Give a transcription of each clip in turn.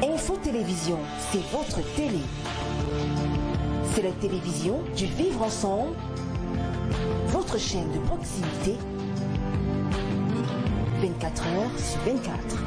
Info Télévision, c'est votre télé. C'est la télévision du vivre ensemble, votre chaîne de proximité, 24 heures sur 24.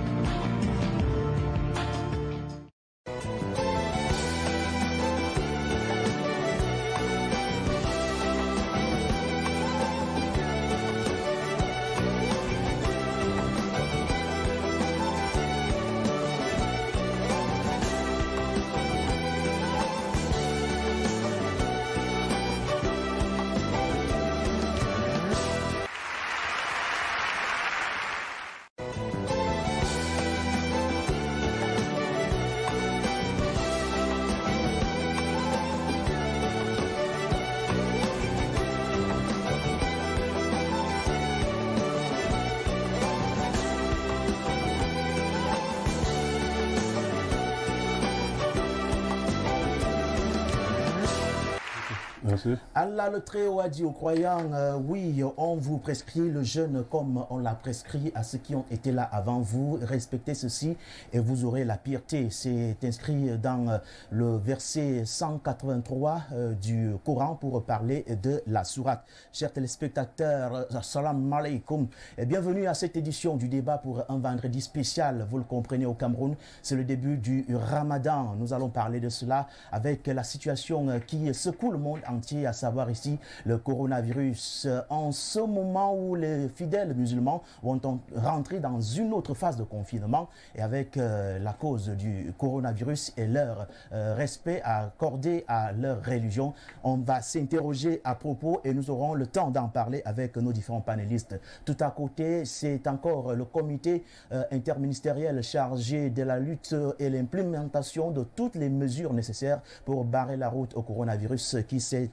Allah le Très-Haut a dit aux croyants, oui, on vous prescrit le jeûne comme on l'a prescrit à ceux qui ont été là avant vous. Respectez ceci et vous aurez la piété. C'est inscrit dans le verset 183 du Coran pour parler de la sourate. Chers téléspectateurs, salam alaikum et bienvenue à cette édition du débat pour un vendredi spécial. Vous le comprenez, au Cameroun, c'est le début du Ramadan. Nous allons parler de cela avec la situation qui secoue le monde entier, à savoir ici le coronavirus. En ce moment où les fidèles musulmans vont rentrer dans une autre phase de confinement et avec la cause du coronavirus et leur respect accordé à leur religion, on va s'interroger à propos et nous aurons le temps d'en parler avec nos différents panélistes. Tout à côté, c'est encore le comité interministériel chargé de la lutte et l'implémentation de toutes les mesures nécessaires pour barrer la route au coronavirus qui s'est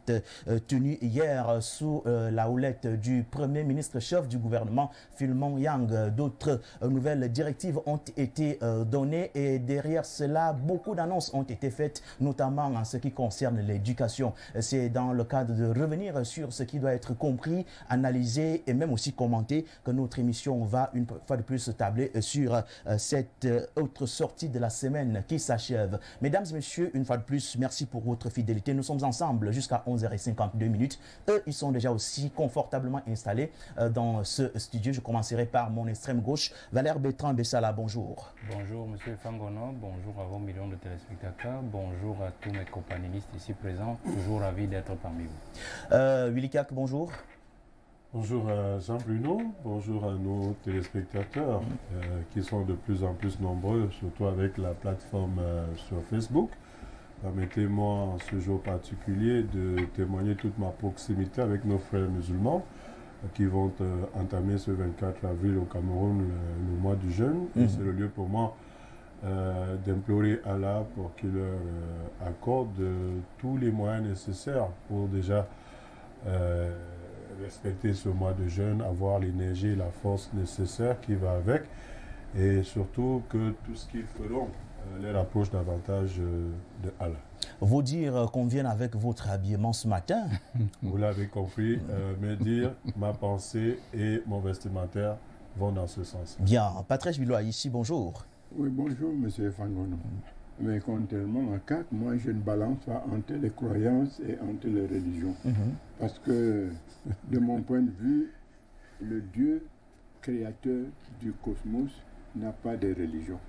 tenu hier sous la houlette du Premier ministre chef du gouvernement, Philmon Yang. D'autres nouvelles directives ont été données et derrière cela, beaucoup d'annonces ont été faites, notamment en ce qui concerne l'éducation. C'est dans le cadre de revenir sur ce qui doit être compris, analysé et même aussi commenté que notre émission va une fois de plus tabler sur cette autre sortie de la semaine qui s'achève. Mesdames et messieurs, une fois de plus, merci pour votre fidélité. Nous sommes ensemble jusqu'à 11h52 minutes. Eux, ils sont déjà aussi confortablement installés dans ce studio. Je commencerai par mon extrême gauche, Valère Bertrand Bessala. Bonjour. Bonjour, monsieur Fangono. Bonjour à vos millions de téléspectateurs. Bonjour à tous mes companélistes ici présents. Toujours ravi d'être parmi vous. Willy Kak, bonjour. Bonjour à Jean-Bruno, bonjour à nos téléspectateurs qui sont de plus en plus nombreux, surtout avec la plateforme sur Facebook. Permettez-moi en ce jour particulier de témoigner toute ma proximité avec nos frères musulmans qui vont entamer ce 24 avril au Cameroun le mois du jeûne. C'est le lieu pour moi d'implorer Allah pour qu'il leur accorde tous les moyens nécessaires pour déjà respecter ce mois de jeûne, avoir l'énergie et la force nécessaire qui va avec, et surtout que tout ce qu'ils feront les rapproche davantage de Allah. Vous dire qu'on vienne avec votre habillement ce matin. Vous l'avez compris, me dire ma pensée et mon vestimentaire vont dans ce sens. Bien, Patrice Billois ici, bonjour. Oui, bonjour, monsieur Fangono. Mais contrairement à CAC, moi je ne balance pas entre les croyances et entre les religions. Parce que, de mon point de vue, le Dieu créateur du cosmos n'a pas de religion.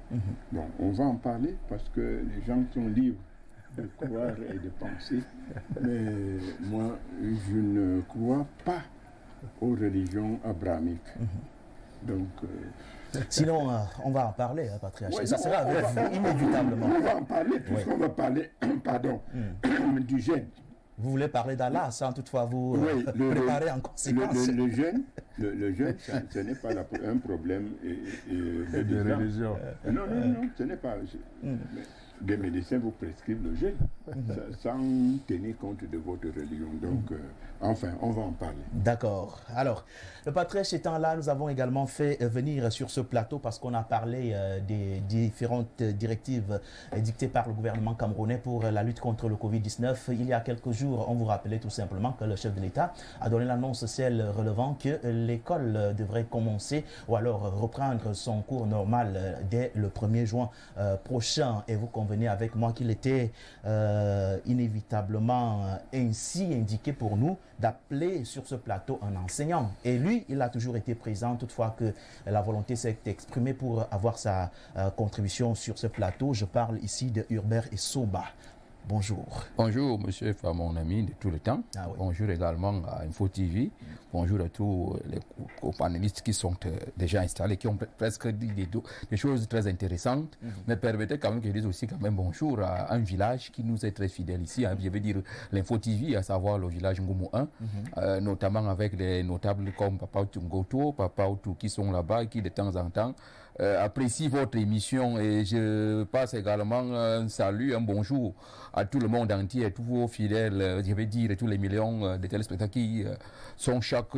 Bon, on va en parler parce que les gens sont libres de croire et de penser. Mais moi, je ne crois pas aux religions abrahamiques. Donc... Sinon, on va en parler, patriarche. Ouais, ça sera avec vous, inévitablement. On va en parler, puisqu'on va parler, pardon, du jeûne. Vous voulez parler d'Allah sans toutefois vous préparer en conséquence. Le jeûne, ce n'est pas un problème de religion. Non, ce n'est pas... Des médecins vous prescrivent le jeûne sans tenir compte de votre religion. Donc, enfin, on va en parler. D'accord. Alors, le patriarche étant là, nous avons également fait venir sur ce plateau parce qu'on a parlé des différentes directives dictées par le gouvernement camerounais pour la lutte contre le Covid-19. Il y a quelques jours, on vous rappelait tout simplement que le chef de l'État a donné l'annonce, celle relevant que l'école devrait commencer ou alors reprendre son cours normal dès le 1er juin prochain. Et vous convenez avec moi qu'il était inévitablement ainsi indiqué pour nous d'appeler sur ce plateau un enseignant. Et lui, il a toujours été présent, toutefois que la volonté s'est exprimée pour avoir sa contribution sur ce plateau. Je parle ici de Hubert Essoba. Bonjour. Bonjour, monsieur, mon ami de tout le temps. Ah, oui. Bonjour également à Info TV. Bonjour à tous les panélistes qui sont déjà installés, qui ont presque dit des choses très intéressantes. Mais permettez quand même que je dise aussi quand même bonjour à un village qui nous est très fidèle ici. Je vais dire l'Info TV, à savoir le village Ngoumou 1, notamment avec des notables comme Papa Tungoto, Papa Outou qui sont là-bas et qui de temps en temps apprécie votre émission. Et je passe également un salut, un bonjour à tout le monde entier, à tous vos fidèles, je vais dire, tous les millions de téléspectateurs qui sont chaque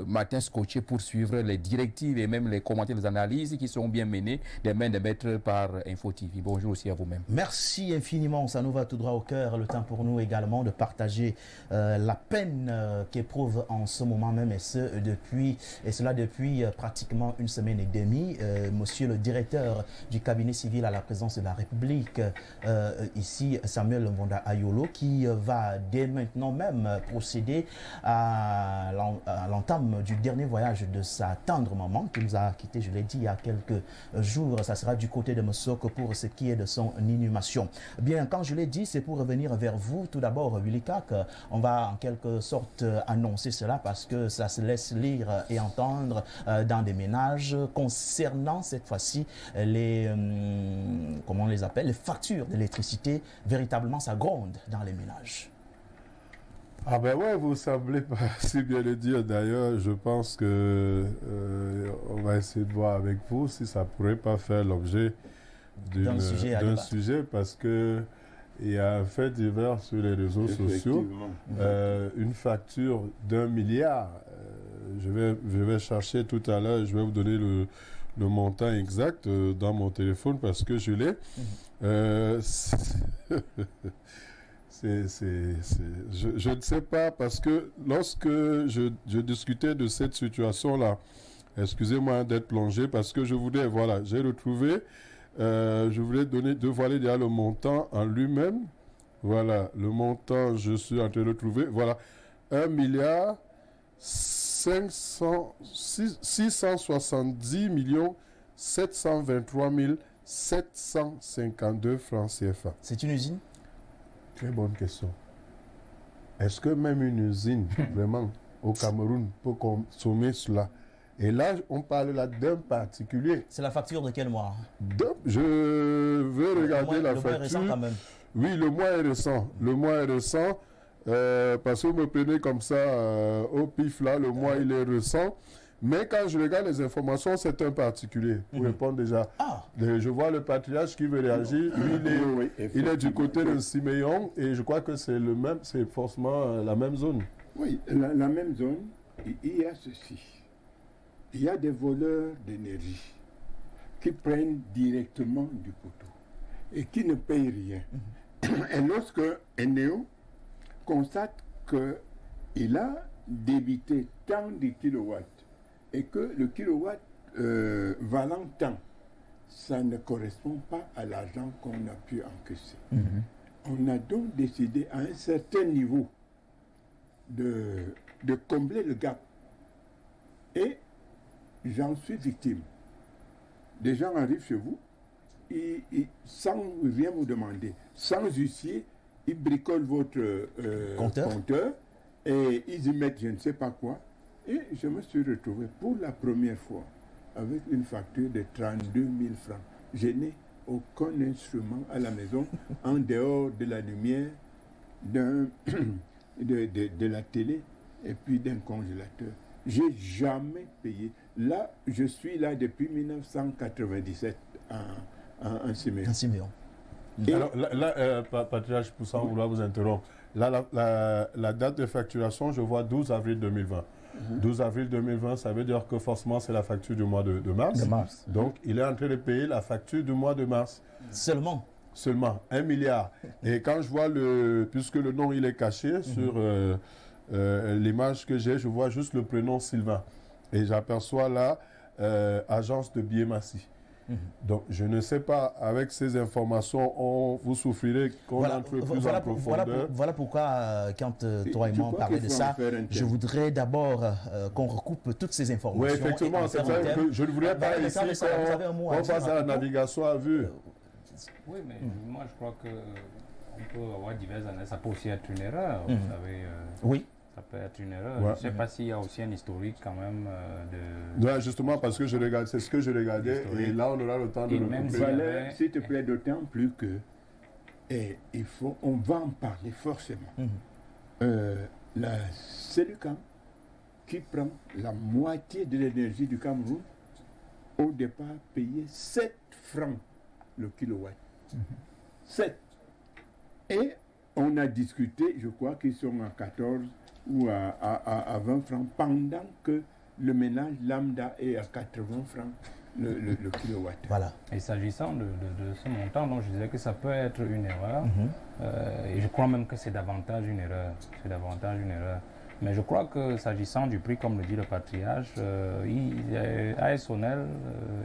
matin scotchés pour suivre les directives et même les commentaires, les analyses qui sont bien menées des mains de maître par Info TV. Bonjour aussi à vous-même. Merci infiniment, ça nous va tout droit au cœur. Le temps pour nous également de partager la peine qu'éprouve en ce moment même, et cela depuis pratiquement une semaine et demie. Monsieur le directeur du cabinet civil à la présidence de la République, ici Samuel Mbonda Ayolo, qui va dès maintenant même procéder à l'entame du dernier voyage de sa tendre maman qui nous a quittés, je l'ai dit, il y a quelques jours. Ça sera du côté de Mosoko pour ce qui est de son inhumation. Bien, quand je l'ai dit, c'est pour revenir vers vous. Tout d'abord, Willy Kak, on va en quelque sorte annoncer cela parce que ça se laisse lire et entendre dans des ménages concernant cette fois-ci les, comment on les appelle, les factures d'électricité. Véritablement, ça gronde dans les ménages. Ah ben ouais, vous semblez pas si bien le dire. D'ailleurs, je pense que on va essayer de voir avec vous si ça pourrait pas faire l'objet d'un sujet, parce que il y a un fait divers sur les réseaux sociaux, une facture d'1 milliard. Je vais chercher tout à l'heure, je vais vous donner le montant exact dans mon téléphone parce que je l'ai. Je ne sais pas, parce que lorsque je discutais de cette situation-là, excusez-moi d'être plongé, parce que je voulais, voilà, j'ai retrouvé, je voulais dévoiler déjà le montant en lui-même. Voilà, le montant, je suis en train de le trouver. Voilà, 1 milliard 670 723 752 francs CFA. C'est une usine? Très bonne question. Est-ce que même une usine, vraiment, au Cameroun, peut consommer cela? Et là, on parle là d'un particulier. C'est la facture de quel mois? Je veux regarder la facture. Le mois est récent quand même. Oui, le mois est récent. Le mois est récent. Parce que vous me prenez comme ça au pif là, le mois il est récent. Mais quand je regarde les informations, c'est un particulier. Pour répondre déjà. Je vois le patriarche qui veut réagir. Lui, il est du côté de Siméon et je crois que c'est le même, c'est forcément la même zone. Oui, la même zone. Il y a ceci. Il y a des voleurs d'énergie qui prennent directement du poteau et qui ne payent rien. Et lorsque Eneo constate qu'il a débité tant de kilowatts et que le kilowatt valant tant, ça ne correspond pas à l'argent qu'on a pu encaisser. On a donc décidé à un certain niveau de combler le gap. Et j'en suis victime. Des gens arrivent chez vous, sans rien vous demander, sans huissier, ils bricolent votre compteur et ils y mettent je ne sais pas quoi. Et je me suis retrouvé pour la première fois avec une facture de 32 000 francs. Je n'ai aucun instrument à la maison en dehors de la lumière, de la télé et puis d'un congélateur. J'ai jamais payé. Là, je suis là depuis 1997 en Siméon. Alors là, Patriarche, pour ça, on vouloir vous interrompre. Là, la date de facturation, je vois 12 avril 2020. 12 avril 2020, ça veut dire que forcément, c'est la facture du mois de mars. Donc, il est en train de payer la facture du mois de mars. Seulement 1 milliard. Et quand je vois puisque le nom, il est caché sur l'image que j'ai, je vois juste le prénom Sylvain. et j'aperçois là agence de Biémassi. Donc, je ne sais pas, avec ces informations, vous souffrirez qu'on entre plus en profondeur. Voilà pourquoi, quand toi et moi on parlait de ça, je voudrais d'abord qu'on recoupe toutes ces informations. Oui, effectivement, c'est ça que je ne voudrais pas ici qu'on fasse la navigation à vue. Oui, mais moi je crois qu'on peut avoir diverses analyses. Ça peut aussi être une erreur, vous savez. Oui. Ça peut être une erreur. Je ne sais pas s'il y a aussi un historique quand même de... Ouais, justement, parce que c'est ce que je regardais et là on aura le temps de le couper. S'il te plaît, d'autant plus que on va en parler forcément. La Séducam, qui prend la moitié de l'énergie du Cameroun, au départ payait 7 francs le kilowatt. 7. Et on a discuté, je crois qu'ils sont à 14 ou à 20 francs, pendant que le ménage lambda est à 80 francs le kilowatt. Voilà. Et s'agissant de ce montant, donc je disais que ça peut être une erreur, et je crois même que c'est davantage une erreur. C'est davantage une erreur. Mais je crois que s'agissant du prix, comme le dit le patriarche, ASONEL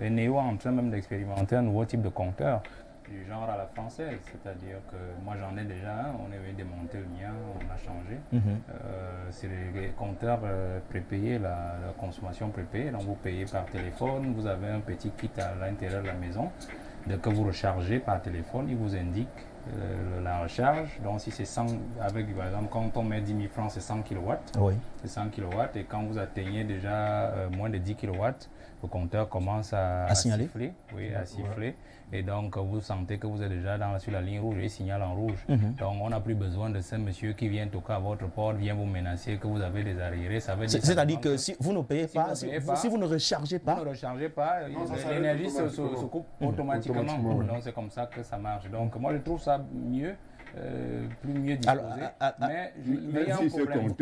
et NEO en train même d'expérimenter un nouveau type de compteur du genre à la française, c'est-à-dire que moi j'en ai déjà un, on avait démonté le mien, on a changé. C'est les compteurs prépayés, la consommation prépayée, donc vous payez par téléphone, vous avez un petit kit à l'intérieur de la maison, dès que vous rechargez par téléphone, il vous indique la recharge, donc si c'est 100, avec par exemple quand on met 10 000 francs c'est 100 kW, c'est 100 kW et quand vous atteignez déjà moins de 10 kW, le compteur commence à siffler, à siffler. Et donc vous sentez que vous êtes déjà sur la ligne rouge et il signale en rouge. Donc on n'a plus besoin de ce monsieur qui vient toquer à votre porte, vient vous menacer que vous avez des arriérés. C'est-à-dire que si vous ne payez pas, si vous ne rechargez pas, l'énergie se coupe automatiquement. Donc c'est comme ça que ça marche. Donc moi je trouve ça mieux. Plus mieux disposé. Mais il y a un problème.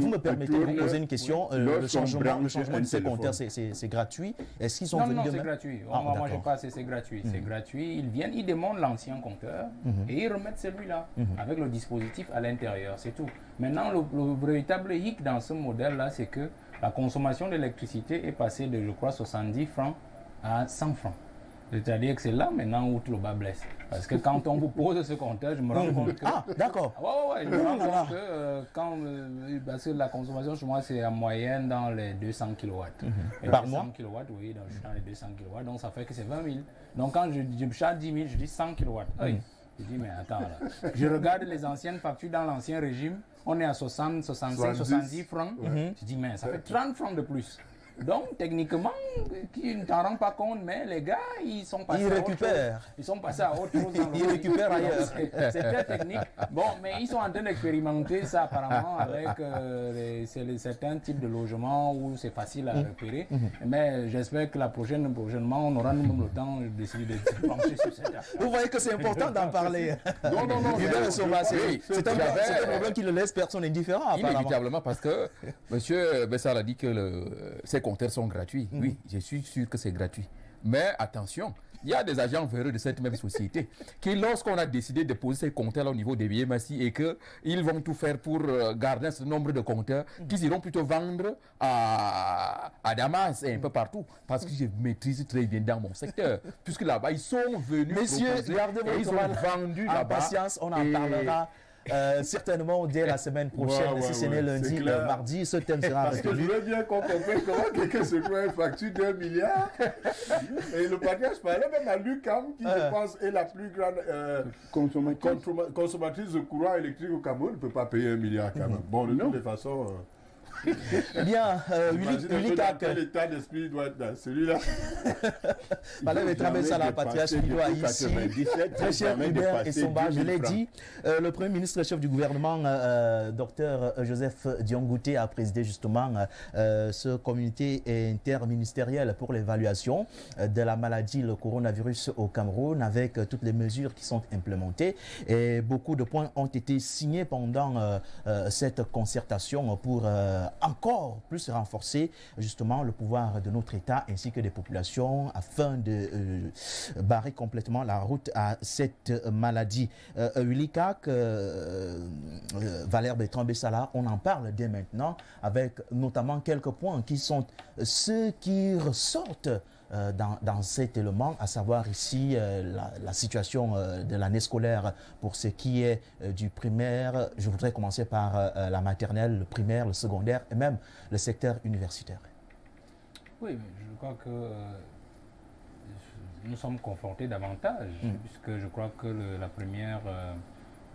Vous me permettez de vous poser une question. Le changement de ces compteurs, c'est gratuit. Est-ce qu'ils sont venus de Non, c'est gratuit. Moi, je passe, c'est gratuit. C'est gratuit. Ils viennent, ils démontent l'ancien compteur et ils remettent celui-là avec le dispositif à l'intérieur. C'est tout. Maintenant, le véritable hic dans ce modèle-là, c'est que la consommation d'électricité est passée de, je crois, 70 francs à 100 francs. C'est-à-dire que c'est là maintenant où tout le bas blesse. Parce que quand on vous pose ce compteur, je me rends compte que... Ah, d'accord. Ouais, je me rends compte que parce que la consommation chez moi, c'est en moyenne dans les 200 kW. Par mois 200 kW, oui, donc je suis dans les 200 kW, donc ça fait que c'est 20 000. Donc quand je charge 10 000, je dis 100 kW. Je dis, mais attends là. Je regarde les anciennes factures dans l'ancien régime, on est à 60, 65, 70 francs. Je dis, mais ça fait 30 francs de plus. Donc, techniquement, tu ne t'en rends pas compte, mais les gars, ils sont passés à autre chose. Ils sont passés à autre chose. Ils récupèrent ailleurs. C'est très technique. Bon, mais ils sont en train d'expérimenter ça apparemment avec certains types de logements où c'est facile à repérer. Mais j'espère que prochainement, on aura nous-mêmes le temps de décider de se pencher sur cette affaire. Vous voyez que c'est important d'en parler. Non. C'est un problème qui ne laisse personne indifférent. Inévitablement, parce que M. Bessal a dit que ces compteurs sont gratuits. Oui, je suis sûr que c'est gratuit. Mais attention, il y a des agents véreux de cette même société qui, lorsqu'on a décidé de poser ces compteurs au niveau des BMSI et qu'ils vont tout faire pour garder ce nombre de compteurs, qu'ils iront plutôt vendre à Damas et un peu partout. Parce que je maîtrise très bien dans mon secteur. Puisque là-bas, ils sont venus. Messieurs, gardez votre vendu là-bas. Patience, on en parlera. Certainement dès la semaine prochaine, si ce n'est lundi, mardi, ce thème sera retenu. Parce que je voulais bien qu'on comprenne comment quelqu'un se trouve une facture d'1 milliard. Et le patriarche parlait même à l'UQAM, qui je pense est la plus grande consommatrice de courant électrique au Cameroun, ne peut pas payer 1 milliard quand même. Bon, de toutes les façons... Bien, Ulicac. Quel état d'esprit doit être dans celui-là? Malgré les traverses à la patriarche qui doit ici. Très cher Hubert et Somba, je l'ai dit, le Premier ministre chef du gouvernement, Dr Joseph Diongouté, a présidé justement ce comité interministériel pour l'évaluation de la maladie, le coronavirus au Cameroun, avec toutes les mesures qui sont implémentées. Et beaucoup de points ont été signés pendant cette concertation pour encore plus renforcer justement le pouvoir de notre État ainsi que des populations afin de barrer complètement la route à cette maladie. Ulikak, Valère Bertrand Bessala, on en parle dès maintenant avec notamment quelques points qui sont ceux qui ressortent dans cet élément, à savoir ici la situation de l'année scolaire pour ce qui est du primaire. Je voudrais commencer par la maternelle, le primaire, le secondaire et même le secteur universitaire. Oui, je crois que nous sommes confrontés davantage, puisque je crois que le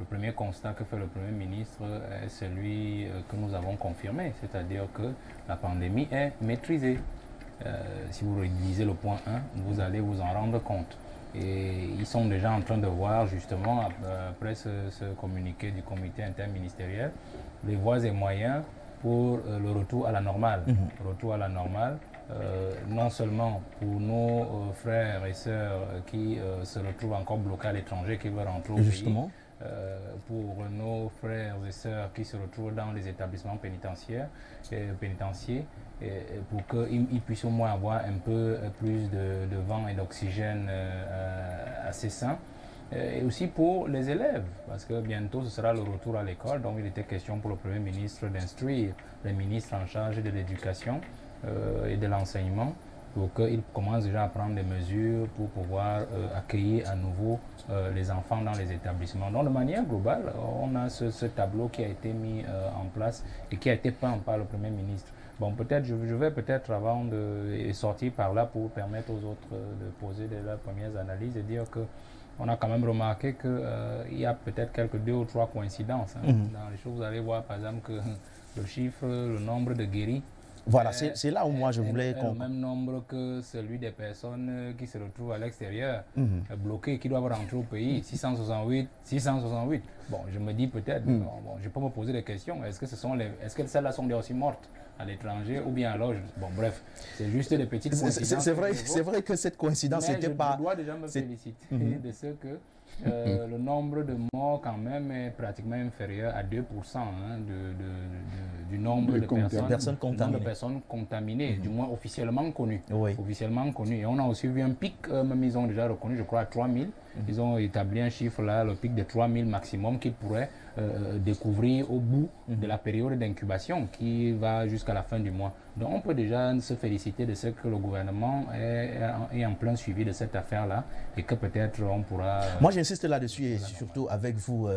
premier constat que fait le Premier ministre est celui que nous avons confirmé, c'est-à-dire que la pandémie est maîtrisée. Si vous lisez le point 1, vous allez vous en rendre compte. Et ils sont déjà en train de voir justement, après ce communiqué du comité interministériel, les voies et moyens pour le retour à la normale. Retour à la normale, non seulement pour nos frères et sœurs qui se retrouvent encore bloqués à l'étranger, qui veulent rentrer au pays, pour nos frères et sœurs qui se retrouvent dans les établissements pénitentiaires, pour qu'ils puissent au moins avoir un peu plus de vent et d'oxygène à ses seins. Et aussi pour les élèves, parce que bientôt ce sera le retour à l'école, donc il était question pour le Premier ministre d'instruire les ministres en charge de l'éducation et de l'enseignement pour qu'ils commencent déjà à prendre des mesures pour pouvoir accueillir à nouveau les enfants dans les établissements. Donc de manière globale, on a ce tableau qui a été mis en place et qui a été peint par le Premier ministre. Bon, peut-être, je vais peut-être avant de sortir par là pour permettre aux autres de poser leurs premières analyses et dire que on a quand même remarqué qu'il y a peut-être quelques 2 ou 3 coïncidences. Dans les choses, vous allez voir par exemple que le chiffre, le nombre de guéris, voilà, c'est là où moi je voulais... le même nombre que celui des personnes qui se retrouvent à l'extérieur, bloquées, qui doivent rentrer au pays, 668. Bon, je me dis peut-être, je peux me poser des questions, est-ce que celles-là sont aussi mortes à l'étranger ou bien alors, bon bref, c'est juste des petites coïncidences. C'est vrai que cette coïncidence n'était pas... Je dois déjà me féliciter de ce que le nombre de morts quand même est pratiquement inférieur à 2% du nombre de personnes contaminées, du moins officiellement connues. Officiellement connues. Et on a aussi vu un pic, même ils ont déjà reconnu, je crois, à 3000. Ils ont établi un chiffre là, le pic de 3000 maximum qu'ils pourraient découvrir au bout de la période d'incubation qui va jusqu'à la fin du mois. Donc on peut déjà se féliciter de ce que le gouvernement est en plein suivi de cette affaire-là et que peut-être on pourra... Moi j'insiste là-dessus et surtout avec vous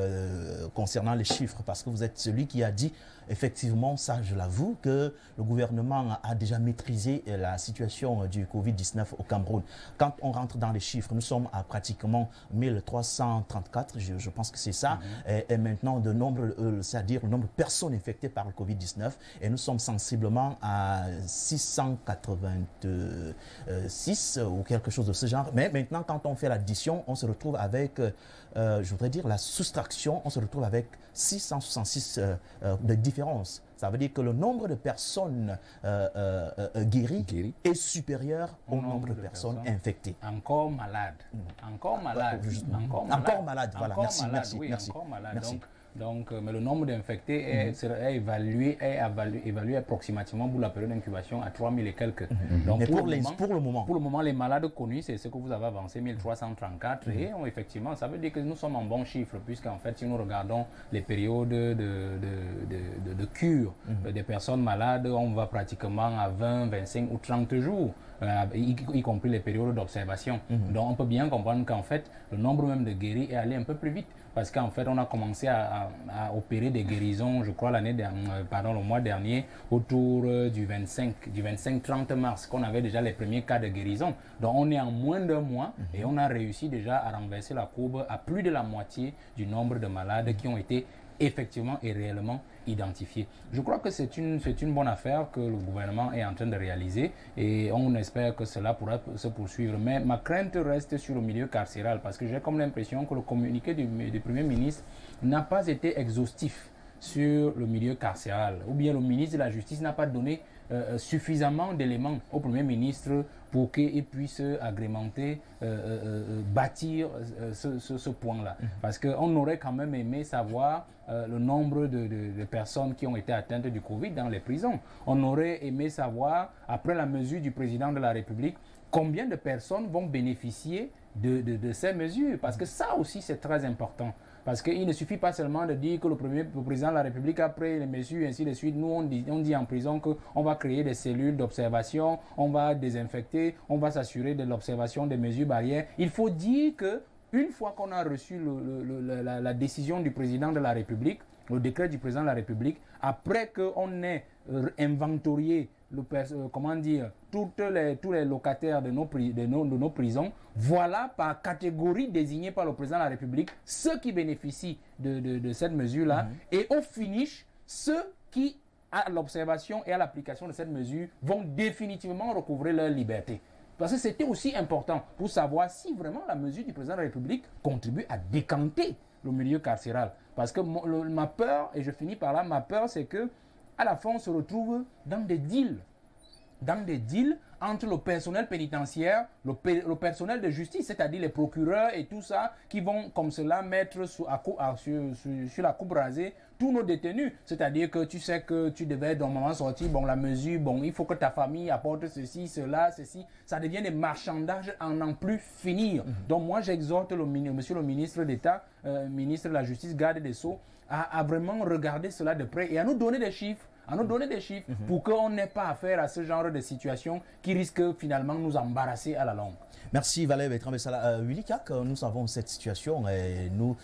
concernant les chiffres parce que vous êtes celui qui a dit effectivement, ça je l'avoue, que le gouvernement a déjà maîtrisé la situation du Covid-19 au Cameroun. Quand on rentre dans les chiffres, nous sommes à pratiquement 1334, je pense que c'est ça, et maintenant de nombre, c'est-à-dire le nombre de personnes infectées par le Covid-19, et nous sommes sensiblement à 686 ou quelque chose de ce genre. Mais maintenant, quand on fait l'addition, on se retrouve avec, je voudrais dire la soustraction, on se retrouve avec 666 de différence. Ça veut dire que le nombre de personnes guéries est supérieur au nombre de personnes infectées. Encore malades. Encore malades. Encore malades, voilà. Merci. Donc, mais le nombre d'infectés est évalué approximativement pour la période d'incubation à 3000 et quelques. Donc, mais pour le moment, les malades connus, c'est ce que vous avez avancé, 1334. Et effectivement, ça veut dire que nous sommes en bon chiffre, puisqu'en fait, si nous regardons les périodes de cure des personnes malades, on va pratiquement à 20, 25 ou 30 jours. Y compris les périodes d'observation. Donc on peut bien comprendre qu'en fait le nombre même de guéris est allé un peu plus vite parce qu'en fait on a commencé à opérer des guérisons, je crois le mois dernier autour du 25-30 mars qu'on avait déjà les premiers cas de guérison. Donc on est en moins d'un mois et on a réussi déjà à renverser la courbe à plus de la moitié du nombre de malades qui ont été effectivement et réellement identifiés. Je crois que c'est une bonne affaire que le gouvernement est en train de réaliser et on espère que cela pourra se poursuivre. Mais ma crainte reste sur le milieu carcéral parce que j'ai comme l'impression que le communiqué du Premier ministre n'a pas été exhaustif sur le milieu carcéral ou bien le ministre de la Justice n'a pas donné suffisamment d'éléments au Premier ministre pour qu'il puisse agrémenter, bâtir ce point-là. Parce qu'on aurait quand même aimé savoir le nombre de personnes qui ont été atteintes du Covid dans les prisons. On aurait aimé savoir, après la mesure du président de la République, combien de personnes vont bénéficier de ces mesures. Parce que ça aussi, c'est très important. Parce qu'il ne suffit pas seulement de dire que le président de la République a pris les mesures, ainsi de suite. Nous, on dit en prison qu'on va créer des cellules d'observation, on va désinfecter, on va s'assurer de l'observation des mesures barrières. Il faut dire que une fois qu'on a reçu la décision du président de la République, le décret du président de la République, après qu'on ait inventorié tous les locataires de nos prisons, voilà par catégorie désignée par le président de la République ceux qui bénéficient de cette mesure-là. Et au finish, ceux qui, à l'observation et à l'application de cette mesure, vont définitivement recouvrer leur liberté. Parce que c'était aussi important pour savoir si vraiment la mesure du président de la République contribue à décanter le milieu carcéral. Parce que ma peur, et je finis par là, ma peur c'est que à la fin on se retrouve dans des deals entre le personnel pénitentiaire, le personnel de justice, c'est-à-dire les procureurs et tout ça, qui vont comme cela mettre sur la coupe rasée tous nos détenus. C'est-à-dire que tu sais que tu devais normalement sortir, bon, la mesure, bon, il faut que ta famille apporte ceci, cela, ceci. Ça devient des marchandages à n'en plus finir. Donc moi, j'exhorte monsieur le ministre d'État, ministre de la Justice, garde des Sceaux, à vraiment regarder cela de près et à nous donner des chiffres. Pour qu'on n'ait pas affaire à ce genre de situation qui risque finalement de nous embarrasser à la longue. Merci Valère Bertrand-Bessala. Willy Kak, nous savons cette situation et nous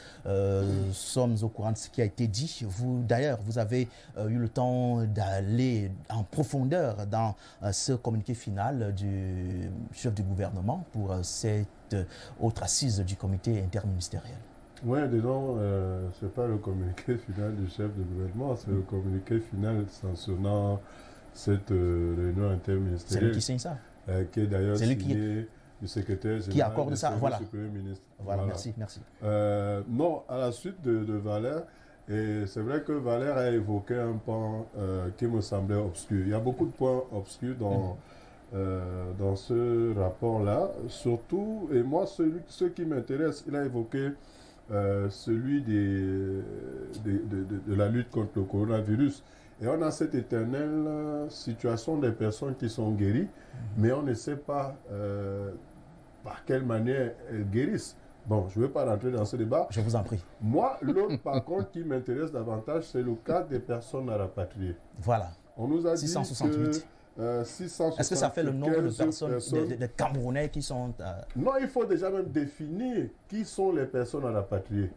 sommes au courant de ce qui a été dit. D'ailleurs, vous avez eu le temps d'aller en profondeur dans ce communiqué final du chef du gouvernement pour cette autre assise du comité interministériel. Oui, disons, ce n'est pas le communiqué final du chef de gouvernement, c'est le communiqué final sanctionnant cette réunion interministérielle. C'est lui qui signe ça. Qui est d'ailleurs signé du secrétaire général qui accorde ça, voilà. du Premier ministre. Voilà, merci. Non, à la suite de Valère, et c'est vrai que Valère a évoqué un point qui me semblait obscur. Il y a beaucoup de points obscurs dans ce rapport-là, surtout, et moi, ce qui m'intéresse, il a évoqué celui de la lutte contre le coronavirus. Et on a cette éternelle situation des personnes qui sont guéries, mais on ne sait pas par quelle manière elles guérissent. Bon, je ne vais pas rentrer dans ce débat. Je vous en prie. Moi, l'autre, par contre, qui m'intéresse davantage, c'est le cas des personnes à rapatrier. Voilà. On nous a 668. dit que 668. Est-ce que ça fait le nombre de personnes, de Camerounais qui sont... Non, il faut déjà même définir qui sont les personnes à rapatrier.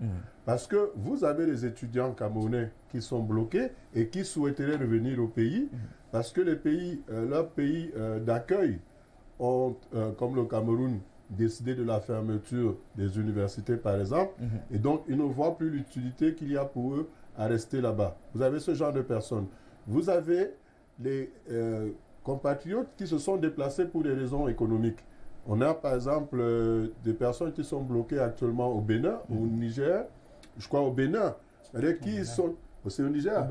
Parce que vous avez les étudiants camerounais qui sont bloqués et qui souhaiteraient revenir au pays, parce que les pays, leurs pays d'accueil ont, comme le Cameroun, décidé de la fermeture des universités, par exemple, et donc ils ne voient plus l'utilité qu'il y a pour eux à rester là-bas. Vous avez ce genre de personnes. Vous avez les compatriotes qui se sont déplacés pour des raisons économiques. On a par exemple des personnes qui sont bloquées actuellement au Bénin, au Niger, je crois au Bénin. C'est-à-dire qui sont... C'est au Niger?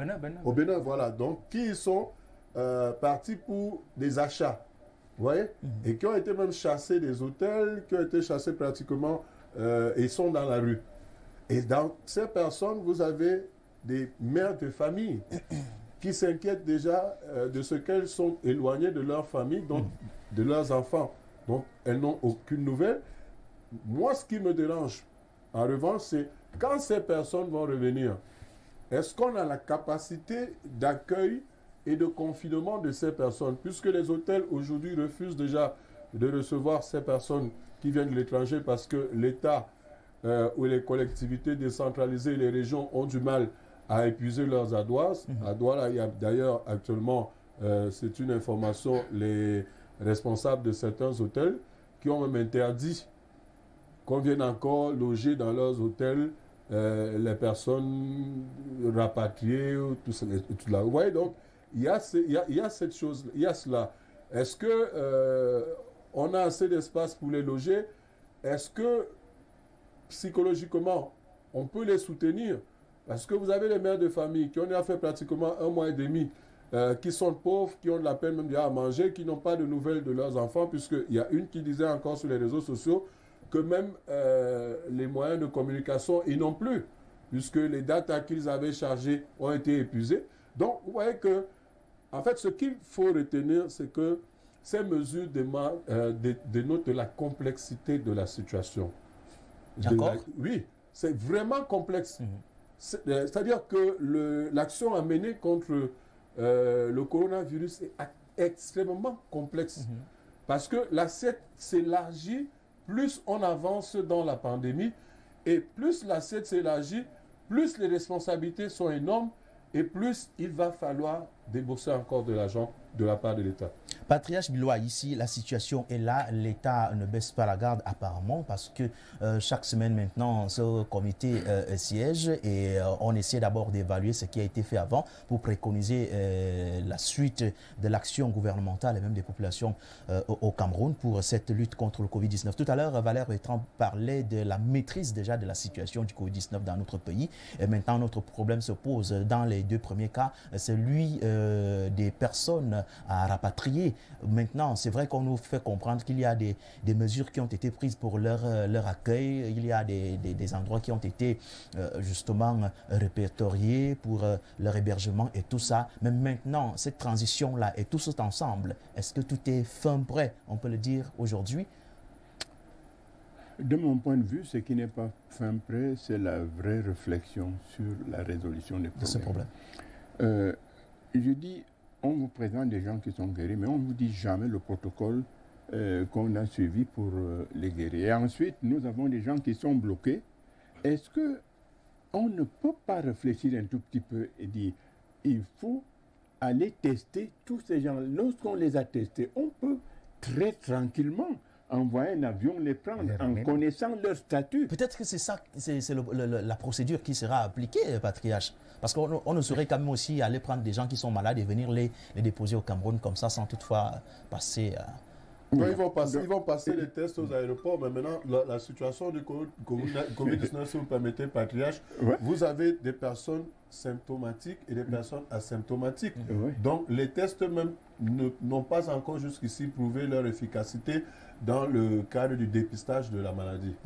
Au Bénin, voilà. Donc, qui sont partis pour des achats, vous voyez, et qui ont été même chassés des hôtels, qui ont été chassés pratiquement, et sont dans la rue. Et dans ces personnes, vous avez des mères de famille qui s'inquiètent déjà de ce qu'elles sont éloignées de leur famille, donc de leurs enfants. Donc, elles n'ont aucune nouvelle. Moi, ce qui me dérange, en revanche, c'est quand ces personnes vont revenir, est-ce qu'on a la capacité d'accueil et de confinement de ces personnes, puisque les hôtels aujourd'hui refusent déjà de recevoir ces personnes qui viennent de l'étranger parce que l'État ou les collectivités décentralisées, les régions ont du mal à épuiser leurs ardoises. À Douala, il y a d'ailleurs actuellement, c'est une information, les responsables de certains hôtels qui ont même interdit qu'on vienne encore loger dans leurs hôtels les personnes rapatriées, tout là. Vous voyez, donc, il y a cette chose, il y a cela. Est-ce que on a assez d'espace pour les loger? Est-ce que psychologiquement, on peut les soutenir? Parce que vous avez les mères de famille qui ont déjà fait pratiquement 1 mois et demi qui sont pauvres, qui ont de la peine même à manger, qui n'ont pas de nouvelles de leurs enfants, puisqu'il y a une qui disait encore sur les réseaux sociaux que même les moyens de communication, ils n'ont plus, puisque les data qu'ils avaient chargées ont été épuisées. Donc, vous voyez que, en fait, ce qu'il faut retenir, c'est que ces mesures dénotent la complexité de la situation. D'accord. Oui, c'est vraiment complexe. C'est-à-dire que l'action à mener contre le coronavirus est extrêmement complexe. Parce que l'assiette s'élargit, plus on avance dans la pandémie, et plus l'assiette s'élargit, plus les responsabilités sont énormes, et plus il va falloir débourser encore de l'argent de la part de l'État. Patriarche Bilois, ici, la situation est là. L'État ne baisse pas la garde apparemment parce que chaque semaine maintenant, ce comité siège et on essaie d'abord d'évaluer ce qui a été fait avant pour préconiser la suite de l'action gouvernementale et même des populations au Cameroun pour cette lutte contre le Covid-19. Tout à l'heure, Valère Bertrand parlait de la maîtrise déjà de la situation du Covid-19 dans notre pays. Et maintenant, notre problème se pose dans les deux premiers cas, celui des personnes à rapatrier. Maintenant, c'est vrai qu'on nous fait comprendre qu'il y a des mesures qui ont été prises pour leur accueil. Il y a des endroits qui ont été justement répertoriés pour leur hébergement et tout ça. Mais maintenant, cette transition-là et tout cet ensemble, est-ce que tout est fin prêt, on peut le dire aujourd'hui? De mon point de vue, ce qui n'est pas fin prêt, c'est la vraie réflexion sur la résolution des problèmes. De ce problème. Je dis, on vous présente des gens qui sont guéris, mais on ne vous dit jamais le protocole qu'on a suivi pour les guérir. Et ensuite, nous avons des gens qui sont bloqués. Est-ce qu'on ne peut pas réfléchir un tout petit peu et dire, il faut aller tester tous ces gens. Lorsqu'on les a testés, on peut très tranquillement envoyer un avion, les prendre en connaissant leur statut. Peut-être que c'est ça, c'est la procédure qui sera appliquée, Patriarche. Parce qu'on ne saurait quand même aussi aller prendre des gens qui sont malades et venir les déposer au Cameroun comme ça sans toutefois passer... Non, ils vont passer les tests aux aéroports, mais maintenant, la situation du Covid-19, si vous permettez, Patriarche, vous avez des personnes symptomatiques et des personnes asymptomatiques. Donc, les tests même n'ont pas encore jusqu'ici prouvé leur efficacité dans le cadre du dépistage de la maladie.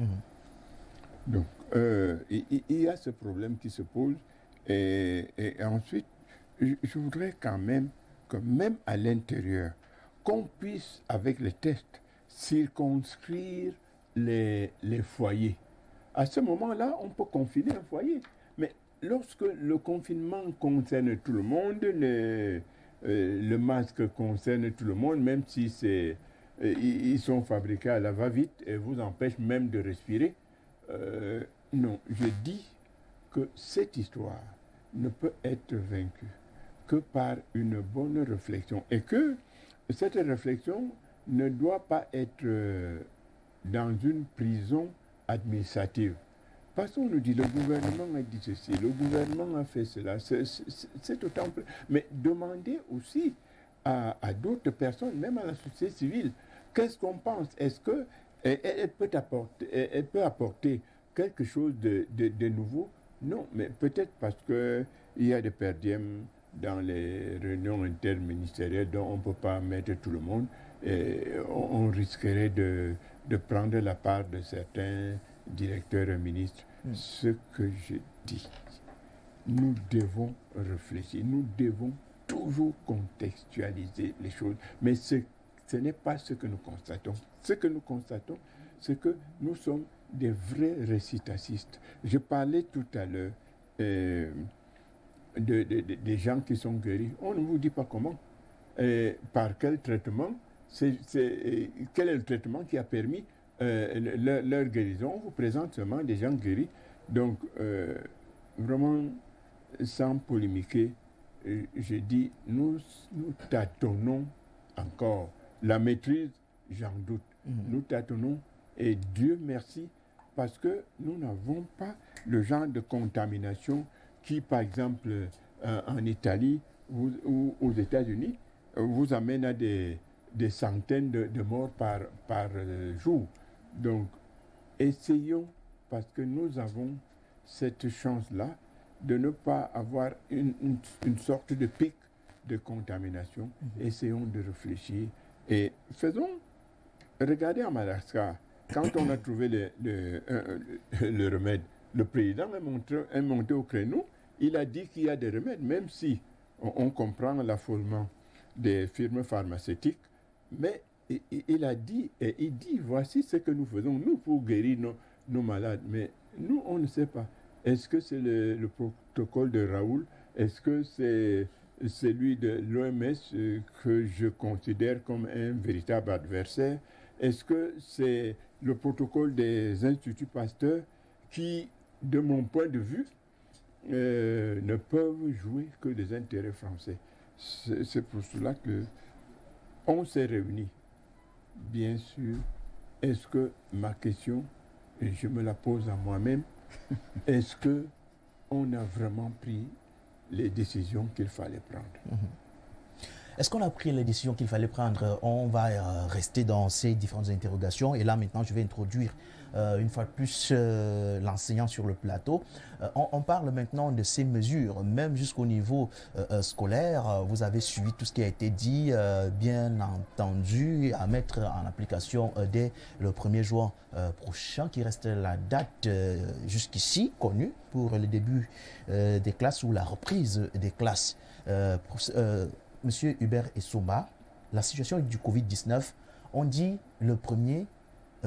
Donc, il y a ce problème qui se pose. Et ensuite, je voudrais quand même que même à l'intérieur, qu'on puisse, avec les tests, circonscrire les foyers. À ce moment-là, on peut confiner un foyer. Mais lorsque le confinement concerne tout le monde, le masque concerne tout le monde, même si ils sont fabriqués à la va-vite et vous empêchent même de respirer, non, je dis que cette histoire ne peut être vaincue que par une bonne réflexion et que cette réflexion ne doit pas être dans une prison administrative. Parce qu'on nous dit, le gouvernement a dit ceci, le gouvernement a fait cela, c'est autant plus. Mais demandez aussi à d'autres personnes, même à la société civile, qu'est-ce qu'on pense? Est-ce qu'elle peut apporter quelque chose de nouveau? Non, mais peut-être parce qu'il y a des perdièmes dans les réunions interministérielles dont on ne peut pas mettre tout le monde, et on risquerait de prendre la part de certains directeurs et ministres. Ce que je dis, nous devons réfléchir, nous devons toujours contextualiser les choses, mais ce n'est pas ce que nous constatons. Ce que nous constatons, c'est que nous sommes des vrais récitacistes. Je parlais tout à l'heure des gens qui sont guéris. On ne vous dit pas comment, par quel traitement, quel est le traitement qui a permis leur guérison. On vous présente seulement des gens guéris. Donc, vraiment, sans polémiquer, je dis, nous tâtonnons encore. La maîtrise, j'en doute. Nous tâtonnons et Dieu merci parce que nous n'avons pas le genre de contamination qui, par exemple, en Italie ou aux États-Unis, vous amène à des centaines de morts par jour. Donc, essayons, parce que nous avons cette chance-là, de ne pas avoir une sorte de pic de contamination. Essayons de réfléchir et regardez à Madagascar, quand on a trouvé le remède, le président est monté au créneau, il a dit qu'il y a des remèdes, même si on comprend l'affolement des firmes pharmaceutiques, mais il a dit, et il dit, voici ce que nous faisons, nous, pour guérir nos malades. Mais nous, on ne sait pas. Est-ce que c'est le protocole de Raoul? Est-ce que c'est celui de l'OMS que je considère comme un véritable adversaire? Est-ce que c'est le protocole des instituts Pasteur qui, de mon point de vue, ne peuvent jouer que des intérêts français? C'est pour cela que on s'est réunis. Bien sûr, est-ce que ma question, et je me la pose à moi-même, est-ce que on a vraiment pris les décisions qu'il fallait prendre? Est-ce qu'on a pris les décisions qu'il fallait prendre? On va rester dans ces différentes interrogations. Et là, maintenant, je vais introduire une fois de plus l'enseignant sur le plateau. On parle maintenant de ces mesures, même jusqu'au niveau scolaire. Vous avez suivi tout ce qui a été dit, bien entendu, à mettre en application dès le 1er juin prochain, qui reste la date jusqu'ici connue pour le début des classes ou la reprise des classes. Monsieur Hubert Essoma, la situation du Covid-19, on dit le 1er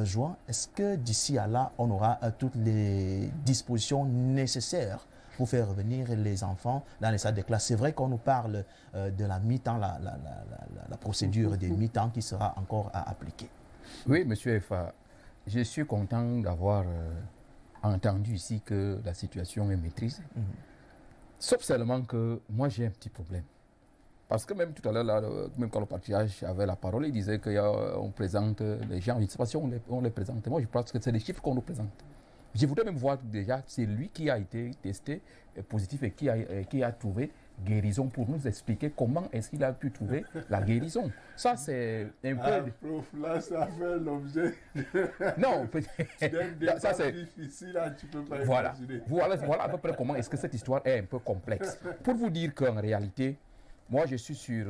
juin. Est-ce que d'ici à là, on aura toutes les dispositions nécessaires pour faire revenir les enfants dans les salles de classe? C'est vrai qu'on nous parle de la mi-temps, la procédure des mi-temps qui sera encore à appliquer. Oui, monsieur Efa, je suis content d'avoir entendu ici que la situation est maîtrisée. Sauf seulement que moi, j'ai un petit problème. Parce que même tout à l'heure, même quand le patriarche avait la parole, il disait qu'on présente les gens. Je ne sais pas si on les présente. Moi, je pense que c'est des chiffres qu'on nous présente. Je voudrais même voir déjà, c'est lui qui a été testé positif et qui a trouvé guérison pour nous expliquer comment est-ce qu'il a pu trouver la guérison. Ça, c'est un peu... Prof, là, ça fait l'objet non, ça c'est difficile, là, tu peux pas imaginer. Voilà à peu près comment est-ce que cette histoire est un peu complexe. Pour vous dire qu'en réalité, moi, je suis sur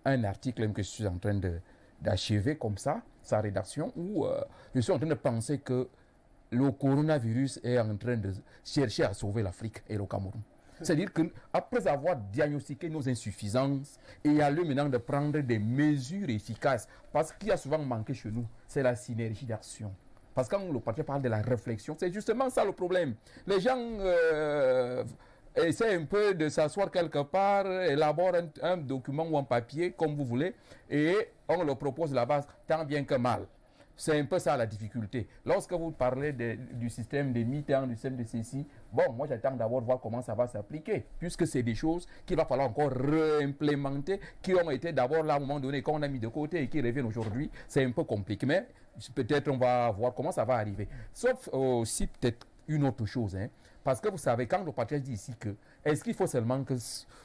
un article même que je suis en train d'achever comme ça, sa rédaction, où je suis en train de penser que le coronavirus est en train de chercher à sauver l'Afrique et le Cameroun. C'est-à-dire qu'après avoir diagnostiqué nos insuffisances, il y a lieu maintenant de prendre des mesures efficaces. Parce qu'il y a souvent manqué chez nous, c'est la synergie d'action. Parce que quand le parti parle de la réflexion, c'est justement ça le problème. Les gens... essaie un peu de s'asseoir quelque part, élabore un document ou un papier, comme vous voulez, et on le propose là-bas tant bien que mal. C'est un peu ça la difficulté. Lorsque vous parlez du système des mi-temps, du système de ceci, bon, moi j'attends d'abord voir comment ça va s'appliquer, puisque c'est des choses qu'il va falloir encore réimplémenter, qui ont été d'abord là à un moment donné, qu'on a mis de côté et qui reviennent aujourd'hui. C'est un peu compliqué, mais peut-être on va voir comment ça va arriver. Sauf aussi peut-être une autre chose, hein. Parce que vous savez, quand le patriarche dit ici que, est-ce qu'il faut seulement que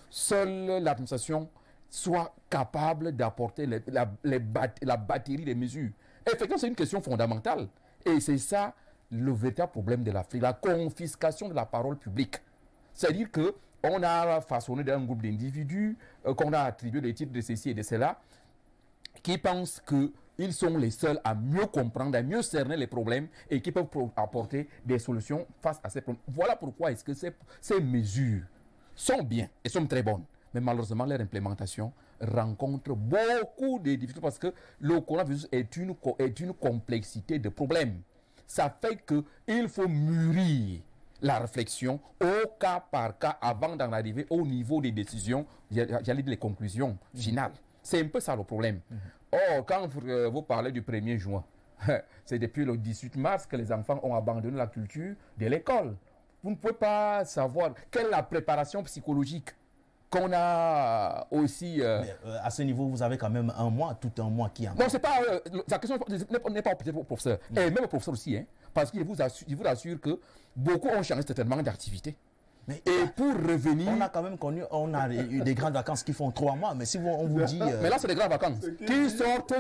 seule l'administration soit capable d'apporter la batterie des mesures? Effectivement, c'est une question fondamentale. Et c'est ça le véritable problème de l'Afrique, la confiscation de la parole publique. C'est-à-dire qu'on a façonné d'un groupe d'individus, qu'on a attribué des titres de ceci et de cela, qui pensent qu'ils sont les seuls à mieux comprendre, à mieux cerner les problèmes et qui peuvent apporter des solutions face à ces problèmes. Voilà pourquoi est-ce que ces mesures sont bien et sont très bonnes. Mais malheureusement, leur implémentation rencontre beaucoup de difficultés parce que le coronavirus est une complexité de problèmes. Ça fait qu'il faut mûrir la réflexion au cas par cas avant d'en arriver au niveau des décisions, j'allais dire les conclusions finales. C'est un peu ça le problème. Or, quand vous parlez du 1er juin, c'est depuis le 18 mars que les enfants ont abandonné la culture de l'école. Vous ne pouvez pas savoir quelle est la préparation psychologique qu'on a aussi... Mais, à ce niveau, vous avez quand même un mois, tout un mois qui en... Non, c'est pas... la question n'est pas peut-être au professeur. Et même au professeur aussi, hein, parce qu'il vous assure que beaucoup ont changé certainement d'activité. Et pour revenir... On a quand même connu, on a eu des grandes vacances qui font 3 mois, mais si on vous dit... Mais là, c'est des grandes vacances qui sortent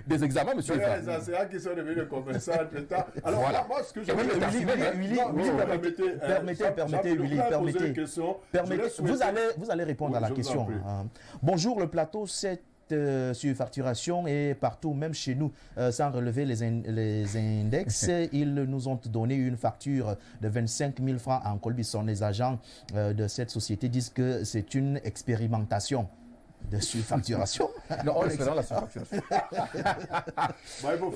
des examens, monsieur. C'est les enseignants qui sont devenus commerçants entre-temps. Alors, Voilà. moi, ce que je Willy, vous allez répondre à la question. Bonjour, le plateau, cette surfacturation est partout, même chez nous, sans relever les index. Ils nous ont donné une facture de 25 000 francs en Colbisson. Les agents de cette société disent que c'est une expérimentation de surfacturation. Non, on est dans la surfacturation.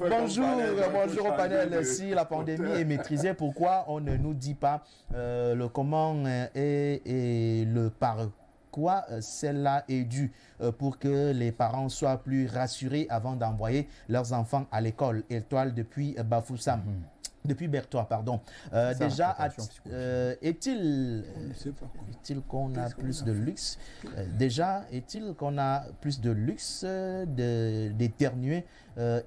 Bonjour au panel. Si la pandémie est maîtrisée, pourquoi on ne nous dit pas le comment et le par quoi celle-là est due pour que les parents soient plus rassurés avant d'envoyer leurs enfants à l'école? Étoile depuis Bafoussam. Depuis Berthois, pardon. Déjà, est-il qu'on a plus de luxe? Déjà, est-il qu'on a plus de luxe d'éternuer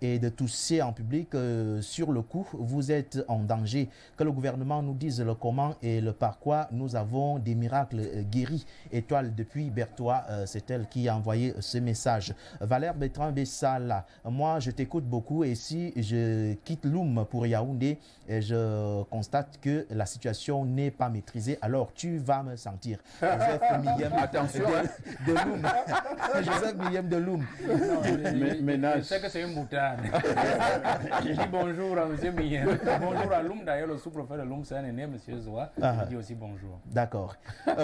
et de tousser en public? Sur le coup, vous êtes en danger. Que le gouvernement nous dise le comment et le par quoi. Nous avons des miracles guéris. Étoile depuis Berthois, c'est elle qui a envoyé ce message. Valère Bertrand Bessala, moi je t'écoute beaucoup et si je quitte Loum pour Yaoundé, et je constate que la situation n'est pas maîtrisée, alors tu vas me sentir. Joseph Millem de Loum. Joseph Millem de Loum. Je sais que c'est une boutade. Je dis bonjour à M. Millem. Bonjour à Loum. D'ailleurs, le sous-préfet de Loum, c'est un aîné, M. Zoa. Je dis aussi bonjour. D'accord.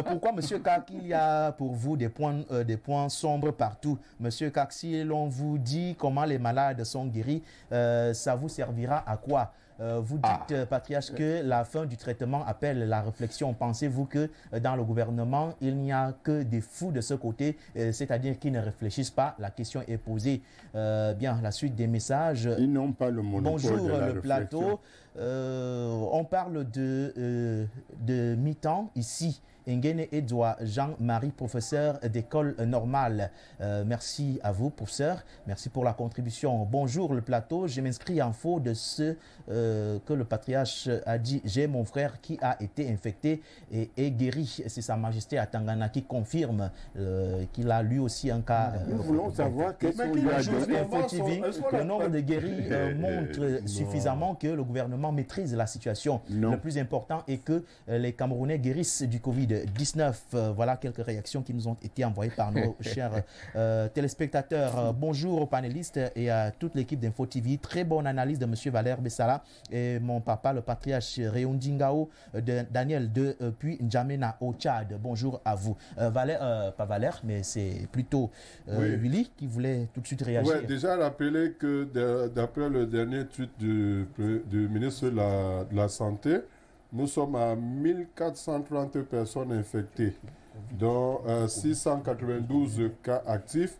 Pourquoi, M. Kak, il y a pour vous des points sombres partout? M. Kak, si l'on vous dit comment les malades sont guéris, ça vous servira à quoi? Vous dites, Patriarche, que la fin du traitement appelle la réflexion. Pensez-vous que dans le gouvernement, il n'y a que des fous de ce côté, c'est-à-dire qui ne réfléchissent pas? La question est posée. Bien, la suite des messages. Ils n'ont pas le monopole. Bonjour, de la le plateau. On parle de mi-temps ici. Ngene Edouard Jean-Marie, professeur d'école normale. Merci à vous, professeur. Merci pour la contribution. Bonjour, le plateau. Je m'inscris en faux de ce que le patriarche a dit. J'ai mon frère qui a été infecté et guéri. C'est Sa Majesté à Tangana qui confirme qu'il a lui aussi un cas. Nous voulons savoir quels sont les le nombre de guéris montre suffisamment que le gouvernement maîtrise la situation. Non. Le plus important est que les Camerounais guérissent du Covid-19. Voilà quelques réactions qui nous ont été envoyées par nos chers téléspectateurs. Bonjour aux panélistes et à toute l'équipe d'Info TV. Très bonne analyse de M. Valère Bessala et mon papa, le patriarche Réondingao de Daniel puis N'Djamena au Tchad. Bonjour à vous. Valère, pas Valère, mais c'est plutôt Willy qui voulait tout de suite réagir. Oui, déjà rappeler que d'après le dernier tweet du ministre de la Santé, nous sommes à 1430 personnes infectées, dont 692 cas actifs,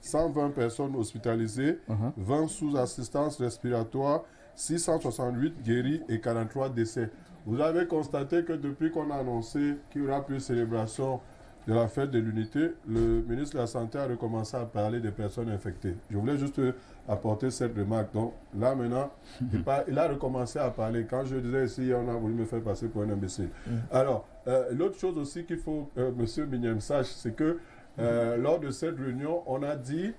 120 personnes hospitalisées, 20 sous assistance respiratoire, 668 guéris et 43 décès. Vous avez constaté que depuis qu'on a annoncé qu'il y aura plus de célébration de la fête de l'unité, le ministre de la Santé a recommencé à parler des personnes infectées. Je voulais juste apporter cette remarque. Donc là maintenant, il a recommencé à parler. Quand je disais ici, on a voulu me faire passer pour un imbécile. Alors, l'autre chose aussi qu'il faut que M. Millem sache, c'est que lors de cette réunion, on a dit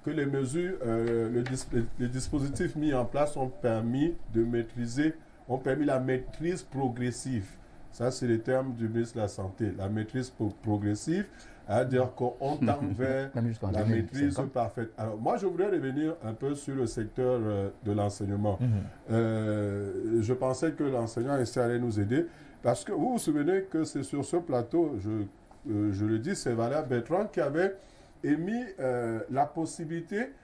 que les mesures, les dispositifs mis en place ont permis la maîtrise progressive. Ça, c'est le terme du ministre de la Santé. La maîtrise progressive, c'est-à-dire qu'on tend vers la maîtrise parfaite. Alors, moi, je voudrais revenir un peu sur le secteur de l'enseignement. Je pensais que l'enseignant ici allait nous aider, parce que vous vous souvenez que c'est sur ce plateau, je le dis, c'est Valère Bertrand qui avait émis la possibilité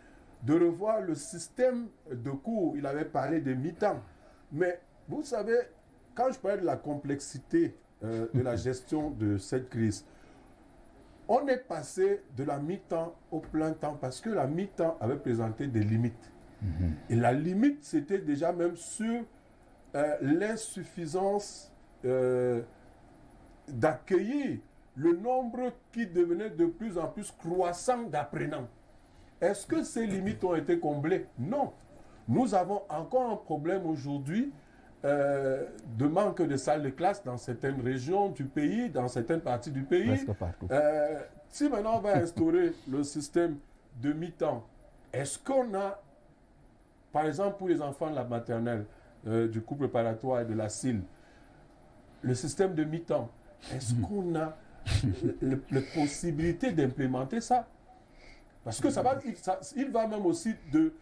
de revoir le système de cours. Il avait parlé de mi-temps. Mais vous savez, quand je parle de la complexité de la gestion de cette crise, on est passé de la mi-temps au plein temps parce que la mi-temps avait présenté des limites. Et la limite, c'était déjà même sur l'insuffisance d'accueillir le nombre qui devenait de plus en plus croissant d'apprenants. Est-ce que ces limites ont été comblées? Non. Nous avons encore un problème aujourd'hui de manque de salles de classe dans certaines régions du pays, dans certaines parties du pays. Presque partout. Si maintenant on va instaurer le système de mi-temps, est-ce qu'on a, par exemple pour les enfants de la maternelle, du couple préparatoire et de la CIL, le système de mi-temps, est-ce qu'on a la possibilité d'implémenter ça? Parce que il va même aussi de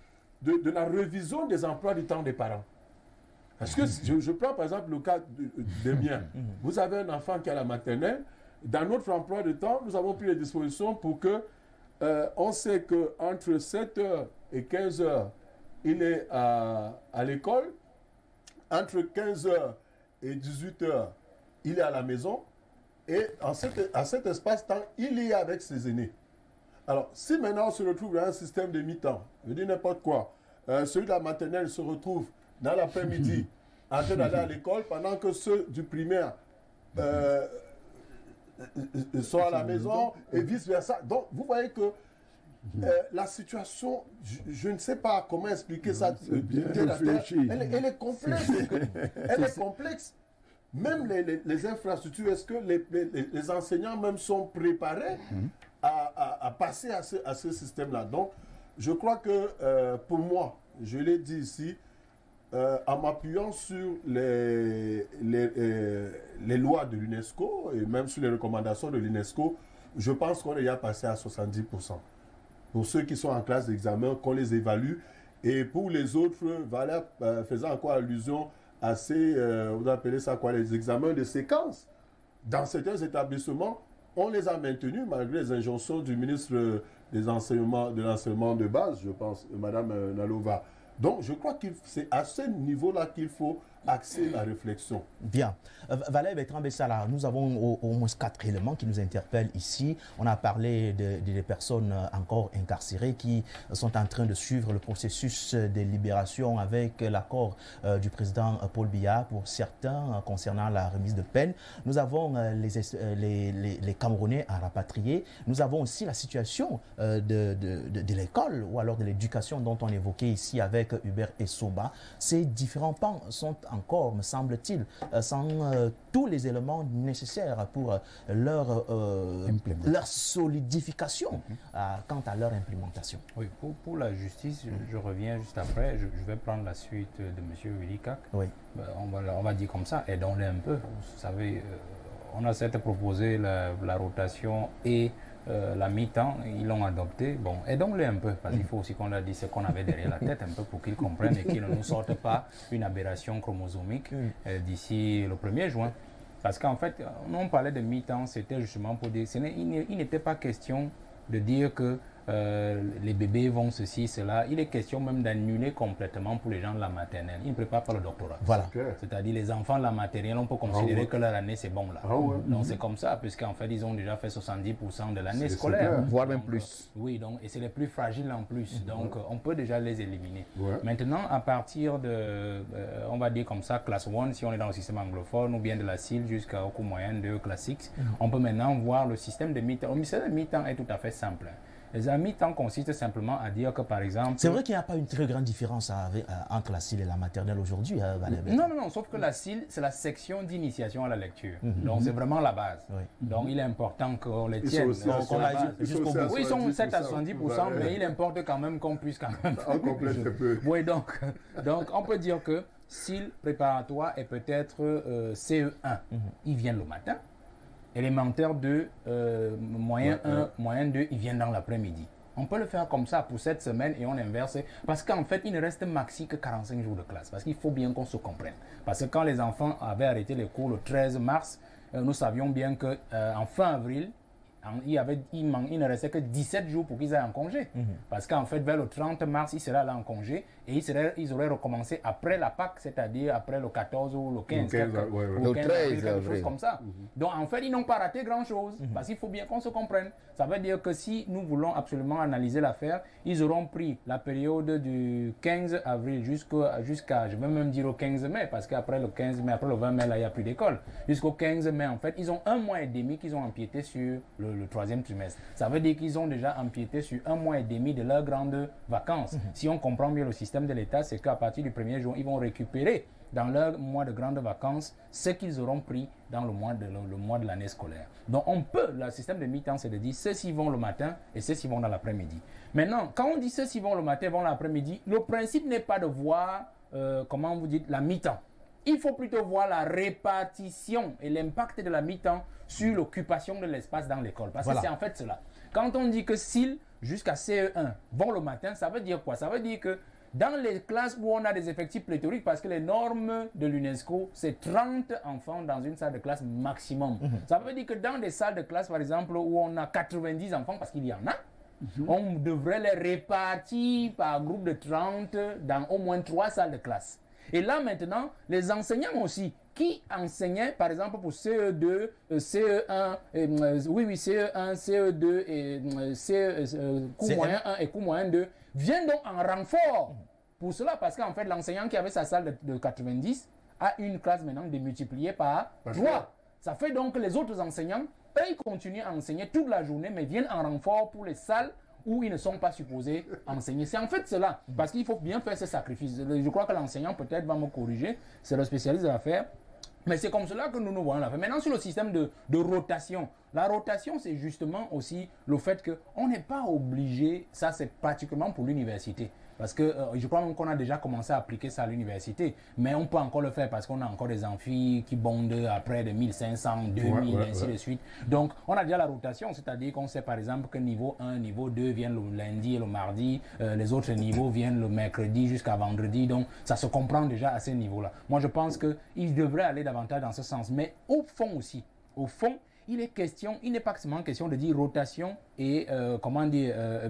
la révision des emplois du temps des parents. Parce que je prends par exemple le cas de mien. Vous avez un enfant qui est à la maternelle. Dans notre emploi de temps, nous avons pris les dispositions pour que on sait qu'entre 7h et 15h, il est à l'école. Entre 15h et 18h, il est à la maison. Et à cet espace-temps, il est avec ses aînés. Alors, si maintenant on se retrouve dans un système de mi-temps, je dis n'importe quoi, celui de la maternelle se retrouve dans l'après-midi en train d'aller à l'école, pendant que ceux du primaire sont à la maison et vice-versa. Donc, vous voyez que la situation, je ne sais pas comment expliquer ça. Elle est complexe. Elle est complexe. Même les infrastructures, est-ce que les enseignants même sont préparés à passer à ce système-là? Donc, je crois que pour moi, je l'ai dit ici, en m'appuyant sur les lois de l'UNESCO et même sur les recommandations de l'UNESCO, je pense qu'on est déjà passé à 70%. Pour ceux qui sont en classe d'examen, qu'on les évalue. Et pour les autres, voilà, faisant encore allusion à ces, vous appelez ça quoi, les examens de séquence. Dans certains établissements, on les a maintenus malgré les injonctions du ministre de l'enseignement de base, je pense, Mme Nalova. Donc, je crois que c'est à ce niveau-là qu'il faut axer la réflexion. Bien. Valère Bertrand Bessala, nous avons au moins 4 éléments qui nous interpellent ici. On a parlé des personnes encore incarcérées qui sont en train de suivre le processus de libération avec l'accord du président Paul Biya pour certains concernant la remise de peine. Nous avons les Camerounais à rapatrier. Nous avons aussi la situation de l'école ou alors de l'éducation dont on évoquait ici avec Hubert Essoba. Ces différents pans sont encore, me semble-t-il, sans tous les éléments nécessaires pour leur solidification quant à leur implémentation. Oui, pour la justice, je reviens juste après. Je vais prendre la suite de M. Willy Kak. Oui. On va dire comme ça, aidons-les un peu. Vous savez, on a certes proposé la rotation et la mi-temps, ils l'ont adopté. Bon, aidons-les un peu, parce qu'il faut aussi qu'on leur dise ce qu'on avait derrière la tête, un peu pour qu'ils comprennent et qu'ils ne nous sortent pas une aberration chromosomique d'ici le 1er juin. Parce qu'en fait, on parlait de mi-temps, c'était justement pour dire, il n'était pas question de dire que les bébés vont ceci, cela. Il est question même d'annuler complètement pour les gens de la maternelle. Ils ne préparent pas le doctorat. Voilà. C'est-à-dire les enfants de la maternelle, on peut considérer que leur année c'est bon là. Donc c'est comme ça, puisqu'en fait ils ont déjà fait 70% de l'année scolaire. Voire même plus. Oui, donc, et c'est les plus fragiles en plus. Donc on peut déjà les éliminer. Maintenant, à partir de, on va dire comme ça, classe 1, si on est dans le système anglophone, ou bien de la CIL jusqu'au cours moyen de classique, on peut maintenant voir le système de mi-temps. Le système de mi-temps est tout à fait simple. Les mi-temps consiste simplement à dire que, par exemple... C'est vrai qu'il n'y a pas une très grande différence entre la CIL et la maternelle aujourd'hui. Non, sauf que la CIL, c'est la section d'initiation à la lecture. Donc, c'est vraiment la base. Donc, il est important qu'on les tienne. Jusqu'au bout. Oui, ils sont 7 à 70%, mais il importe quand même qu'on puisse quand même... On complète un peu. Oui, donc, on peut dire que CIL préparatoire est peut-être CE1. Ils viennent le matin. Élémentaire 2, moyen 1, moyen 2, ils viennent dans l'après-midi. On peut le faire comme ça pour cette semaine et on inverse. Parce qu'en fait, il ne reste maxi que 45 jours de classe. Parce qu'il faut bien qu'on se comprenne. Parce que quand les enfants avaient arrêté les cours le 13 mars, nous savions bien qu'en fin avril, il ne restait que 17 jours pour qu'ils aient en congé. Parce qu'en fait, vers le 30 mars, ils seraient là en congé et ils auraient recommencé après la Pâques, c'est-à-dire après le 14 ou le 15. Le 13 quelque chose comme ça. Donc, en fait, ils n'ont pas raté grand-chose. Parce qu'il faut bien qu'on se comprenne. Ça veut dire que si nous voulons absolument analyser l'affaire, ils auront pris la période du 15 avril jusqu'à, je vais même dire au 15 mai, parce qu'après le 15 mai, après le 20 mai, là, il n'y a plus d'école. Jusqu'au 15 mai, en fait, ils ont 1 mois et demi qu'ils ont empiété sur le 3e trimestre. Ça veut dire qu'ils ont déjà empiété sur 1 mois et demi de leurs grandes vacances. Si on comprend bien le système système de l'État, c'est qu'à partir du 1er juin, ils vont récupérer dans leur mois de grandes vacances ce qu'ils auront pris dans le mois de l'année scolaire. Donc on peut, le système de mi-temps, c'est de dire ceux-ci vont le matin et ceux-ci vont dans l'après-midi. Maintenant, quand on dit ceux-ci vont le matin, vont l'après-midi, le principe n'est pas de voir, comment vous dites, la mi-temps. Il faut plutôt voir la répartition et l'impact de la mi-temps sur l'occupation de l'espace dans l'école. Parce que c'est en fait cela. Quand on dit que s'ils, jusqu'à CE1, vont le matin, ça veut dire quoi? Ça veut dire que dans les classes où on a des effectifs pléthoriques, parce que les normes de l'UNESCO, c'est 30 enfants dans une salle de classe maximum. Ça veut dire que dans des salles de classe, par exemple, où on a 90 enfants, parce qu'il y en a, on devrait les répartir par groupe de 30 dans au moins 3 salles de classe. Et là maintenant, les enseignants aussi, qui enseignaient par exemple pour CE2, CE1, CE1, CE2 et cours moyen 1 et cours moyen 2, viennent donc en renfort pour cela, parce qu'en fait l'enseignant qui avait sa salle de 90 a une classe maintenant démultipliée par 3. Ça fait donc que les autres enseignants, eux, ils continuent à enseigner toute la journée, mais viennent en renfort pour les salles où ils ne sont pas supposés enseigner. C'est en fait cela, parce qu'il faut bien faire ce sacrifice. Je crois que l'enseignant peut-être va me corriger, c'est le spécialiste de l'affaire, mais c'est comme cela que nous nous voyons l'affaire. Maintenant, sur le système de rotation, la rotation, c'est justement aussi le fait qu'on n'est pas obligé, ça c'est particulièrement pour l'université, parce que je crois qu'on a déjà commencé à appliquer ça à l'université, mais on peut encore le faire parce qu'on a encore des amphis qui bondent à près de 1500, 2000, ainsi de suite. Donc, on a déjà la rotation, c'est-à-dire qu'on sait par exemple que niveau 1, niveau 2 viennent le lundi et le mardi, les autres niveaux viennent le mercredi jusqu'à vendredi, donc ça se comprend déjà à ce niveau-là. Moi, je pense qu'il devrait aller davantage dans ce sens, mais au fond aussi, au fond, il n'est pas seulement question de dire rotation et,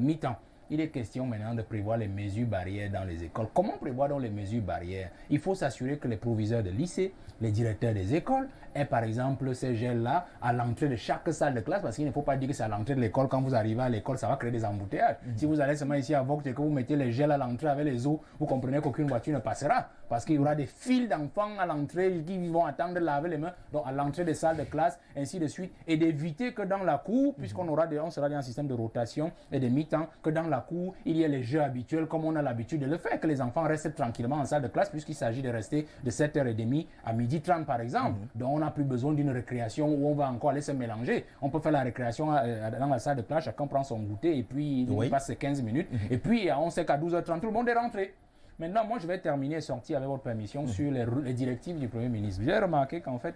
mi-temps. Il est question maintenant de prévoir les mesures barrières dans les écoles. Comment prévoir donc les mesures barrières? Il faut s'assurer que les proviseurs de lycée, les directeurs des écoles aient par exemple ces gels-là à l'entrée de chaque salle de classe, parce qu'il ne faut pas dire que c'est à l'entrée de l'école. Quand vous arrivez à l'école, ça va créer des embouteillages. Si vous allez seulement ici à Vox et que vous mettez les gels à l'entrée avec les eaux, vous comprenez qu'aucune voiture ne passera, parce qu'il y aura des files d'enfants à l'entrée qui vont attendre de laver les mains, donc à l'entrée des salles de classe, ainsi de suite, et d'éviter que dans la cour, puisqu'on sera dans un système de rotation et de mi-temps, que dans la cour, il y a les jeux habituels comme on a l'habitude de le faire, que les enfants restent tranquillement en salle de classe, puisqu'il s'agit de rester de 7h30 à 12h30 par exemple. Donc on n'a plus besoin d'une récréation où on va encore aller se mélanger. On peut faire la récréation dans la salle de classe, chacun prend son goûter et puis il passe ses 15 minutes. Et puis on sait qu'à 12h30, tout le monde est rentré. Maintenant, moi je vais terminer et sortir avec votre permission sur les directives du Premier ministre. J'ai remarqué qu'en fait,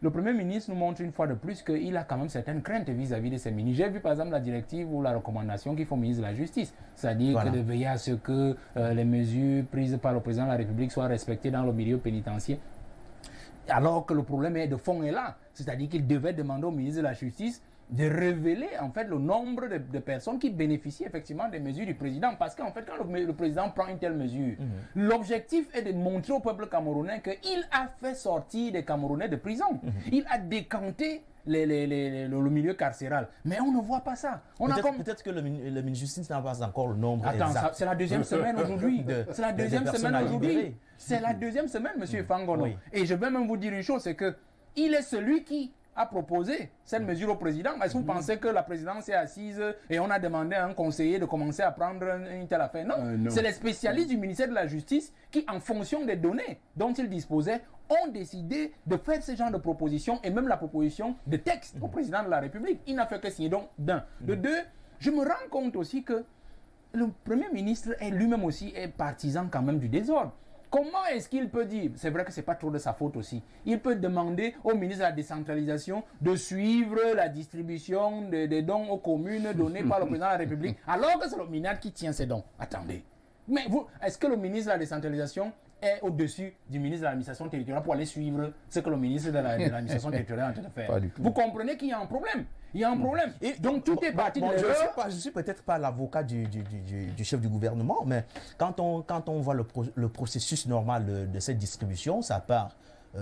le Premier ministre nous montre une fois de plus qu'il a quand même certaines craintes vis-à-vis de ses ministres. J'ai vu par exemple la directive ou la recommandation qu'il faut au ministre de la Justice, c'est-à-dire de veiller à ce que les mesures prises par le président de la République soient respectées dans le milieu pénitentiaire. Alors que le problème de fond est là, c'est-à-dire qu'il devait demander au ministre de la Justice de révéler en fait le nombre de personnes qui bénéficient effectivement des mesures du président. Parce qu'en fait, quand le président prend une telle mesure, l'objectif est de montrer au peuple camerounais qu'il a fait sortir des Camerounais de prison. Il a décanté le milieu carcéral. Mais on ne voit pas ça. Peut-être que le ministre de Justice n'a pas encore le nombre exact. C'est la deuxième semaine aujourd'hui. C'est la deuxième semaine aujourd'hui. C'est la deuxième semaine, M. Fangono. Et je vais même vous dire une chose, c'est que il est celui qui a proposé cette mesure au président. Est-ce que vous pensez que la présidence est assise et on a demandé à un conseiller de commencer à prendre une telle affaire? Non. C'est les spécialistes du ministère de la Justice qui, en fonction des données dont ils disposaient, ont décidé de faire ce genre de proposition et même la proposition de texte au président de la République. Il n'a fait que signer. Donc, d'un. De deux, je me rends compte aussi que le Premier ministre est lui-même aussi partisan quand même du désordre. Comment est-ce qu'il peut dire, c'est vrai que ce n'est pas trop de sa faute aussi, il peut demander au ministre de la décentralisation de suivre la distribution des dons aux communes donnés par le président de la République, alors que c'est le MINAD qui tient ces dons. Attendez, mais est-ce que le ministre de la décentralisation est au-dessus du ministre de l'administration territoriale pour aller suivre ce que le ministre de l'administration territoriale est en train de faire? Vous comprenez qu'il y a un problème. Il y a un problème. Et donc tout est parti de l'erreur. Je ne suis peut-être pas l'avocat du chef du gouvernement, mais quand on voit le processus normal de cette distribution, ça part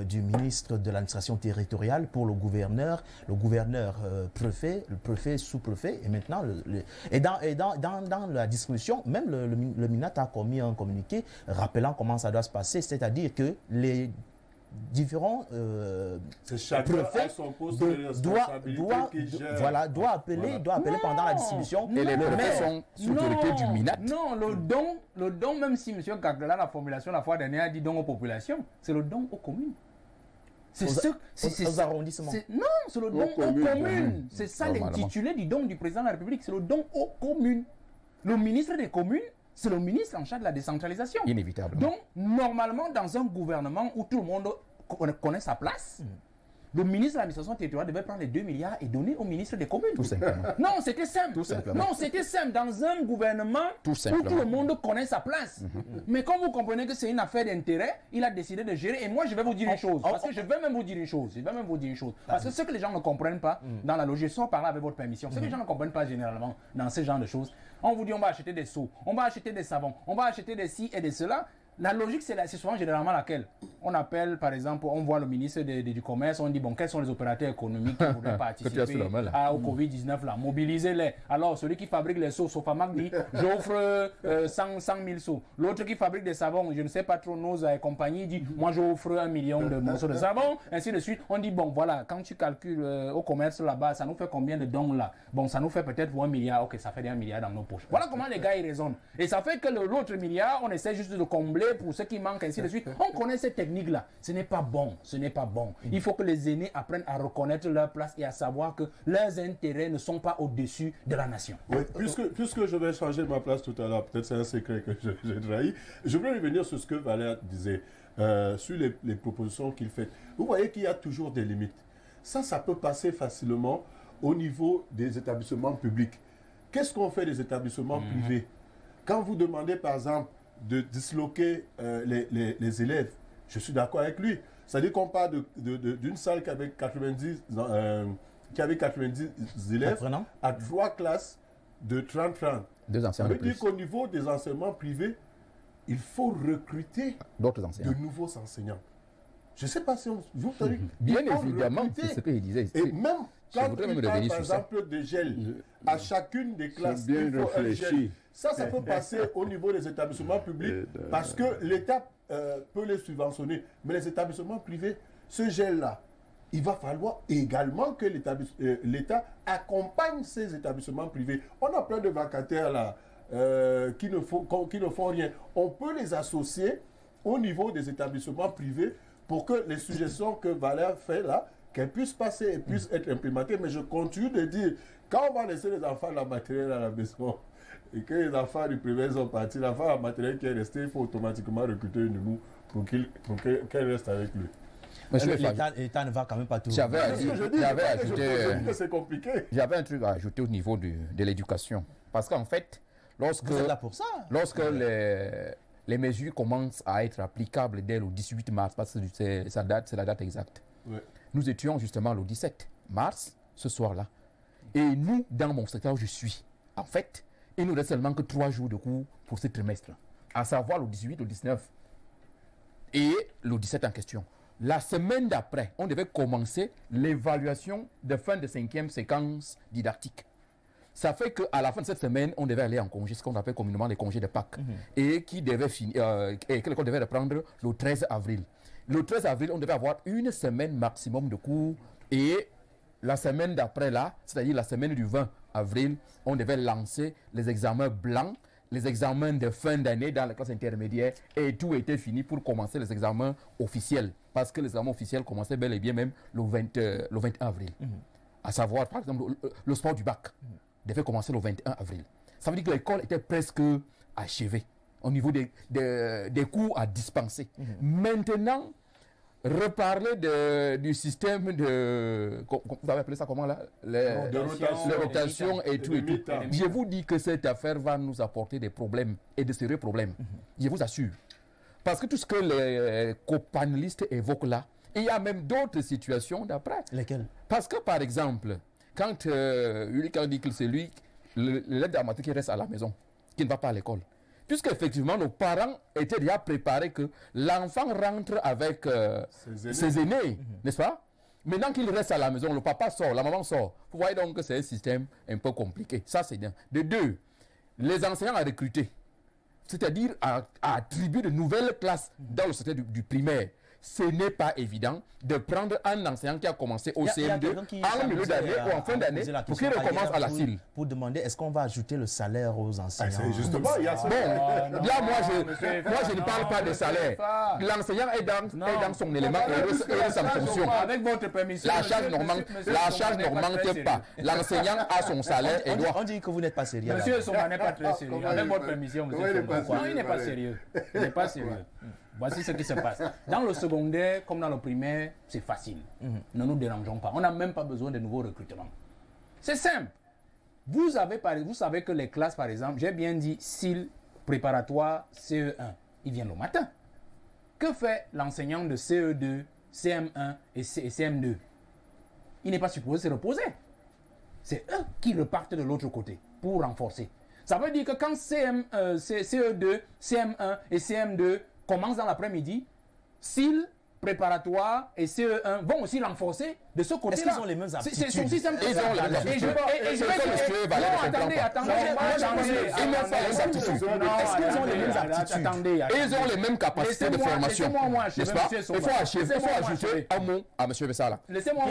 du ministre de l'administration territoriale pour le gouverneur préfet, le préfet, sous-préfet, et maintenant, dans la distribution, même le MINAT a commis un communiqué rappelant comment ça doit se passer, c'est-à-dire que différents préfets doit appeler pendant la distribution. Et les préfets sont sous l'autorité du MINAT. Non, le don, même si M. Gagdela, la formulation la fois dernière, a dit don aux populations, c'est le don aux communes. C'est aux arrondissements. Non, c'est le don aux communes. C'est ça l'intitulé du don du président de la République, c'est le don aux communes. Le ministre des communes, c'est le ministre en charge de la décentralisation. Inévitablement. Donc, normalement, dans un gouvernement où tout le monde connaît sa place, le ministre de l'administration territoriale devait prendre les 2 milliards et donner au ministre des communes. Tout simplement. Non, c'était simple. Tout simplement. Non, c'était simple. Dans un gouvernement où tout le monde connaît sa place. Mais quand vous comprenez que c'est une affaire d'intérêt, il a décidé de gérer. Et moi, je vais vous dire une chose. Parce que je vais même vous dire une chose. Parce que ce que les gens ne comprennent pas dans la logique, sans parler avec votre permission, ce que les gens ne comprennent pas généralement dans ce genre de choses, on vous dit on va acheter des seaux, on va acheter des savons, on va acheter des ci et des cela. La logique, c'est souvent généralement laquelle? On appelle, par exemple, on voit le ministre du Commerce, on dit, bon, quels sont les opérateurs économiques qui voudraient participer au Covid-19 là? Mobilisez-les. Alors, celui qui fabrique les seaux, Sofamac dit, j'offre 100 000 seaux. L'autre qui fabrique des savons, je ne sais pas trop, nos compagnies, dit, moi, j'offre 1 million de morceaux de savon, ainsi de suite. On dit, bon, voilà, quand tu calcules au commerce là-bas, ça nous fait combien de dons là? Bon, ça nous fait peut-être 1 milliard. Ok, ça fait 1 milliard dans nos poches. Voilà comment les gars, ils raisonnent. Et ça fait que l'autre milliard, on essaie juste de combler pour ce qui manque, ainsi de suite. On connaît cette technique-là. Ce n'est pas bon. Ce n'est pas bon. Il faut que les aînés apprennent à reconnaître leur place et à savoir que leurs intérêts ne sont pas au-dessus de la nation. Oui, puisque je vais changer ma place tout à l'heure, peut-être c'est un secret que j'ai trahi, je veux revenir sur ce que Valère disait, sur les propositions qu'il fait. Vous voyez qu'il y a toujours des limites. Ça peut passer facilement au niveau des établissements publics. Qu'est-ce qu'on fait des établissements privés? Quand vous demandez, par exemple, de disloquer les élèves, je suis d'accord avec lui. C'est-à-dire qu'on parle d'une salle qui avait 90 élèves à 3 classes de 30. Ça veut dire qu'au niveau des enseignements privés, il faut recruter de nouveaux enseignants. Je ne sais pas si vous savez. Bien évidemment, c'est ce qu'il disait. Et même quand il parle, par exemple, de gel, à chacune des classes, il faut un gel. Ça peut passer au niveau des établissements publics parce que l'État peut les subventionner. Mais les établissements privés, ce gel-là, il va falloir également que l'État accompagne ces établissements privés. On a plein de vacataires là qui ne font rien. On peut les associer au niveau des établissements privés pour que les suggestions que Valère fait là, qu'elles puissent passer et puissent être implémentées. Mais je continue de dire, quand on va laisser les enfants la matériel à la maison et que les enfants du primaire sont partis, l'enfant la matériel qui est resté, il faut automatiquement recruter une nounou pour qu'elle reste avec lui. L'État ne va quand même pas tout. J'avais ajouté, c'est compliqué. J'avais un truc à ajouter au niveau de l'éducation. Parce qu'en fait, lorsque les mesures commencent à être applicables dès le 18 mars, parce que c'est la date exacte. Ouais. Nous étions justement le 17 mars, ce soir-là. Et nous, dans mon secteur où je suis, en fait, il nous reste seulement que 3 jours de cours pour ce trimestre. À savoir le 18, le 19 et le 17 en question. La semaine d'après, on devait commencer l'évaluation de fin de 5e séquence didactique. Ça fait qu'à la fin de cette semaine, on devait aller en congé, ce qu'on appelle communément les congés de Pâques, et qui devait finir, et que l'école devait reprendre le 13 avril. Le 13 avril, on devait avoir une semaine maximum de cours, et la semaine d'après là, c'est-à-dire la semaine du 20 avril, on devait lancer les examens blancs, les examens de fin d'année dans la classe intermédiaire, et tout était fini pour commencer les examens officiels, parce que les examens officiels commençaient bel et bien même le 21 avril. À savoir, par exemple, le sport du bac devait commencer le 21 avril. Ça veut dire que l'école était presque achevée au niveau des cours à dispenser. Maintenant, reparler du système de... Vous avez appelé ça comment là? De rotation et tout. Je vous dis que cette affaire va nous apporter des problèmes et de sérieux problèmes. Je vous assure. Parce que tout ce que les copanélistes évoquent là, il y a même d'autres situations d'après. Lesquelles? Parce que par exemple, quand Ulrich dit que c'est lui, l'élève d'amateur qui reste à la maison, qui ne va pas à l'école. Puisqu'effectivement, nos parents étaient déjà préparés que l'enfant rentre avec ses aînés, n'est-ce pas? Maintenant qu'il reste à la maison, le papa sort, la maman sort. Vous voyez donc que c'est un système un peu compliqué. Ça, c'est bien. De deux, les enseignants à recruter, c'est-à-dire à attribuer de nouvelles classes dans le secteur du primaire. ce n'est pas évident de prendre un enseignant qui a commencé au CM2 en milieu d'année ou en fin d'année pour qu'il recommence à la CIL. Pour demander est-ce qu'on va ajouter le salaire aux enseignants. Justement, il y a ça. Bon, là, moi, je ne parle pas de salaire. L'enseignant est dans son élément et sa fonction. Avec votre permission. La charge ne manque pas. L'enseignant a son salaire et doit. On dit que vous n'êtes pas sérieux. Monsieur Soma n'est pas très sérieux. Avec votre permission, monsieur Soma. Non, il n'est pas sérieux. Il n'est pas sérieux. Voici ce qui se passe. Dans le secondaire, comme dans le primaire, c'est facile. Ne nous dérangeons pas. On n'a même pas besoin de nouveaux recrutements. C'est simple. Vous savez que les classes, par exemple, j'ai bien dit CIL préparatoire CE1. Ils viennent le matin. Que fait l'enseignant de CE2, CM1 et CM2? Il n'est pas supposé se reposer. C'est eux qui repartent de l'autre côté pour renforcer. Ça veut dire que quand CE2, CM1 et CM2 commencent dans l'après-midi, CIL préparatoire et CE1 vont aussi renforcer de ce côté-là. Est-ce qu'ils ont les mêmes aptitudes? Ils ont les mêmes aptitudes. Est-ce qu'ils ont les mêmes aptitudes? Ils ont les mêmes capacités de formation. N'est-ce pas? Il faut ajouter un mot à M. Bessala. Laissez-moi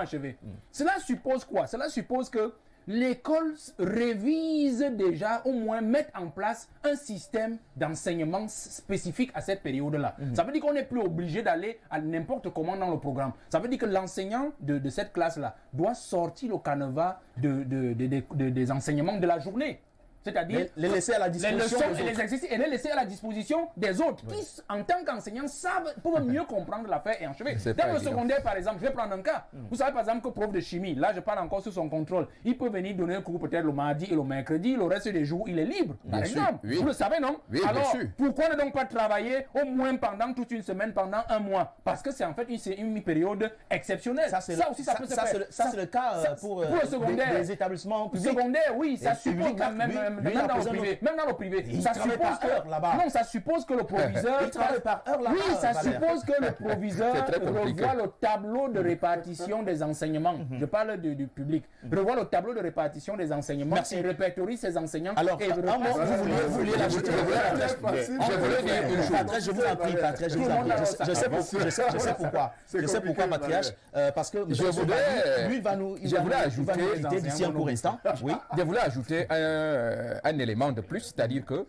achever. Cela suppose quoi? Cela suppose que l'école révise déjà, au moins mettre en place un système d'enseignement spécifique à cette période-là. Ça veut dire qu'on n'est plus obligé d'aller à n'importe comment dans le programme. Ça veut dire que l'enseignant de cette classe-là doit sortir le canevas des enseignements de la journée. C'est-à-dire les laisser à la disposition les leçons et les exercices et les laisser à la disposition des autres qui, en tant qu'enseignants, peuvent mieux comprendre l'affaire et enchever. Dans le secondaire, par exemple, je vais prendre un cas. Vous savez, par exemple, que prof de chimie, là, je parle encore sous son contrôle, il peut venir donner un cours peut-être le mardi et le mercredi, le reste des jours, il est libre, par exemple. Vous le savez, non? Alors, pourquoi ne donc pas travailler au moins pendant toute une semaine, pendant un mois? Parce que c'est en fait une période exceptionnelle. Ça aussi, ça peut se faire. Ça, c'est le cas pour le secondaire. Les établissements publics. Secondaire, oui, ça suppose même dans le privé. Ça suppose que ça suppose que le proviseur. Il travaille par heure là-bas. Oui, ça suppose que le proviseur revoit le tableau de répartition des enseignements. Je parle du public. Revoit le tableau de répartition des enseignements et répertorie ses enseignants. Alors, vous vouliez l'ajouter. Je voulais dire une chose. Je vous en prie, Patrick. Je sais pourquoi. Je sais pourquoi, Patrick. Parce que je voulais ajouter d'ici un court instant. Oui. Je voulais ajouter un élément de plus, c'est-à-dire que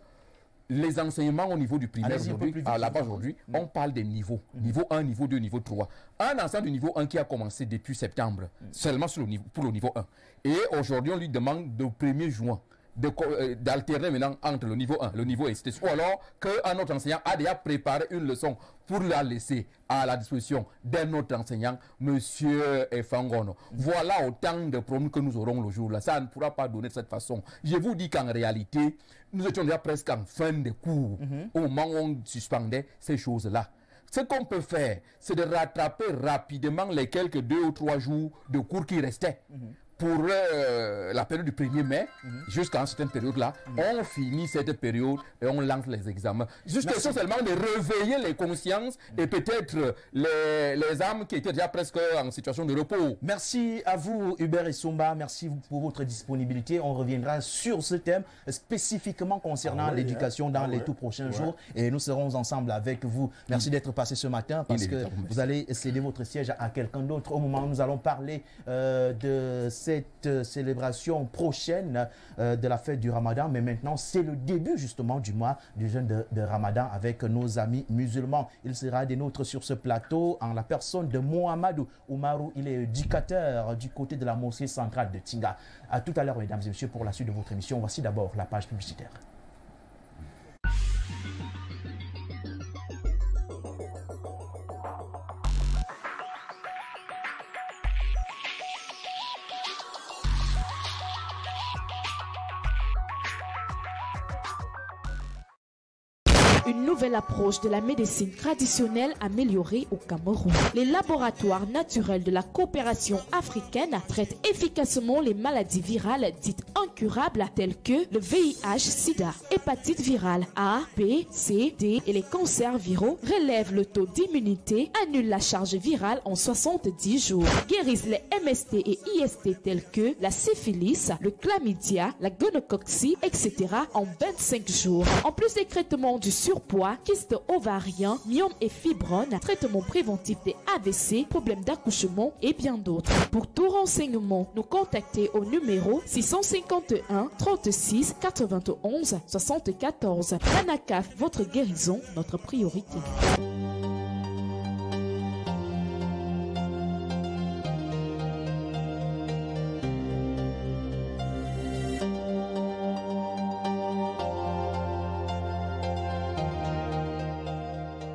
les enseignements au niveau du primaire aujourd'hui, là-bas aujourd'hui, on parle des niveaux. Niveau 1, niveau 2, niveau 3. Un enseignant du niveau 1 qui a commencé depuis septembre, seulement pour le niveau 1. Et aujourd'hui, on lui demande de 1er juin d'alterner maintenant entre le niveau 1, le niveau STS, ou alors qu'un autre enseignant a déjà préparé une leçon pour la laisser à la disposition d'un autre enseignant, monsieur Fangono. Voilà autant de problèmes que nous aurons le jour-là. Ça ne pourra pas donner de cette façon. Je vous dis qu'en réalité, nous étions déjà presque en fin de cours au moment où on suspendait ces choses-là. Ce qu'on peut faire, c'est de rattraper rapidement les quelques 2 ou 3 jours de cours qui restaient. Pour la période du 1er mai, jusqu'à une certaine période-là, on finit cette période et on lance les examens. Juste question seulement de réveiller les consciences et peut-être les âmes qui étaient déjà presque en situation de repos. Merci à vous, Hubert Essomba. Merci pour votre disponibilité. On reviendra sur ce thème spécifiquement concernant l'éducation dans les tout prochains jours. Et nous serons ensemble avec vous. Merci d'être passé ce matin parce que vous allez céder votre siège à quelqu'un d'autre. Au moment où nous allons parler de cette célébration prochaine de la fête du Ramadan, mais maintenant c'est le début justement du mois du jeûne de Ramadan avec nos amis musulmans. Il sera des nôtres sur ce plateau en la personne de Mohamedou Oumarou. Il est éducateur du côté de la mosquée centrale de Tinga. À tout à l'heure, mesdames et messieurs, pour la suite de votre émission. Voici d'abord la page publicitaire. Une nouvelle approche de la médecine traditionnelle améliorée au Cameroun. Les laboratoires naturels de la coopération africaine traitent efficacement les maladies virales dites incurables telles que le VIH-Sida, hépatite virale A, B, C, D et les cancers viraux, relèvent le taux d'immunité, annulent la charge virale en 70 jours, guérissent les MST et IST tels que la syphilis, le chlamydia, la gonocoxie, etc. en 25 jours. En plus des traitements du surpoids, kyste ovarien, myome et fibrone, traitement préventif des AVC, problèmes d'accouchement et bien d'autres. Pour tout renseignement, nous contacter au numéro 651 36 91 74. Anacaf, votre guérison, notre priorité.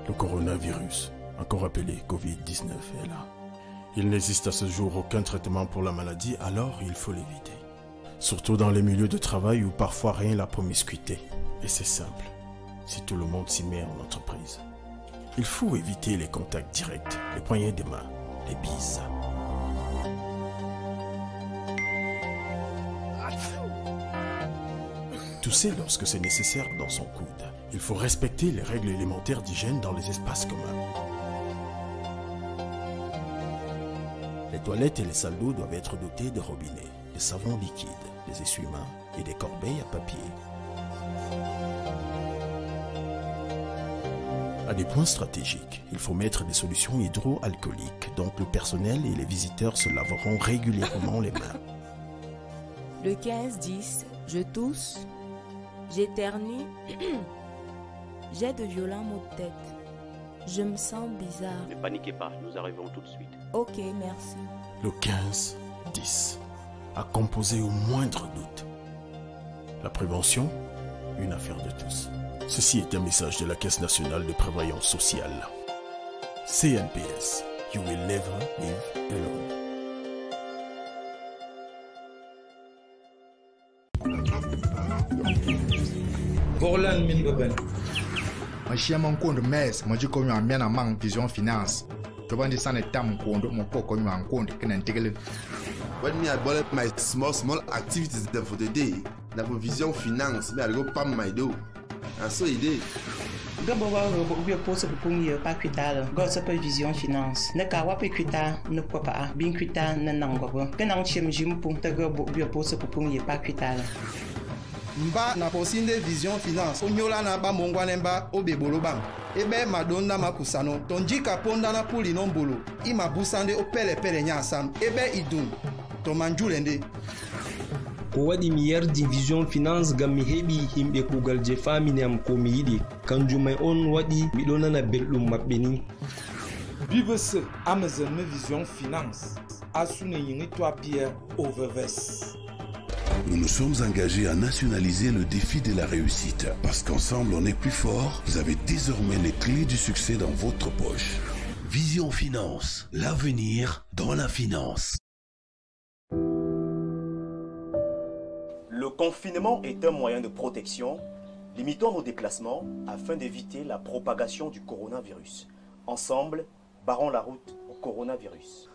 Le coronavirus, encore appelé Covid-19, est là. Il n'existe à ce jour aucun traitement pour la maladie, alors il faut l'éviter. Surtout dans les milieux de travail où parfois rien la promiscuité. Et c'est simple, si tout le monde s'y met en entreprise. Il faut éviter les contacts directs, les poignées de main, les bises. Tousser lorsque c'est nécessaire dans son coude. Il faut respecter les règles élémentaires d'hygiène dans les espaces communs. Les toilettes et les salles d'eau doivent être dotées de robinets, de savons liquides, des essuie-mains et des corbeilles à papier. À des points stratégiques, il faut mettre des solutions hydroalcooliques, donc le personnel et les visiteurs se laveront régulièrement les mains. Le 15-10, je tousse, j'éternue, j'ai de violents maux de tête. Je me sens bizarre. Ne paniquez pas, nous arrivons tout de suite. Ok, merci. Le 15-10, à composer au moindre doute. La prévention, une affaire de tous. Ceci est un message de la Caisse nationale de prévoyance sociale. CNPS, you will never live alone. Borlan Mingoben. Machia Mankondo Mes, Majiko Miana Mang Vision Finance. Tobandi San Tam Kondo, Mopoko Mankondo, Kenan Tigelin. When me I bought my small activities for the day, na Vision Finance, me I go pam my do. And so it did. Gabawa robo pose pour mieux pas cuital gosse pas vision finance ne ka wape cuita ne quoi pas bien cuita ne nango que nan chim jim pour te go pose pour mieux pas cuital Mba na posinde vision finance onyola na ba mongwanemba obebolo bang ebe madonna makusano tonjika ponda na puli nombolo ima busande opele nya sam ebe idun to manjulende ko wadi mi yardi vision finance gam mi hebi himbe kugal je famine am ko mi yidi kanjumay on wadi mi do nana beldum mabbe ni bibese amazon vision finance asune yingi to Pierre Overves. Nous nous sommes engagés à nationaliser le défi de la réussite. Parce qu'ensemble, on est plus fort. Vous avez désormais les clés du succès dans votre poche. Vision Finance, l'avenir dans la finance. Le confinement est un moyen de protection. Limitons nos déplacements afin d'éviter la propagation du coronavirus. Ensemble, barrons la route au coronavirus.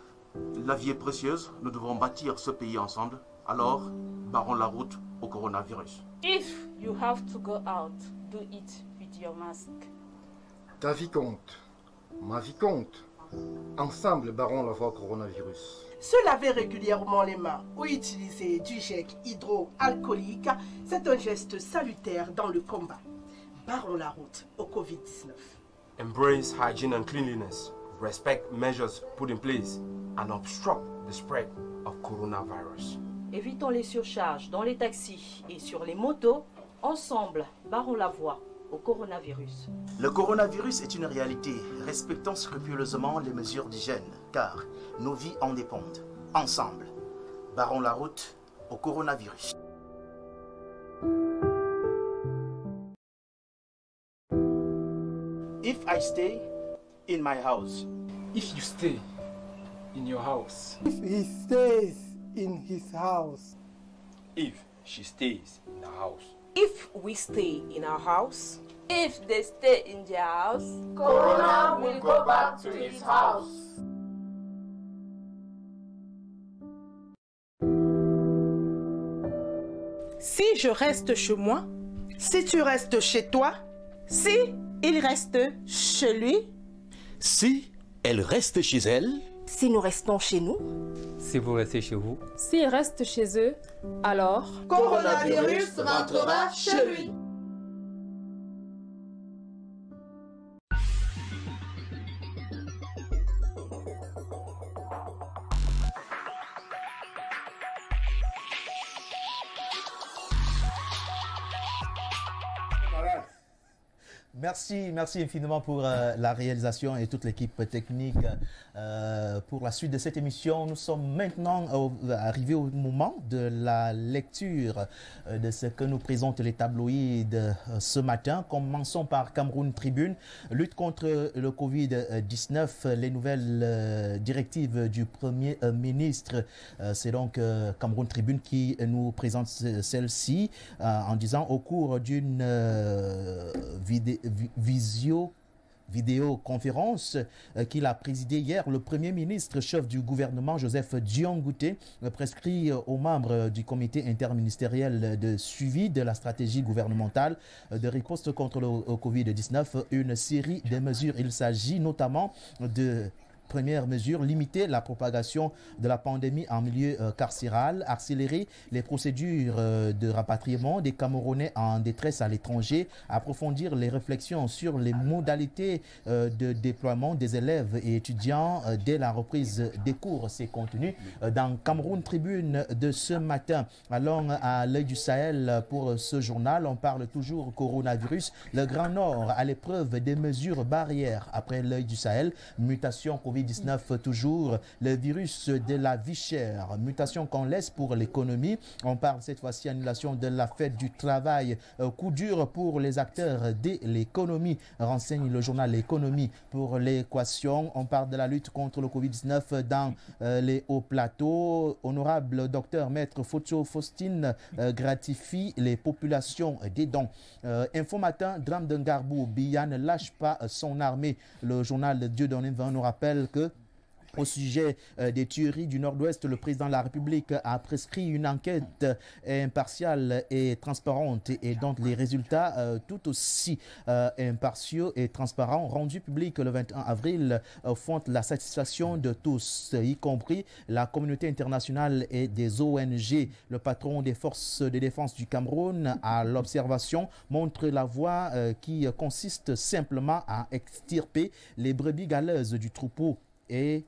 La vie est précieuse, nous devons bâtir ce pays ensemble. Alors, barrons la route au coronavirus. If you have to go out, do it with your mask. Ta vie compte, ma vie compte. Ensemble, barrons la voie au coronavirus. Se laver régulièrement les mains ou utiliser du gel hydroalcoolique, c'est un geste salutaire dans le combat. Barrons la route au Covid-19. Embrace hygiene and cleanliness. Respect measures put in place and obstruct the spread of coronavirus. Évitons les surcharges dans les taxis et sur les motos. Ensemble, barrons la voie au coronavirus. Le coronavirus est une réalité. Respectons scrupuleusement les mesures d'hygiène, car nos vies en dépendent. Ensemble, barrons la route au coronavirus. If I stay in my house. If you stay in your house. If he stays in his house. If she stays in the house. If we stay in our house. If they stay in their house, Corona will go back to his house. Si je reste chez moi. Si tu restes chez toi. Si il reste chez lui. Si elle reste chez elle. Si nous restons chez nous. Si vous restez chez vous. S'ils restent chez eux, alors... Coronavirus rentrera chez lui. Merci infiniment pour la réalisation et toute l'équipe technique. Pour la suite de cette émission, nous sommes maintenant arrivés au moment de la lecture de ce que nous présentent les tabloïds ce matin. Commençons par Cameroun Tribune. Lutte contre le Covid-19, les nouvelles directives du Premier ministre. C'est donc Cameroun Tribune qui nous présente celle-ci en disant au cours d'une vidéoconférence qu'il a présidée hier, le Premier ministre, chef du gouvernement, Joseph Dion-Ngouté, prescrit aux membres du comité interministériel de suivi de la stratégie gouvernementale de riposte contre le Covid-19 une série de mesures. Il s'agit notamment de première mesure, limiter la propagation de la pandémie en milieu carcéral, accélérer les procédures de rapatriement des Camerounais en détresse à l'étranger, approfondir les réflexions sur les modalités de déploiement des élèves et étudiants dès la reprise des cours. C'est contenu dans Cameroun Tribune de ce matin. Allons à l'œil du Sahel pour ce journal. On parle toujours coronavirus. Le Grand Nord à l'épreuve des mesures barrières après l'œil du Sahel. Mutation Covid-19 toujours, le virus de la vie chère, mutation qu'on laisse pour l'économie. On parle cette fois-ci annulation de la fête du travail, coup dur pour les acteurs de l'économie, renseigne le journal L'économie pour l'équation. On parle de la lutte contre le Covid-19 dans les hauts plateaux. Honorable docteur Maître Focho Faustine gratifie les populations des dons. Info Matin, drame de Ngarbou, Biya ne lâche pas son armée. Le journal Dieudonné 20 nous rappelle que au sujet des tueries du Nord-Ouest, le président de la République a prescrit une enquête impartiale et transparente et dont les résultats tout aussi impartiaux et transparents rendus publics le 21 avril font la satisfaction de tous, y compris la communauté internationale et des ONG. Le patron des forces de défense du Cameroun à l'observation montre la voie qui consiste simplement à extirper les brebis galeuses du troupeau et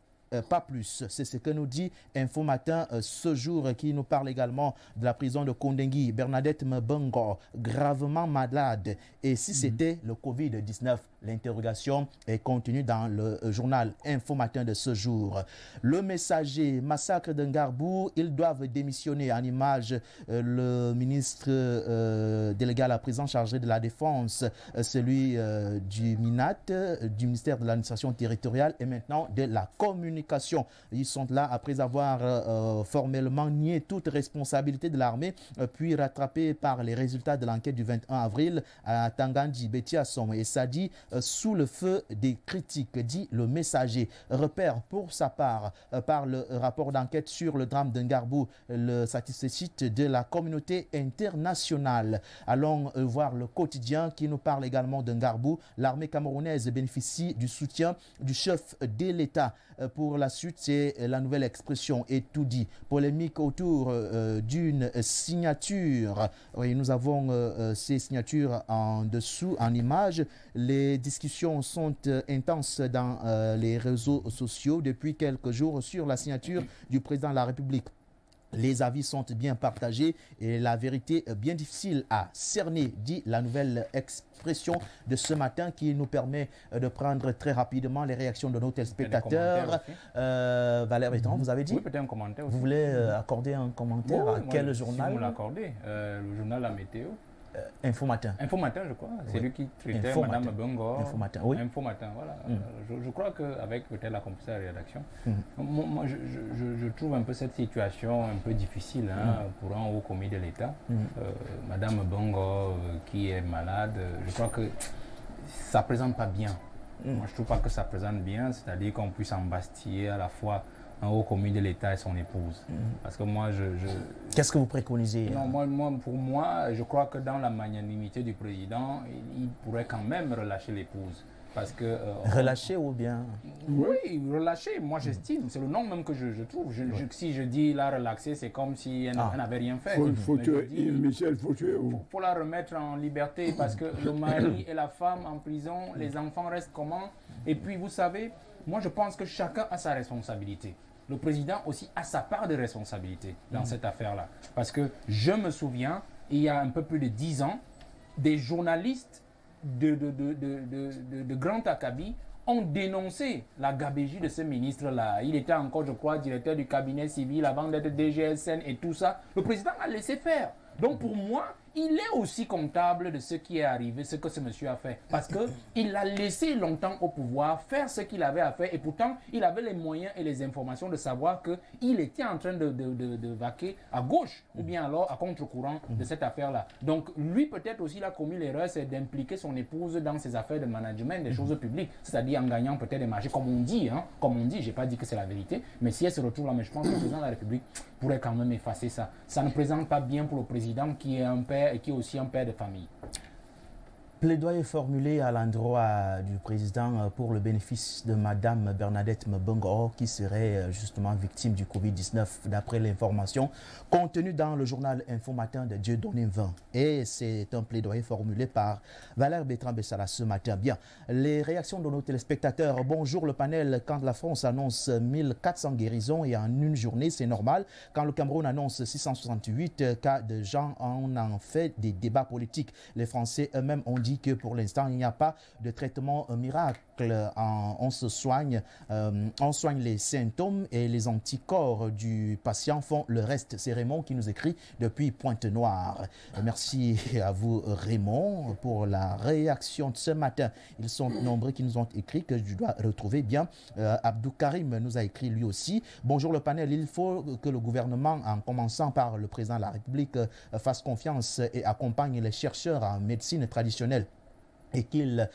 pas plus. C'est ce que nous dit Info Matin ce jour, qui nous parle également de la prison de Kondengui. Bernadette Mbongo, gravement malade. Et si c'était le Covid-19? L'interrogation est contenue dans le journal Info Matin de ce jour. Le Messager, massacre de Ngarbou, ils doivent démissionner. En image, le ministre délégué à la prison chargé de la Défense, celui du MINAT, du ministère de l'administration territoriale et maintenant de la communication. Ils sont là après avoir formellement nié toute responsabilité de l'armée, puis rattrapés par les résultats de l'enquête du 21 avril à Tangandji, Betiasson et Sadi, sous le feu des critiques, dit le Messager. Repère pour sa part par le rapport d'enquête sur le drame de Ngarbou, le satisfait de la communauté internationale. Allons voir le quotidien qui nous parle également de Ngarbou. L'armée camerounaise bénéficie du soutien du chef de l'État. Pour la suite, c'est la nouvelle expression et tout dit. Polémique autour d'une signature. Oui, nous avons ces signatures en dessous, en image. Les discussions sont intenses dans les réseaux sociaux depuis quelques jours sur la signature du président de la République. Les avis sont bien partagés et la vérité bien difficile à cerner, dit la nouvelle expression de ce matin qui nous permet de prendre très rapidement les réactions de nos téléspectateurs. Valère Béton, vous avez dit? Oui, peut-être un commentaire aussi. Vous voulez accorder un commentaire à quel journal? Si vous l'accordez, le journal La Météo. Info Matin. Info Matin, je crois. C'est lui qui traitait Info Madame Matin. Bongo. Info Matin, oui. Info Matin, voilà. Je crois qu'avec peut-être la complicité de la rédaction, moi, je trouve un peu cette situation un peu difficile pour un haut commis de l'État. Madame Bongo qui est malade, je crois que ça ne présente pas bien. Moi, je ne trouve pas que ça présente bien, c'est-à-dire qu'on puisse embastiller à la fois un haut commis de l'État et son épouse. Parce que moi, Qu'est-ce que vous préconisez? Non, pour moi, je crois que dans la magnanimité du président, il pourrait quand même relâcher l'épouse. Parce que, relâcher ou bien? Oui, relâcher, moi j'estime. C'est le nom même que je trouve. Si je dis la relaxer, c'est comme si elle n'avait rien fait. Michel, faut la remettre en liberté parce que le mari et la femme en prison, les enfants restent comment? Et puis vous savez, moi je pense que chacun a sa responsabilité. Le président aussi a sa part de responsabilité dans cette affaire-là. Parce que je me souviens, il y a un peu plus de 10 ans, des journalistes de Grand Acabit ont dénoncé la gabégie de ce ministre-là. Il était encore, je crois, directeur du cabinet civil avant d'être DGSN et tout ça. Le président a laissé faire. Donc pour moi, il est aussi comptable de ce qui est arrivé, ce que ce monsieur a fait. Parce qu'il a laissé longtemps au pouvoir faire ce qu'il avait à faire. Et pourtant, il avait les moyens et les informations de savoir qu'il était en train de vaquer à gauche ou bien alors à contre-courant de cette affaire-là. Donc lui, peut-être aussi, il a commis l'erreur, c'est d'impliquer son épouse dans ses affaires de management, des choses publiques. C'est-à-dire en gagnant peut-être des marchés, comme on dit. Hein, comme on dit, je n'ai pas dit que c'est la vérité. Mais si elle se retrouve là, mais je pense que le président de la République pourrait quand même effacer ça. Ça ne présente pas bien pour le président qui est un père et qui est aussi un père de famille. Plaidoyer formulé à l'endroit du président pour le bénéfice de Madame Bernadette Mbongo qui serait justement victime du Covid-19 d'après l'information contenue dans le journal Info Matin de Dieudonné 20. Et c'est un plaidoyer formulé par Valère Bertrand Bessala ce matin. Bien, les réactions de nos téléspectateurs. Bonjour le panel. Quand la France annonce 1400 guérisons et en une journée, c'est normal. Quand le Cameroun annonce 668 cas de gens, on en fait des débats politiques. Les Français eux-mêmes ont dit que pour l'instant, il n'y a pas de traitement miracle. On soigne les symptômes et les anticorps du patient font le reste. C'est Raymond qui nous écrit depuis Pointe-Noire. Merci à vous Raymond pour la réaction de ce matin. Ils sont nombreux qui nous ont écrit que je dois retrouver bien. Abdou Karim nous a écrit lui aussi. Bonjour le panel, il faut que le gouvernement, en commençant par le président de la République, fasse confiance et accompagne les chercheurs en médecine traditionnelle et qu'il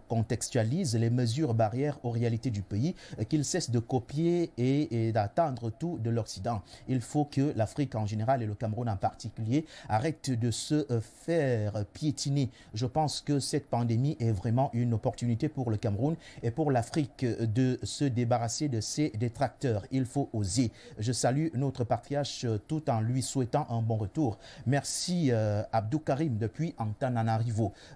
contextualise les mesures barrières aux réalités du pays, qu'il cesse de copier et d'attendre tout de l'Occident. Il faut que l'Afrique en général et le Cameroun en particulier arrêtent de se faire piétiner. Je pense que cette pandémie est vraiment une opportunité pour le Cameroun et pour l'Afrique de se débarrasser de ses détracteurs. Il faut oser. Je salue notre patriarche tout en lui souhaitant un bon retour. Merci Abdou Karim depuis Antananarivo.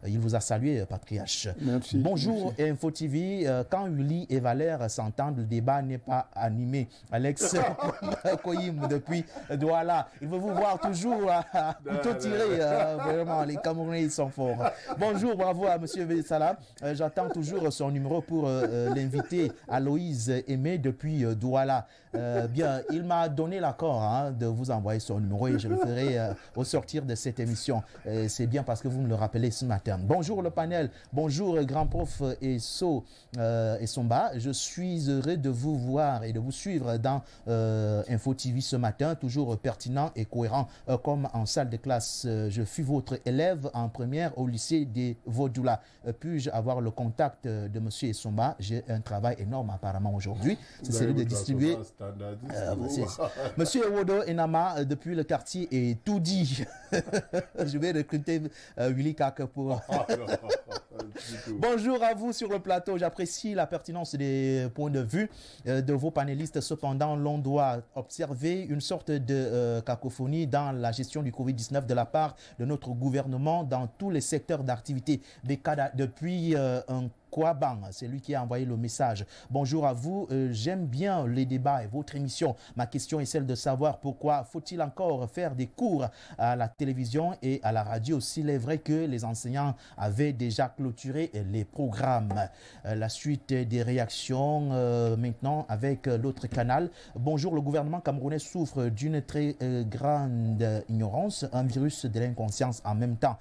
Il vous a salué, patriarche. Merci. Bonjour Info TV. Quand Uli et Valère s'entendent, le débat n'est pas animé. Alex Koyim depuis Douala. Il veut vous voir toujours plutôt tiré. Vraiment, les Camerounais ils sont forts. Bonjour, bravo à M. Bessala. J'attends toujours son numéro pour l'inviter Aloïse Aimé depuis Douala. Bien, il m'a donné l'accord de vous envoyer son numéro et je le ferai au sortir de cette émission. C'est bien parce que vous me le rappelez ce matin. Bonjour le panel, bonjour grand prof et Somba. Je suis heureux de vous voir et de vous suivre dans Info TV ce matin, toujours pertinent et cohérent comme en salle de classe. Je fus votre élève en première au lycée des Vaudoula. Puis-je avoir le contact de monsieur Somba? J'ai un travail énorme apparemment aujourd'hui. C'est celui de distribuer. Monsieur Wodo Enama depuis le quartier est tout dit. Je vais recruter Willy Kaka pour... Bonjour à vous sur le plateau. J'apprécie la pertinence des points de vue de vos panélistes. Cependant, l'on doit observer une sorte de cacophonie dans la gestion du Covid-19 de la part de notre gouvernement dans tous les secteurs d'activité. Depuis un Kouabang, c'est lui qui a envoyé le message. Bonjour à vous, j'aime bien les débats et votre émission. Ma question est celle de savoir pourquoi faut-il encore faire des cours à la télévision et à la radio s'il est vrai que les enseignants avaient déjà clôturé les programmes. La suite des réactions maintenant avec l'autre canal. Bonjour, le gouvernement camerounais souffre d'une très grande ignorance, un virus de l'inconscience en même temps.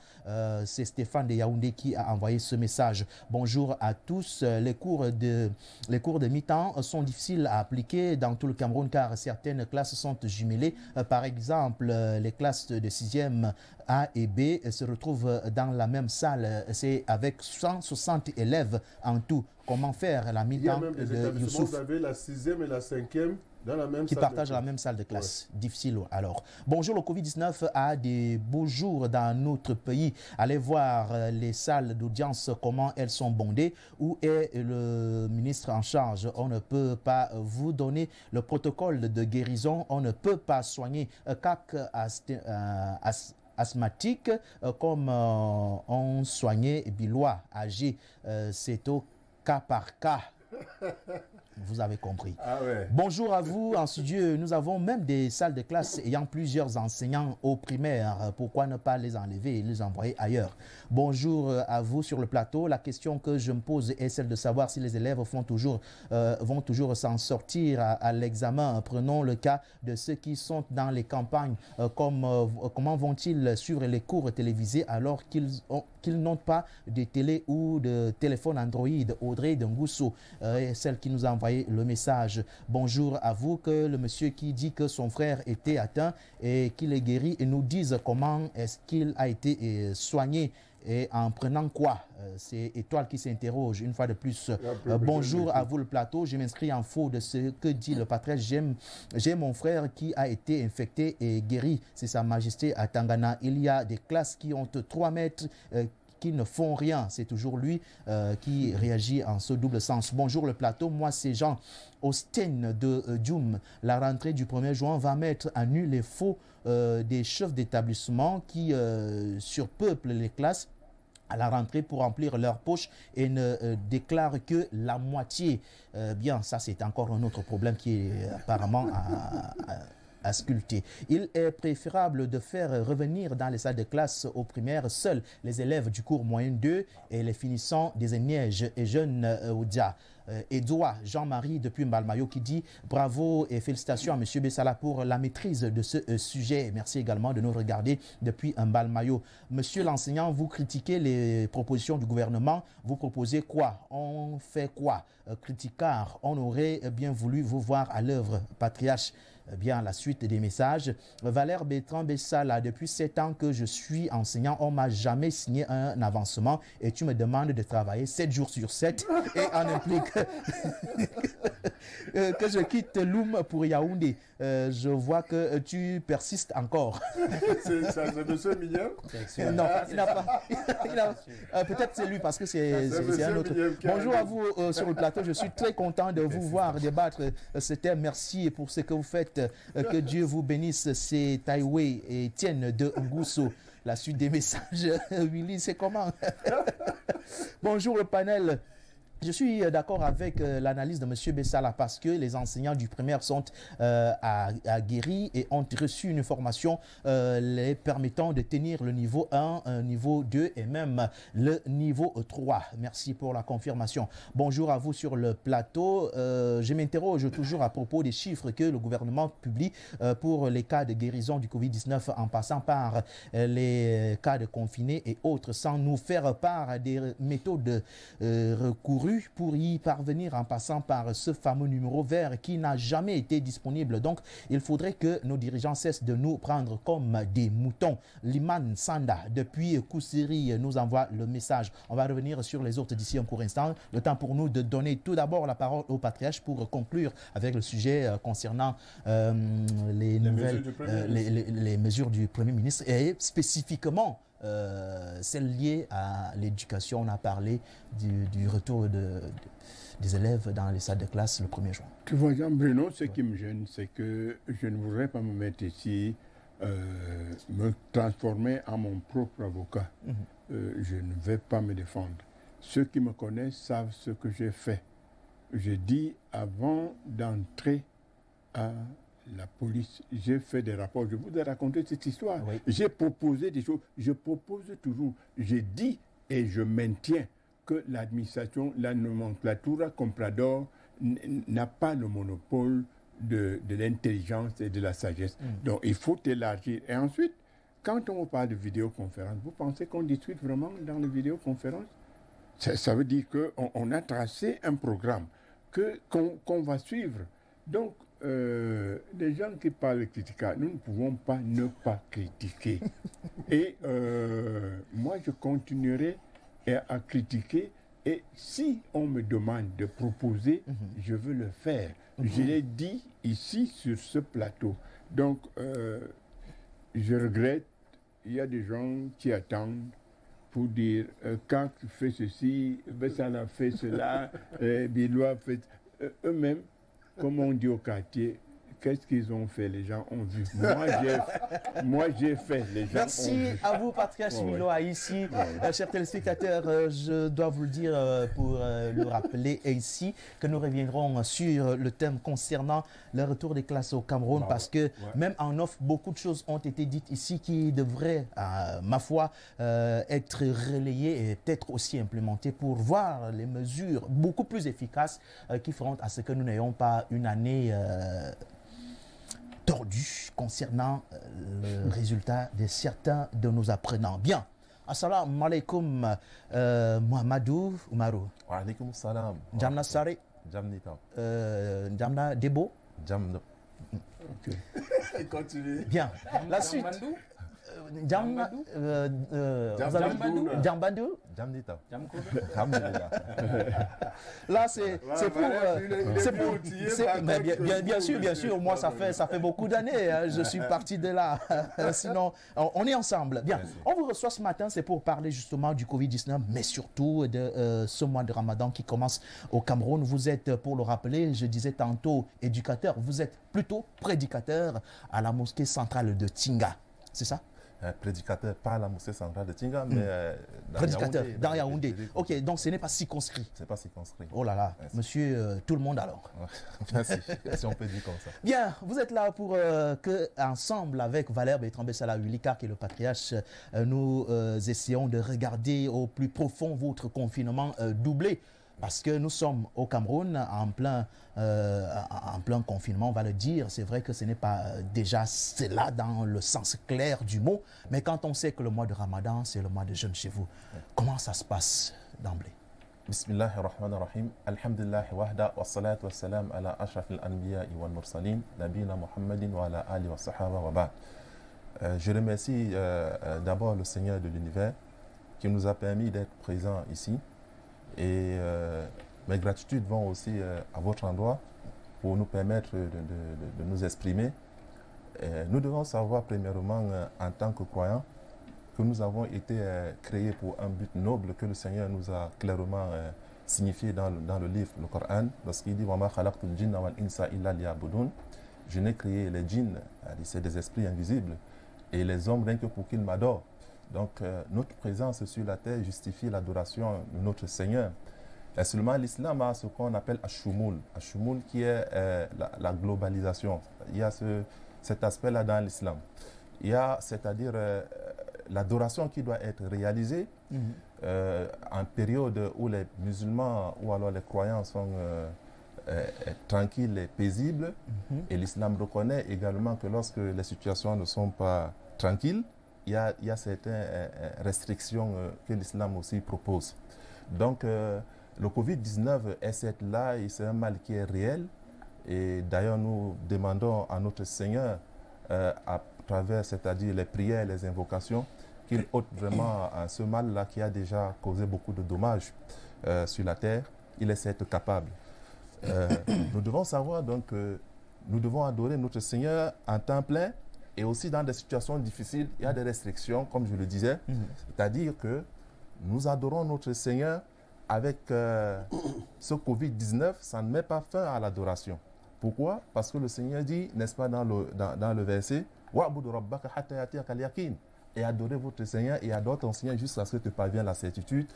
C'est Stéphane de Yaoundé qui a envoyé ce message. Bonjour à tous. Les cours de mi-temps sont difficiles à appliquer dans tout le Cameroun car certaines classes sont jumelées. Par exemple, les classes de 6e A et B se retrouvent dans la même salle. C'est avec 160 élèves en tout. Comment faire la mi-temps de Youssouf? Vous avez la 6e et la 5e dans la même qui partagent la même salle de classe. Ouais. Difficile alors. Bonjour, le Covid-19 a des beaux jours dans notre pays. Allez voir les salles d'audience, comment elles sont bondées. Où est le ministre en charge? On ne peut pas vous donner le protocole de guérison. On ne peut pas soigner chaque asthmatique comme on soignait Bilois âgé. C'est au cas par cas. Vous avez compris. Ah ouais. Bonjour à vous. En studio, nous avons même des salles de classe ayant plusieurs enseignants au primaire. Pourquoi ne pas les enlever et les envoyer ailleurs? Bonjour à vous sur le plateau. La question que je me pose est celle de savoir si les élèves vont toujours s'en sortir à l'examen. Prenons le cas de ceux qui sont dans les campagnes. Comment vont-ils suivre les cours télévisés alors qu'ils n'ont pas de télé ou de téléphone Android? Audrey Dengousso est celle qui nous a envoyé le message. Bonjour à vous, que le monsieur qui dit que son frère était atteint et qu'il est guéri et nous dise comment est-ce qu'il a été soigné et en prenant quoi. C'est Étoile qui s'interroge une fois de plus. Bonjour à vous le plateau, je m'inscris en faux de ce que dit le patriarche. J'ai mon frère qui a été infecté et guéri, c'est Sa Majesté à Tangana. Il y a des classes qui ont 3 mètres qui ne font rien. C'est toujours lui qui réagit en ce double sens. Bonjour le plateau, moi c'est Jean Austin de Djoum. La rentrée du 1er juin va mettre à nu les faux des chefs d'établissement qui surpeuplent les classes à la rentrée pour remplir leurs poches et ne déclarent que la moitié. Bien, ça c'est encore un autre problème qui est apparemment à sculpter. Il est préférable de faire revenir dans les salles de classe aux primaires seuls les élèves du cours moyen 2 et les finissants des Nièges et jeunes Oudia. Edouard Jean-Marie depuis Mbalmayo qui dit bravo et félicitations à M. Bessala pour la maîtrise de ce sujet. Merci également de nous regarder depuis Mbalmayo. Monsieur l'enseignant, vous critiquez les propositions du gouvernement. Vous proposez quoi? On fait quoi? Criticard, on aurait bien voulu vous voir à l'œuvre. Patriarche. Bien, la suite des messages. Valère Bertrand Bessala, depuis 7 ans que je suis enseignant, on ne m'a jamais signé un avancement et tu me demandes de travailler 7 jours sur 7 et en implique que je quitte Loum pour Yaoundé. Je vois que tu persistes encore. C'est M. Mignon? Non, il n'a pas. Peut-être c'est lui parce que c'est un autre. Bonjour à vous sur le plateau. Je suis très content de vous voir débattre ce thème. Merci pour ce que vous faites. Que Dieu vous bénisse. C'est Taïwé et Etienne de Ngousso. La suite des messages. Willy, c'est comment? Bonjour le panel. Je suis d'accord avec l'analyse de M. Bessala parce que les enseignants du primaire sont guéris et ont reçu une formation les permettant de tenir le niveau 1, niveau 2 et même le niveau 3. Merci pour la confirmation. Bonjour à vous sur le plateau. Je m'interroge toujours à propos des chiffres que le gouvernement publie pour les cas de guérison du Covid-19 en passant par les cas de confinés et autres sans nous faire part des méthodes recourues pour y parvenir en passant par ce fameux numéro vert qui n'a jamais été disponible. Donc, il faudrait que nos dirigeants cessent de nous prendre comme des moutons. Liman Sanda, depuis Koussiri, nous envoie le message. On va revenir sur les autres d'ici un court instant. Le temps pour nous de donner tout d'abord la parole au patriarche pour conclure avec le sujet concernant les mesures du Premier ministre et spécifiquement celles liées à l'éducation. On a parlé du retour des élèves dans les salles de classe le 1er juin. Tu vois, Jean-Bruno, ce qui me gêne, c'est que je ne voudrais pas me mettre ici, me transformer en mon propre avocat. Je ne vais pas me défendre. Ceux qui me connaissent savent ce que j'ai fait. J'ai dit avant d'entrer à la police, j'ai fait des rapports. Je vous ai raconté cette histoire. Oui. J'ai proposé des choses. Je propose toujours. J'ai dit et je maintiens que l'administration, la nomenclatura Comprador n'a pas le monopole de l'intelligence et de la sagesse. Donc il faut élargir. Et ensuite, quand on parle de vidéoconférence, vous pensez qu'on discute vraiment dans les vidéoconférences? Ça veut dire qu'on a tracé un programme qu'on va suivre. Donc, les gens qui parlent de critiquer, nous ne pouvons pas ne pas critiquer. Et moi, je continuerai à critiquer. Et si on me demande de proposer, je veux le faire. Je l'ai dit ici sur ce plateau. Donc, je regrette, il y a des gens qui attendent pour dire quand tu fais ceci, Bessala fait cela, Biloua fait... eux-mêmes, comme on dit au quartier, Qu'est-ce qu'ils ont fait? Les gens ont vu. Moi, j'ai fait. Les gens Merci ont vu. à vous, Patrice Milo, ici. Chers téléspectateurs, je dois vous le dire pour le rappeler ici que nous reviendrons sur le thème concernant le retour des classes au Cameroun parce que même en off, beaucoup de choses ont été dites ici qui devraient, ma foi, être relayées et peut-être aussi implémentées pour voir les mesures beaucoup plus efficaces qui feront à ce que nous n'ayons pas une année tordu concernant le résultat de certains de nos apprenants. Bien. Assalamu alaikum Mohamedou Oumarou. Wa alaikum salam. Jamna Sare. Jamnita. Jamna Debo. Jamna. Continue. Bien. La suite. Jamna. Jambandou. Jamnita. Là, c'est pour. Bien sûr, moi, ça fait beaucoup d'années. Hein, je suis parti de là. Sinon, on est ensemble. Bien. On vous reçoit ce matin, c'est pour parler justement du Covid-19, mais surtout de ce mois de Ramadan qui commence au Cameroun. Vous êtes, pour le rappeler, je disais tantôt éducateur, vous êtes plutôt prédicateur à la mosquée centrale de Tinga. C'est ça? Prédicateur, pas à la mosquée centrale de Tinga, mais prédicateur dans Yaoundé. Ok, donc ce n'est pas circonscrit. C'est pas circonscrit. Oh là là, merci. Monsieur tout le monde alors. Merci, si on peut dire comme ça. Bien, vous êtes là pour que, ensemble avec Valère Bertrand-Bessala Ulika, qui est le patriarche, nous essayons de regarder au plus profond votre confinement doublé. Parce que nous sommes au Cameroun en plein confinement, on va le dire. C'est vrai que ce n'est pas déjà cela dans le sens clair du mot. Mais quand on sait que le mois de Ramadan, c'est le mois de jeûne chez vous, comment ça se passe d'emblée? Bismillahirrahmanirrahim. Alhamdulillah wahda wa salatu wa salam ala ashraf al-anbiya wal mursalin, nabina Muhammadin wa ala ali wa sahaba wa ba'd. Je remercie d'abord le Seigneur de l'univers qui nous a permis d'être présents ici. Et mes gratitudes vont aussi à votre endroit pour nous permettre de nous exprimer. Nous devons savoir premièrement en tant que croyants que nous avons été créés pour un but noble que le Seigneur nous a clairement signifié dans le livre, le Coran, lorsqu'il dit « Wama khalaqtul jinna wal insa illa liya'budun » Je n'ai créé les djinns, c'est des esprits invisibles, et les hommes rien que pour qu'ils m'adorent. Donc, notre présence sur la terre justifie l'adoration de notre Seigneur. Et seulement l'islam a ce qu'on appelle Ashumul. Ashumul qui est la globalisation. Il y a cet aspect-là dans l'islam. Il y a, c'est-à-dire, l'adoration qui doit être réalisée en période où les musulmans ou alors les croyants sont tranquilles et paisibles. Et l'islam reconnaît également que lorsque les situations ne sont pas tranquilles, il y a certaines restrictions que l'islam aussi propose. Donc, le Covid-19 est cette là et c'est un mal qui est réel. Et d'ailleurs, nous demandons à notre Seigneur, à travers, c'est-à-dire les prières, les invocations, qu'il ôte vraiment ce mal-là qui a déjà causé beaucoup de dommages sur la terre. Il est certes capable. Nous devons savoir donc que nous devons adorer notre Seigneur en temps plein. Et aussi dans des situations difficiles, il y a des restrictions, comme je le disais. C'est-à-dire que nous adorons notre Seigneur avec ce Covid-19, ça ne met pas fin à l'adoration. Pourquoi? Parce que le Seigneur dit, n'est-ce pas, dans le verset, et adorez votre Seigneur et adore ton Seigneur jusqu'à ce que te parvienne la certitude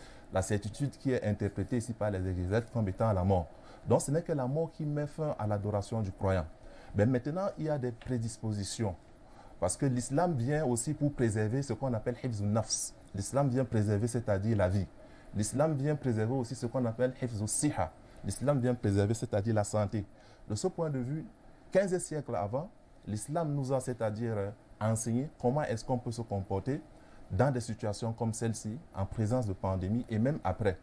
qui est interprétée ici par les exégètes comme étant la mort. Donc ce n'est que la mort qui met fin à l'adoration du croyant. Mais maintenant, il y a des prédispositions. Parce que l'islam vient aussi pour préserver ce qu'on appelle hifzun nafs. L'islam vient préserver, c'est-à-dire la vie. L'islam vient préserver aussi ce qu'on appelle hifzun siha. L'islam vient préserver, c'est-à-dire la santé. De ce point de vue, 15 siècles avant, l'islam nous a, c'est-à-dire enseigné comment est-ce qu'on peut se comporter dans des situations comme celle-ci, en présence de pandémie et même après.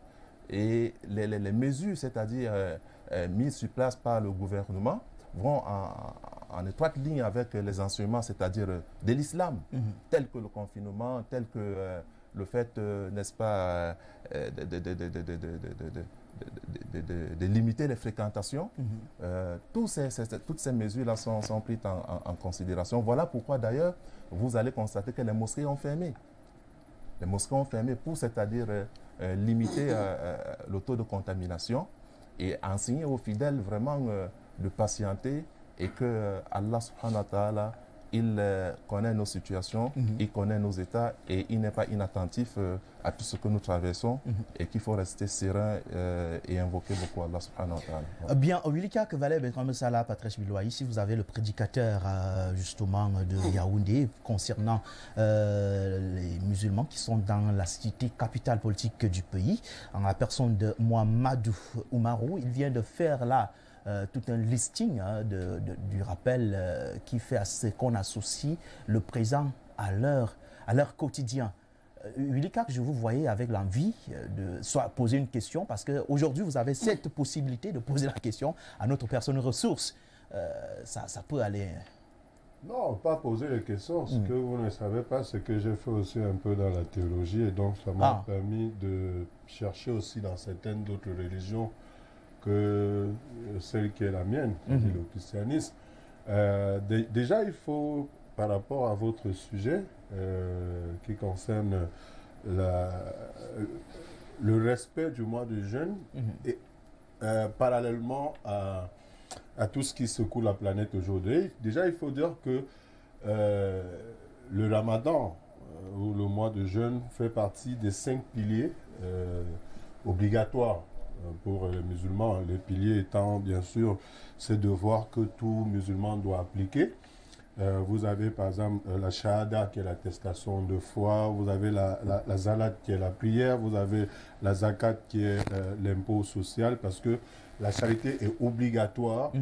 Et les mesures, c'est-à-dire mises sur place par le gouvernement, vont en étroite ligne avec les enseignements, c'est-à-dire de l'islam, tels que le confinement, tel que le fait, n'est-ce pas, de limiter les fréquentations. Toutes ces mesures-là sont prises en considération. Voilà pourquoi d'ailleurs, vous allez constater que les mosquées ont fermé. Les mosquées ont fermé pour, c'est-à-dire, limiter le taux de contamination et enseigner aux fidèles vraiment de patienter et que Allah subhanahu wa ta'ala, il connaît nos situations, il connaît nos états et il n'est pas inattentif à tout ce que nous traversons et qu'il faut rester serein et invoquer beaucoup Allah subhanahu wa ta'ala. Bien, Wilika Kevale Bertrand Salah, Patrice Biloua, ici vous avez le prédicateur justement de Yaoundé concernant les musulmans qui sont dans la cité capitale politique du pays, en la personne de Mohamedou Oumarou. Il vient de faire là tout un listing du rappel qui fait à ce qu'on associe le présent à leur quotidien. Wilika, je vous voyais avec l'envie de soit poser une question, parce qu'aujourd'hui vous avez cette possibilité de poser la question à notre personne ressource. Ça peut aller. Non, pas poser les questions. Ce que vous ne savez pas, c'est que j'ai fait aussi un peu dans la théologie, et donc ça m'a permis de chercher aussi dans certaines autres religions que celle qui est la mienne, le christianisme. Déjà, il faut, par rapport à votre sujet qui concerne le respect du mois de jeûne, et parallèlement à tout ce qui secoue la planète aujourd'hui, déjà il faut dire que le ramadan, ou le mois de jeûne, fait partie des 5 piliers obligatoires pour les musulmans, les piliers étant bien sûr ces devoirs que tout musulman doit appliquer. Vous avez par exemple la shahada qui est l'attestation de foi, vous avez la zalat qui est la prière, vous avez la zakat qui est l'impôt social, parce que la charité est obligatoire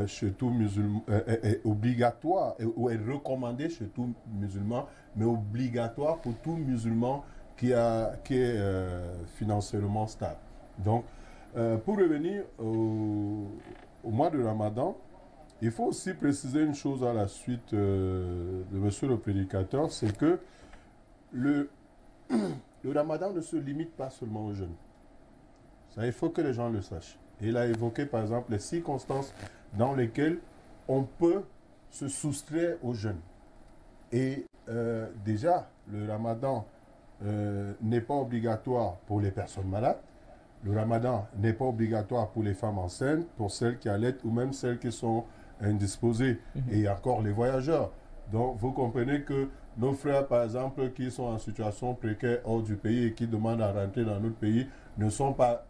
chez tout musulman, est obligatoire ou est recommandée chez tout musulman, mais obligatoire pour tout musulman qui est financièrement stable. Donc, pour revenir au mois de Ramadan, il faut aussi préciser une chose à la suite de monsieur le prédicateur, c'est que le Ramadan ne se limite pas seulement au jeûne. Ça, il faut que les gens le sachent. Il a évoqué par exemple les circonstances dans lesquelles on peut se soustraire au jeûne. Et déjà, le Ramadan n'est pas obligatoire pour les personnes malades. Le Ramadan n'est pas obligatoire pour les femmes enceintes, pour celles qui allaitent ou même celles qui sont indisposées, et encore les voyageurs. Donc vous comprenez que nos frères, par exemple, qui sont en situation précaire hors du pays et qui demandent à rentrer dans notre pays, ne sont pas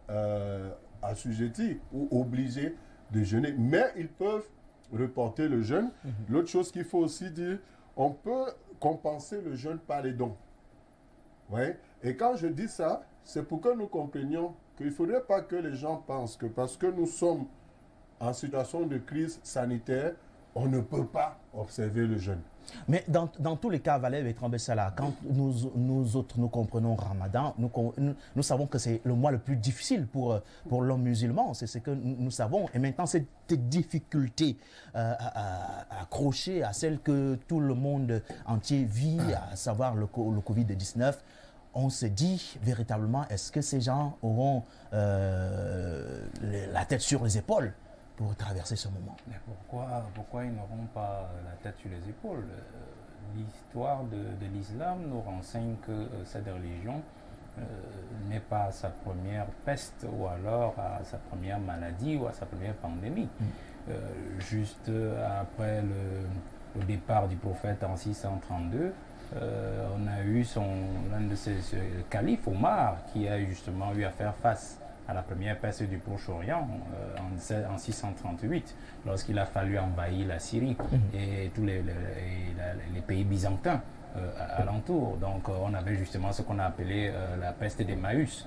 assujettis ou obligés de jeûner, mais ils peuvent reporter le jeûne. L'autre chose qu'il faut aussi dire, on peut compenser le jeûne par les dons. Ouais. Et quand je dis ça, c'est pour que nous comprenions qu'il ne faudrait pas que les gens pensent que parce que nous sommes en situation de crise sanitaire, on ne peut pas observer le jeûne. Mais dans tous les cas, Valérie Bertrand Salah, quand nous autres nous comprenons Ramadan, nous savons que c'est le mois le plus difficile pour l'homme musulman. C'est ce que nous savons. Et maintenant, cette difficulté à accrocher à celle que tout le monde entier vit, à savoir le Covid-19, on se dit véritablement, est-ce que ces gens auront la tête sur les épaules pour traverser ce moment? Mais pourquoi ils n'auront pas la tête sur les épaules? L'histoire de l'islam nous renseigne que cette religion n'est pas à sa première peste ou alors à sa première maladie ou à sa première pandémie. Juste après le départ du prophète en 632, on a eu l'un de ses califes, Omar, qui a justement eu à faire face à la première peste du Proche-Orient en 638, lorsqu'il a fallu envahir la Syrie et tous les pays byzantins alentour. Donc on avait justement ce qu'on a appelé la peste d'Emmaüs,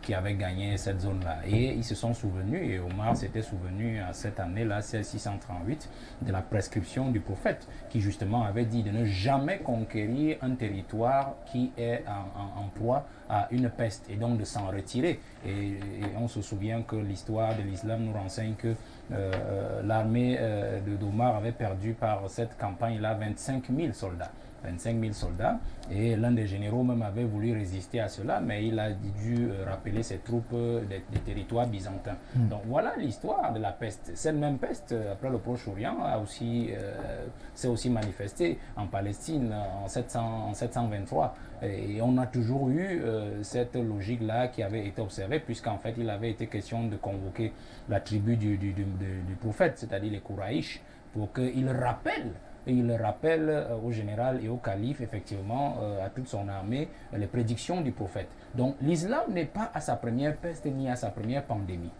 qui avait gagné cette zone-là. Et ils se sont souvenus, et Omar s'était souvenu à cette année-là, 638, de la prescription du prophète, qui justement avait dit de ne jamais conquérir un territoire qui est en proie à une peste, et donc de s'en retirer. Et on se souvient que l'histoire de l'islam nous renseigne que l'armée d'Omar avait perdu par cette campagne-là 25 000 soldats. 25 000 soldats, et l'un des généraux même avait voulu résister à cela, mais il a dû rappeler ses troupes des territoires byzantins. Donc voilà l'histoire de la peste. Cette même peste, après le Proche-Orient, s'est aussi manifestée en Palestine en 723, Et on a toujours eu cette logique-là qui avait été observée, puisqu'en fait, il avait été question de convoquer la tribu du prophète, c'est-à-dire les Kouraïch, pour qu'il rappelle. Et il rappelle au général et au calife, effectivement, à toute son armée, les prédictions du prophète. Donc l'islam n'est pas à sa première peste ni à sa première pandémie.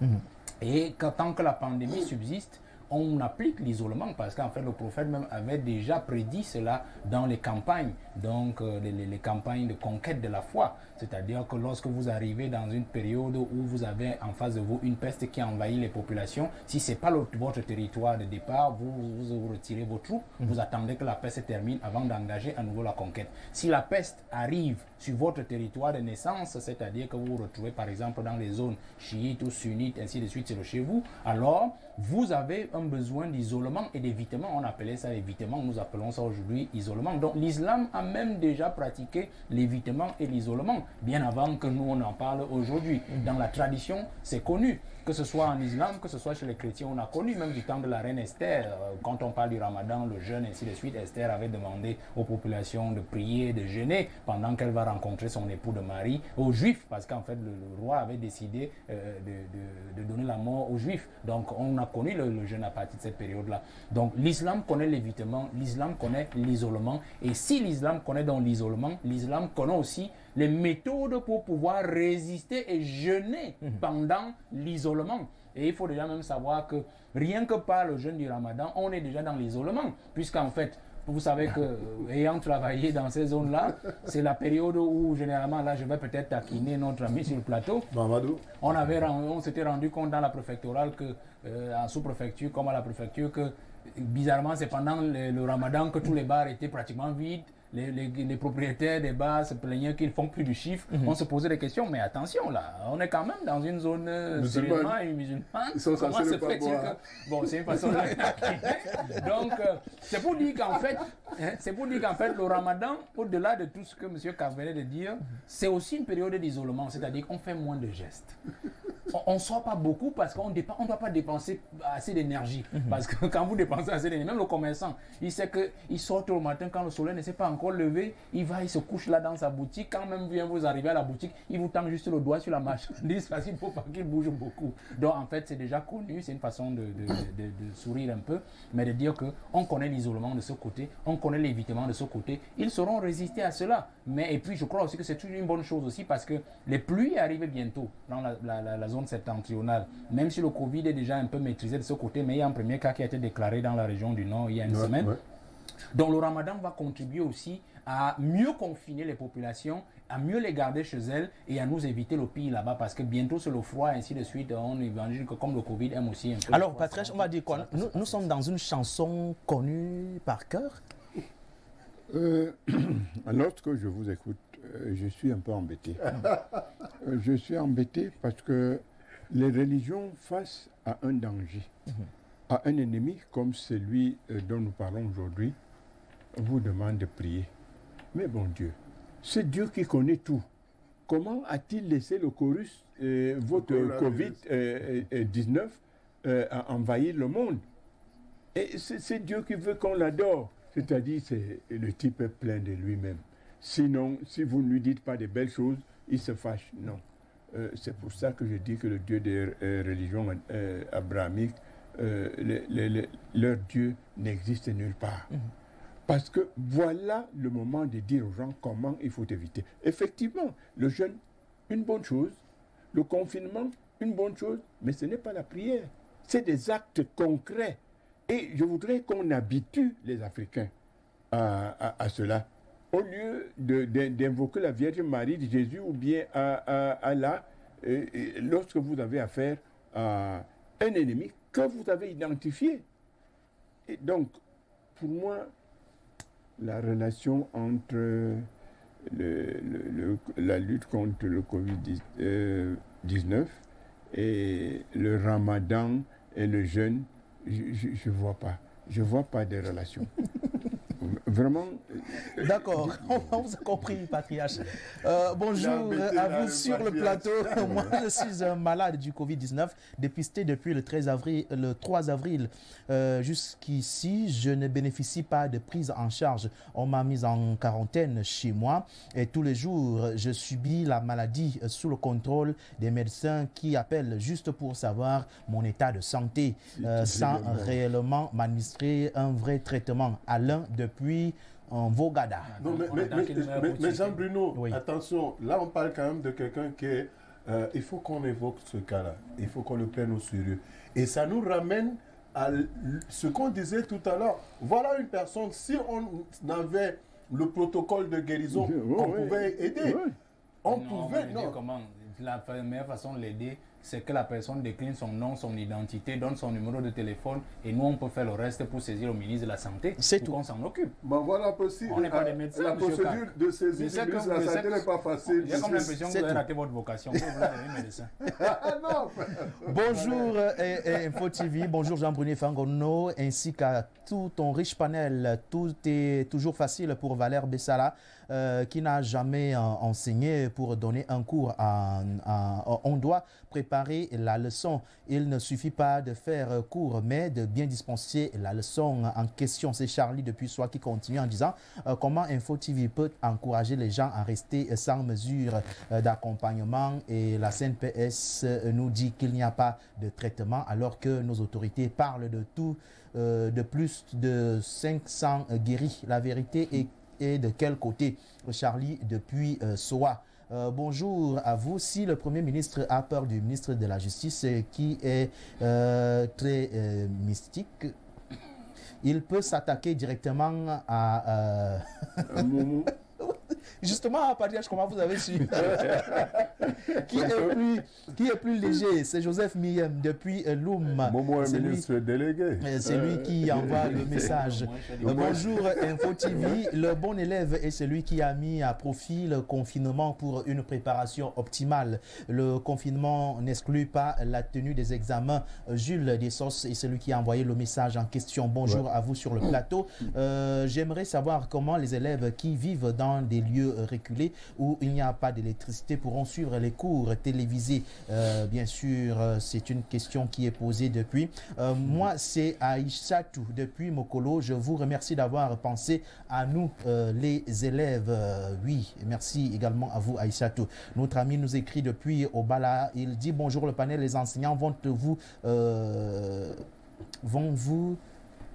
Et tant que la pandémie subsiste, on applique l'isolement parce qu'en fait le prophète même avait déjà prédit cela dans les campagnes, donc les campagnes de conquête de la foi. C'est-à-dire que lorsque vous arrivez dans une période où vous avez en face de vous une peste qui envahit les populations, si ce n'est pas votre territoire de départ, vous retirez vos troupes, vous attendez que la peste se termine avant d'engager à nouveau la conquête. Si la peste arrive sur votre territoire de naissance, c'est-à-dire que vous vous retrouvez par exemple dans les zones chiites ou sunnites, ainsi de suite, c'est chez vous, alors vous avez un besoin d'isolement et d'évitement. On appelait ça évitement, nous appelons ça aujourd'hui isolement. Donc l'islam a même déjà pratiqué l'évitement et l'isolement, bien avant que nous on en parle aujourd'hui. Dans la tradition, c'est connu. Que ce soit en islam, que ce soit chez les chrétiens, on a connu même du temps de la reine Esther. Quand on parle du ramadan, le jeûne, ainsi de suite, Esther avait demandé aux populations de prier, de jeûner pendant qu'elle va rencontrer son époux de Marie, aux Juifs, parce qu'en fait le roi avait décidé de donner la mort aux Juifs. Donc on a connu le jeûne à partir de cette période-là. Donc l'islam connaît l'évitement, l'islam connaît l'isolement. Et si l'islam connaît donc l'isolement, l'islam connaît aussi les méthodes pour pouvoir résister et jeûner pendant l'isolement. Et il faut déjà même savoir que rien que par le jeûne du ramadan, on est déjà dans l'isolement. Puisqu'en fait, vous savez que, ayant travaillé dans ces zones-là, c'est la période où, généralement, là, je vais peut-être taquiner notre ami sur le plateau. Mamadou. On s'était rendu compte dans la préfectorale, en sous-préfecture comme à la préfecture, que bizarrement, c'est pendant le ramadan que tous les bars étaient pratiquement vides. Les propriétaires des bars se plaignaient qu'ils ne font plus du chiffre. On se posait des questions, mais attention là, on est quand même dans une zone musulmane et musulmane. Comment se fait-il que... Bon, c'est une façon de... Donc, c'est pour dire qu'en fait, le ramadan, au-delà de tout ce que M. Kaf venait de dire, c'est aussi une période d'isolement, c'est-à-dire qu'on fait moins de gestes. On ne sort pas beaucoup parce qu'on ne doit pas dépenser assez d'énergie. Parce que quand vous dépensez assez d'énergie, même le commerçant, il sait qu'il sort au matin quand le soleil ne s'est pas encore levé, il se couche là dans sa boutique. Quand même vous arrivez à la boutique, il vous tend juste le doigt sur la marchandise parce qu'il ne faut pas qu'il bouge beaucoup. Donc en fait, c'est déjà connu, c'est une façon de sourire un peu, mais de dire qu'on connaît l'isolement de ce côté, on connaît l'évitement de ce côté. Ils sauront résister à cela. Et puis je crois aussi que c'est une bonne chose aussi parce que les pluies arrivent bientôt dans la zone septentrionale. Même si le Covid est déjà un peu maîtrisé de ce côté, mais il y a un premier cas qui a été déclaré dans la région du Nord il y a une semaine. Donc le ramadan va contribuer aussi à mieux confiner les populations, à mieux les garder chez elles et à nous éviter le pire là-bas parce que bientôt c'est le froid et ainsi de suite. On imagine que comme le Covid aime aussi un peu. Alors Patrice, on va dire quoi? Nous sommes dans une chanson connue par cœur. Lorsque je vous écoute, je suis un peu embêté. Je suis embêté parce que les religions face à un danger, à un ennemi comme celui dont nous parlons aujourd'hui, vous demandent de prier. Mais bon Dieu, c'est Dieu qui connaît tout. Comment a-t-il laissé le chorus, votre Covid-19, envahir le monde? Et c'est Dieu qui veut qu'on l'adore. C'est-à-dire, le type est plein de lui-même. Sinon, si vous ne lui dites pas de belles choses, il se fâche. Non. C'est pour ça que je dis que le Dieu des religions abrahamiques, leur Dieu n'existe nulle part. Parce que voilà le moment de dire aux gens comment il faut éviter. Effectivement, le jeûne, une bonne chose. Le confinement, une bonne chose. Mais ce n'est pas la prière. C'est des actes concrets. Et je voudrais qu'on habitue les Africains à cela. Au lieu d'invoquer la Vierge Marie de Jésus ou bien à Allah, lorsque vous avez affaire à un ennemi que vous avez identifié. Et donc, pour moi, la relation entre la lutte contre le Covid-19 et le ramadan et le jeûne, je ne vois pas. Je ne vois pas de relation. Vraiment. D'accord, on vous a compris, patriarche. Bonjour à vous sur le plateau. Moi, je suis un malade du Covid-19, dépisté depuis le 3 avril. Jusqu'ici, je ne bénéficie pas de prise en charge. On m'a mis en quarantaine chez moi et tous les jours, je subis la maladie sous le contrôle des médecins qui appellent juste pour savoir mon état de santé, sans réellement m'administrer un vrai traitement. Alain depuis Vogada. Non, mais Jean-Bruno, oui. Attention, là on parle quand même de quelqu'un qui est... il faut qu'on évoque ce cas-là, il faut qu'on le prenne au sérieux. Et ça nous ramène à ce qu'on disait tout à l'heure. Voilà une personne, si on avait le protocole de guérison, on pouvait aider. On pouvait... Non. Comment? La meilleure façon de l'aider, c'est que la personne décline son nom, son identité, donne son numéro de téléphone et nous on peut faire le reste pour saisir au ministre de la Santé. C'est tout. On s'en occupe. Ben voilà possible. On n'est pas des médecins. La procédure de saisir du ministre de la Santé n'est pas facile. J'ai comme l'impression que vous avez raté votre vocation. Vous êtes médecin. Bonjour Info TV, bonjour Jean-Bruno Fangono ainsi qu'à tout ton riche panel. Tout est toujours facile pour Valère Bessala qui n'a jamais enseigné pour donner un cours. On doit préparer la leçon. Il ne suffit pas de faire cours, mais de bien dispenser la leçon en question. C'est Charlie depuis Soie qui continue en disant comment Info TV peut encourager les gens à rester sans mesure d'accompagnement. Et la CNPS nous dit qu'il n'y a pas de traitement alors que nos autorités parlent de tout, de plus de 500 guéris. La vérité est de quel côté? Charlie depuis Soa. Bonjour à vous. Si le Premier ministre a peur du ministre de la Justice qui est très mystique, il peut s'attaquer directement à... Justement, à Patriarche, comment vous avez su qui est plus léger? C'est Joseph Miem depuis Loum. Momo est ministre délégué. C'est lui qui envoie le message. Bonjour Info TV. Le bon élève est celui qui a mis à profit le confinement pour une préparation optimale. Le confinement n'exclut pas la tenue des examens. Jules Dessos est celui qui a envoyé le message en question. Bonjour à vous sur le plateau. J'aimerais savoir comment les élèves qui vivent dans des lieux reculés où il n'y a pas d'électricité pourront suivre les cours télévisés. Bien sûr, c'est une question qui est posée depuis. Moi, c'est Aïchatou depuis Mokolo. Je vous remercie d'avoir pensé à nous, les élèves. Oui, merci également à vous, Aïchatou. Notre ami nous écrit depuis Obala. Il dit bonjour le panel, les enseignants vont vous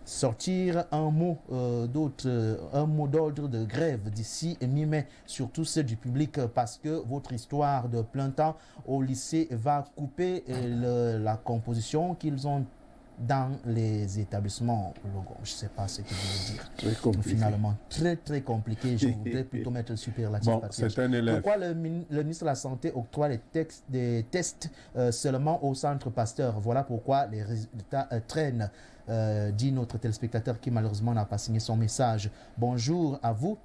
sortir un mot d'ordre de grève d'ici mi-mai, surtout ceux du public, parce que votre histoire de plein temps au lycée va couper la composition qu'ils ont dans les établissements. Je ne sais pas ce que je veux dire. Très compliqué. Finalement, très compliqué. Je voudrais plutôt mettre le superlatif. Bon, c'est un élève. Pourquoi le ministre de la Santé octroie des tests seulement au centre Pasteur? Voilà pourquoi les résultats traînent, dit notre téléspectateur qui malheureusement n'a pas signé son message. Bonjour à vous.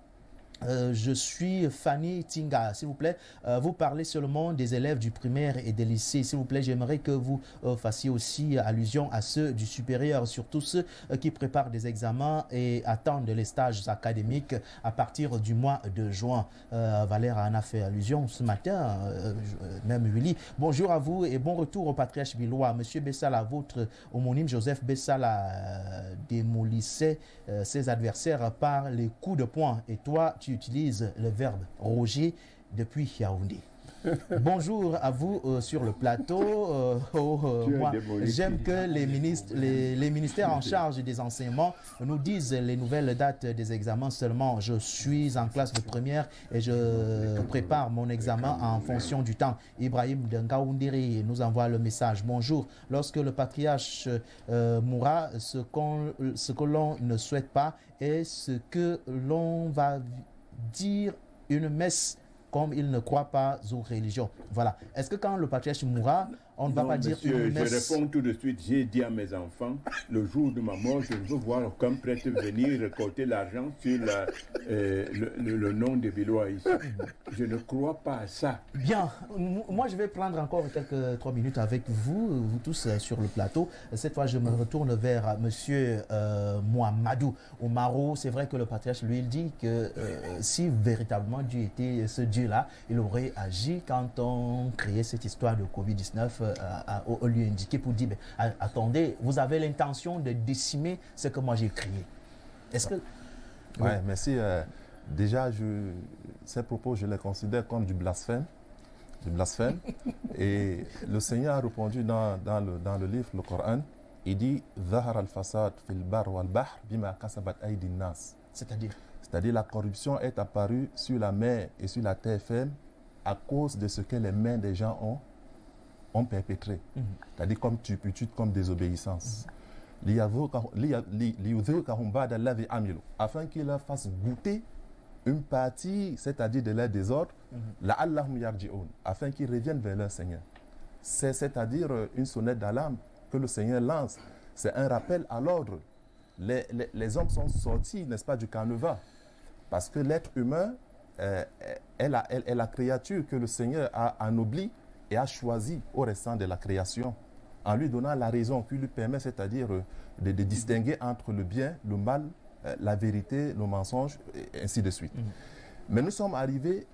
Je suis Fanny Tinga, s'il vous plaît, vous parlez seulement des élèves du primaire et des lycées, s'il vous plaît, j'aimerais que vous fassiez aussi allusion à ceux du supérieur, surtout ceux qui préparent des examens et attendent les stages académiques à partir du mois de juin. Valère en a fait allusion ce matin, même Willy. Bonjour à vous et bon retour au patriarche Bilois. Monsieur Bessala, votre homonyme Joseph Bessala démolissait ses adversaires par les coups de poing et toi, tu utilises le verbe Roger depuis Yaoundé. Bonjour à vous sur le plateau. Moi, j'aime que les ministères en charge des enseignements nous disent les nouvelles dates des examens seulement. Je suis en classe de première et je prépare mon examen en fonction du temps. Ibrahim Dengaoundiri nous envoie le message. Bonjour. Lorsque le patriarche mourra, ce que l'on ne souhaite pas est ce que l'on va dire une messe comme il ne croit pas aux religions. Voilà. Est-ce que quand le patriarche mourra, On ne va pas dire monsieur, une messe. Je réponds tout de suite. J'ai dit à mes enfants, le jour de ma mort, je ne veux voir aucun prêtre venir récolter l'argent sur le nom de Biloa ici. Je ne crois pas à ça. Bien, moi je vais prendre encore quelques 3 minutes avec vous, vous tous sur le plateau. Cette fois, je me retourne vers monsieur Mohamedou Omaro. C'est vrai que le patriarche, lui, il dit que si véritablement Dieu était ce Dieu-là, il aurait agi quand on créait cette histoire de Covid-19 au lieu indiqué pour dire, attendez, vous avez l'intention de décimer ce que moi j'ai créé. Est-ce que... Oui, merci. Déjà, ces propos, je les considère comme du blasphème. Et le Seigneur a répondu dans le livre, le Coran, il dit Zahar al-fasad fil bar wal bahr bima kasabat aydin nas. C'est-à-dire la corruption est apparue sur la mer et sur la terre ferme à cause de ce que les mains des gens ont perpétré. C'est-à-dire comme turpitude, comme désobéissance. Afin qu'ils leur fassent goûter une partie, c'est-à-dire de leur désordre, afin qu'ils reviennent vers leur Seigneur. C'est-à-dire une sonnette d'alarme que le Seigneur lance. C'est un rappel à l'ordre. Les hommes sont sortis, n'est-ce pas, du carnaval. Parce que l'être humain est la créature que le Seigneur a anoblie et a choisi au restant de la création, en lui donnant la raison qui lui permet, c'est-à-dire de distinguer entre le bien, le mal, la vérité, le mensonge, et ainsi de suite. Mais nous sommes arrivés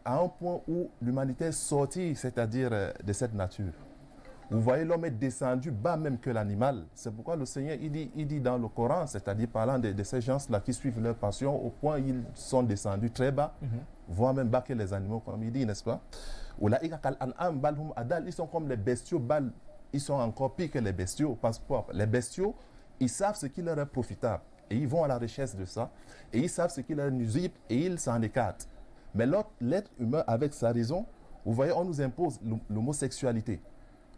à un point où l'humanité est sortie, c'est-à-dire de cette nature. Vous voyez, l'homme est descendu bas même que l'animal. C'est pourquoi le Seigneur, il dit dans le Coran, c'est-à-dire parlant de ces gens-là qui suivent leur passion, au point ils sont descendus très bas, voire même bas que les animaux, comme il dit, n'est-ce pas? Ils sont comme les bestiaux, ils sont encore pires que les bestiaux. Parce que les bestiaux, ils savent ce qui leur est profitable. Et ils vont à la recherche de ça. Et ils savent ce qui leur est nuisible et ils s'en écartent. Mais l'être humain, avec sa raison, vous voyez, on nous impose l'homosexualité.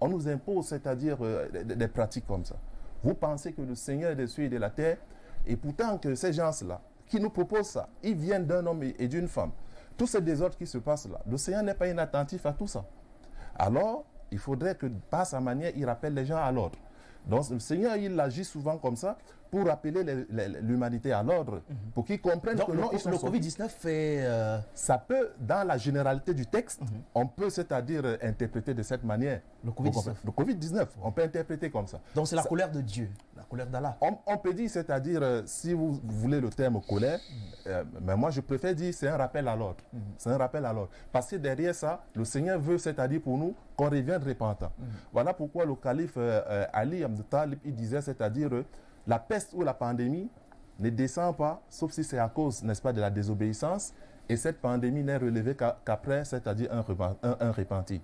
On nous impose, c'est-à-dire des pratiques comme ça. Vous pensez que le Seigneur est des cieux et de la terre, et pourtant que ces gens-là, qui nous proposent ça, ils viennent d'un homme et d'une femme. Tous ces désordres qui se passent là, le Seigneur n'est pas inattentif à tout ça. Alors, il faudrait que, par sa manière, il rappelle les gens à l'ordre. Donc, le Seigneur, il agit souvent comme ça pour rappeler l'humanité à l'ordre, pour qu'ils comprennent que non, le Covid-19 fait... Ça peut, dans la généralité du texte, on peut, c'est-à-dire, interpréter de cette manière. Le Covid-19. Le Covid-19, on peut interpréter comme ça. Donc, c'est la colère de Dieu, la colère d'Allah. On peut dire, c'est-à-dire, si vous voulez le terme colère, mais moi, je préfère dire c'est un rappel à l'ordre. C'est un rappel à l'ordre. Parce que derrière ça, le Seigneur veut, c'est-à-dire pour nous, qu'on revienne repentant. Voilà pourquoi le calife Ali Abd Talib, il disait, c'est-à-dire, la peste ou la pandémie ne descend pas, sauf si c'est à cause, n'est-ce pas, de la désobéissance. Et cette pandémie n'est relevée qu'après, c'est-à-dire un repentir.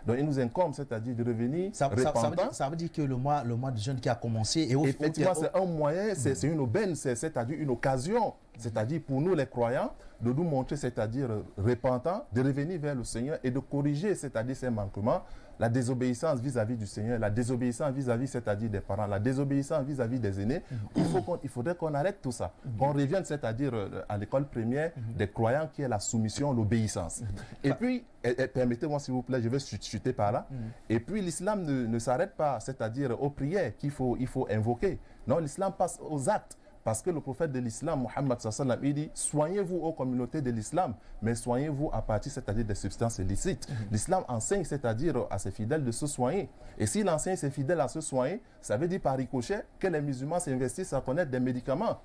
Donc il nous incombe, c'est-à-dire de revenir repentant. Ça veut dire que le mois de jeûne qui a commencé... Effectivement, c'est un moyen, c'est une aubaine, c'est-à-dire une occasion, c'est-à-dire pour nous les croyants, de nous montrer, c'est-à-dire repentants, de revenir vers le Seigneur et de corriger, c'est-à-dire ces manquements, la désobéissance vis-à-vis du Seigneur, la désobéissance vis-à-vis, c'est-à-dire des parents, la désobéissance vis-à-vis des aînés. Il faudrait qu'on arrête tout ça, qu'on revienne, c'est-à-dire à l'école première des croyants qui est la soumission, l'obéissance. Et puis, permettez-moi s'il vous plaît, je vais chuter par là. Et puis l'islam ne s'arrête pas, c'est-à-dire aux prières qu'il faut invoquer. Non, l'islam passe aux actes. Parce que le prophète de l'islam, Mohammed sallam, il dit, soignez-vous aux communautés de l'islam, mais soignez-vous à partir, c'est-à-dire des substances illicites. L'islam enseigne, c'est-à-dire à ses fidèles de se soigner. Et s'il enseigne ses fidèles à se soigner, ça veut dire par ricochet que les musulmans s'investissent à connaître des médicaments.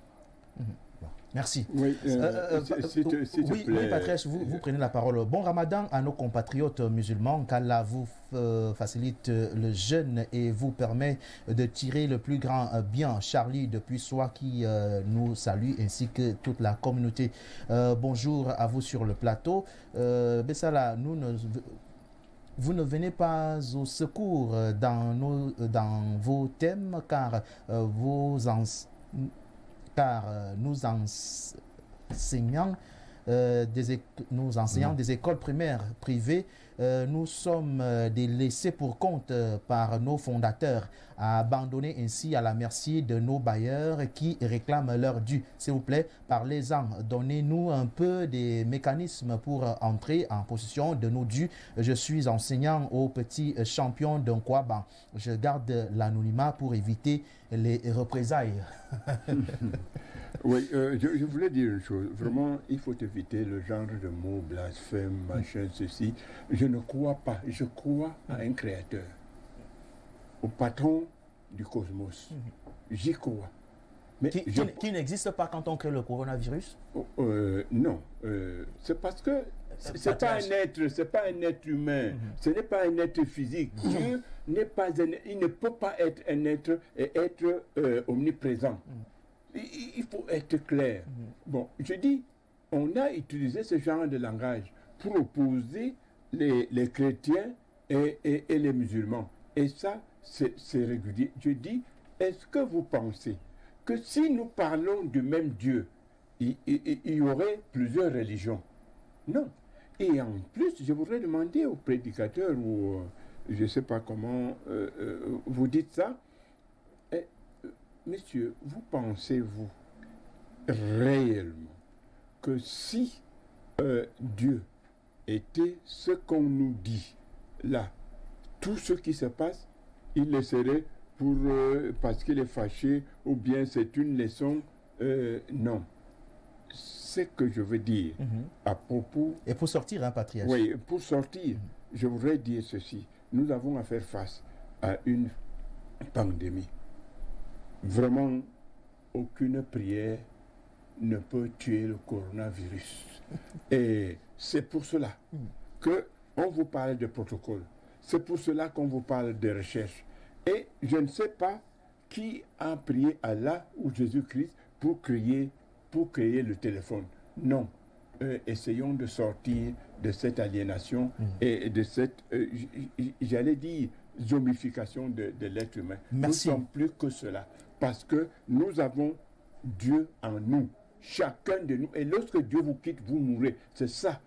Merci. Oui, oui, Patrice, vous prenez la parole. Bon Ramadan à nos compatriotes musulmans, qu'Allah vous facilite le jeûne et vous permet de tirer le plus grand bien. Charlie depuis Soie qui nous salue, ainsi que toute la communauté. Bonjour à vous sur le plateau. Bessala, vous ne venez pas au secours dans vos thèmes, car nous enseignants des écoles primaires privées nous sommes délaissés pour compte par nos fondateurs, abandonnés ainsi à la merci de nos bailleurs qui réclament leur dû. S'il vous plaît, parlez-en. Donnez-nous un peu des mécanismes pour entrer en possession de nos dus. Je suis enseignant au petit champion d'un Kwaba. Je garde l'anonymat pour éviter les représailles. Oui, je voulais dire une chose. Vraiment, il faut éviter le genre de mots blasphème, machin, ceci. Je ne crois pas. Je crois à un créateur, au patron du cosmos. J'y crois. Mais qui n'existe pas quand on crée le coronavirus? Non. C'est parce que c'est pas un être humain. Ce n'est pas un être physique. Dieu n'est pas il ne peut pas être un être et être omniprésent. Il faut être clair. Bon, je dis, on a utilisé ce genre de langage pour opposer les chrétiens et les musulmans. Et ça, c'est régulier. Je dis, est-ce que vous pensez que si nous parlons du même Dieu, il y aurait plusieurs religions? Non. Et en plus, je voudrais demander aux prédicateurs, ou je ne sais pas comment vous dites ça, messieurs, vous pensez-vous réellement que si Dieu était ce qu'on nous dit là, tout ce qui se passe, il le serait parce qu'il est fâché, ou bien c'est une leçon? Non. Ce que je veux dire à propos... Et pour sortir, hein, patriarche? Oui, pour sortir, je voudrais dire ceci. Nous avons à faire face à une pandémie. Vraiment, aucune prière ne peut tuer le coronavirus. Et c'est pour cela qu'on vous parle de protocole. C'est pour cela qu'on vous parle de recherche. Et je ne sais pas qui a prié Allah ou Jésus-Christ pour créer le téléphone. Non. Essayons de sortir de cette aliénation et de cette, j'allais dire, zombification de l'être humain. Merci. Nous ne sommes plus que cela. Parce que nous avons Dieu en nous. Chacun de nous. Et lorsque Dieu vous quitte, vous mourrez. C'est ça.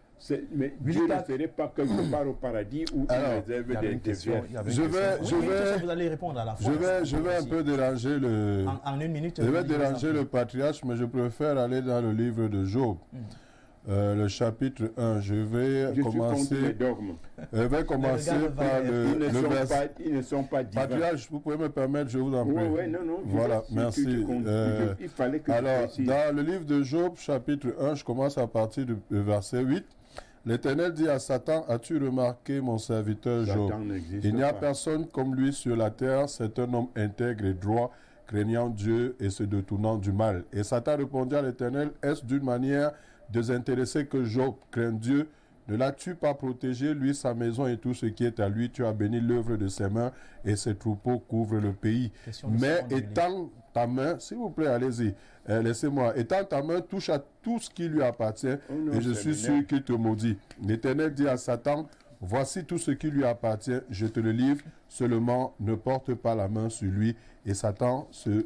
Mais Dieu ne serait pas quelque part au paradis où il réserve des vierges. Vous allez répondre à la fois. Je vais un peu déranger le... En une minute. Je vais déranger le patriarche, mais je préfère aller dans le livre de Job. Le chapitre 1, je vais commencer par le verset. Ils ne sont pas divins. Patriarche, vous pouvez me permettre, je vous en prie. Oui, non. Voilà, merci. Il fallait que alors, dans le livre de Job, chapitre 1, je commence à partir du verset 8. L'Éternel dit à Satan, as-tu remarqué mon serviteur Job? Il n'y a personne comme lui sur la terre, c'est un homme intègre et droit, craignant Dieu et se détournant du mal. Et Satan répondit à l'Éternel, est-ce d'une manière désintéressée que Job craint Dieu? Ne l'as-tu pas protégé, lui, sa maison et tout ce qui est à lui? Tu as béni l'œuvre de ses mains et ses troupeaux couvrent le pays. Mais étends ta main, s'il vous plaît, allez-y, laissez-moi. Étends ta main, touche à tout ce qui lui appartient et je suis sûr qu'il te maudit. L'Éternel dit à Satan, voici tout ce qui lui appartient, je te le livre, seulement ne porte pas la main sur lui. Et Satan se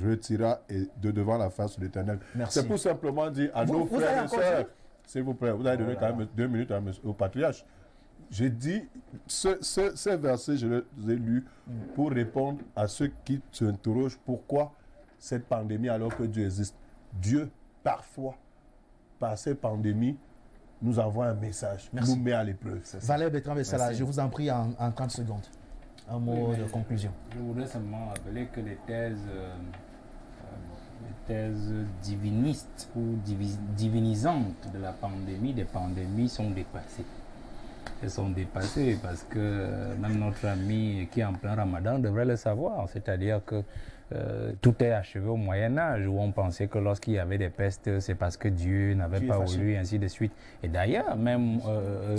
retira de devant la face de l'Éternel. C'est pour simplement dire à nos frères et sœurs, s'il vous plaît, vous avez donné quand même 2 minutes au patriarche. J'ai dit, ces versets, je les ai lus pour répondre à ceux qui s'interrogent pourquoi cette pandémie alors que Dieu existe. Dieu, parfois, par cette pandémie, nous avons un message, nous met à l'épreuve. Valère Bertrand-Bessala, je vous en prie en 30 secondes. Un mot de conclusion. Je voudrais seulement rappeler que les thèses divinistes ou divinisantes de la pandémie, des pandémies sont dépassées. Elles sont dépassées parce que même notre ami qui est en plein Ramadan devrait le savoir. C'est-à-dire que tout est achevé au Moyen-Âge où on pensait que lorsqu'il y avait des pestes, c'est parce que Dieu n'avait pas voulu, ainsi de suite. Et d'ailleurs, même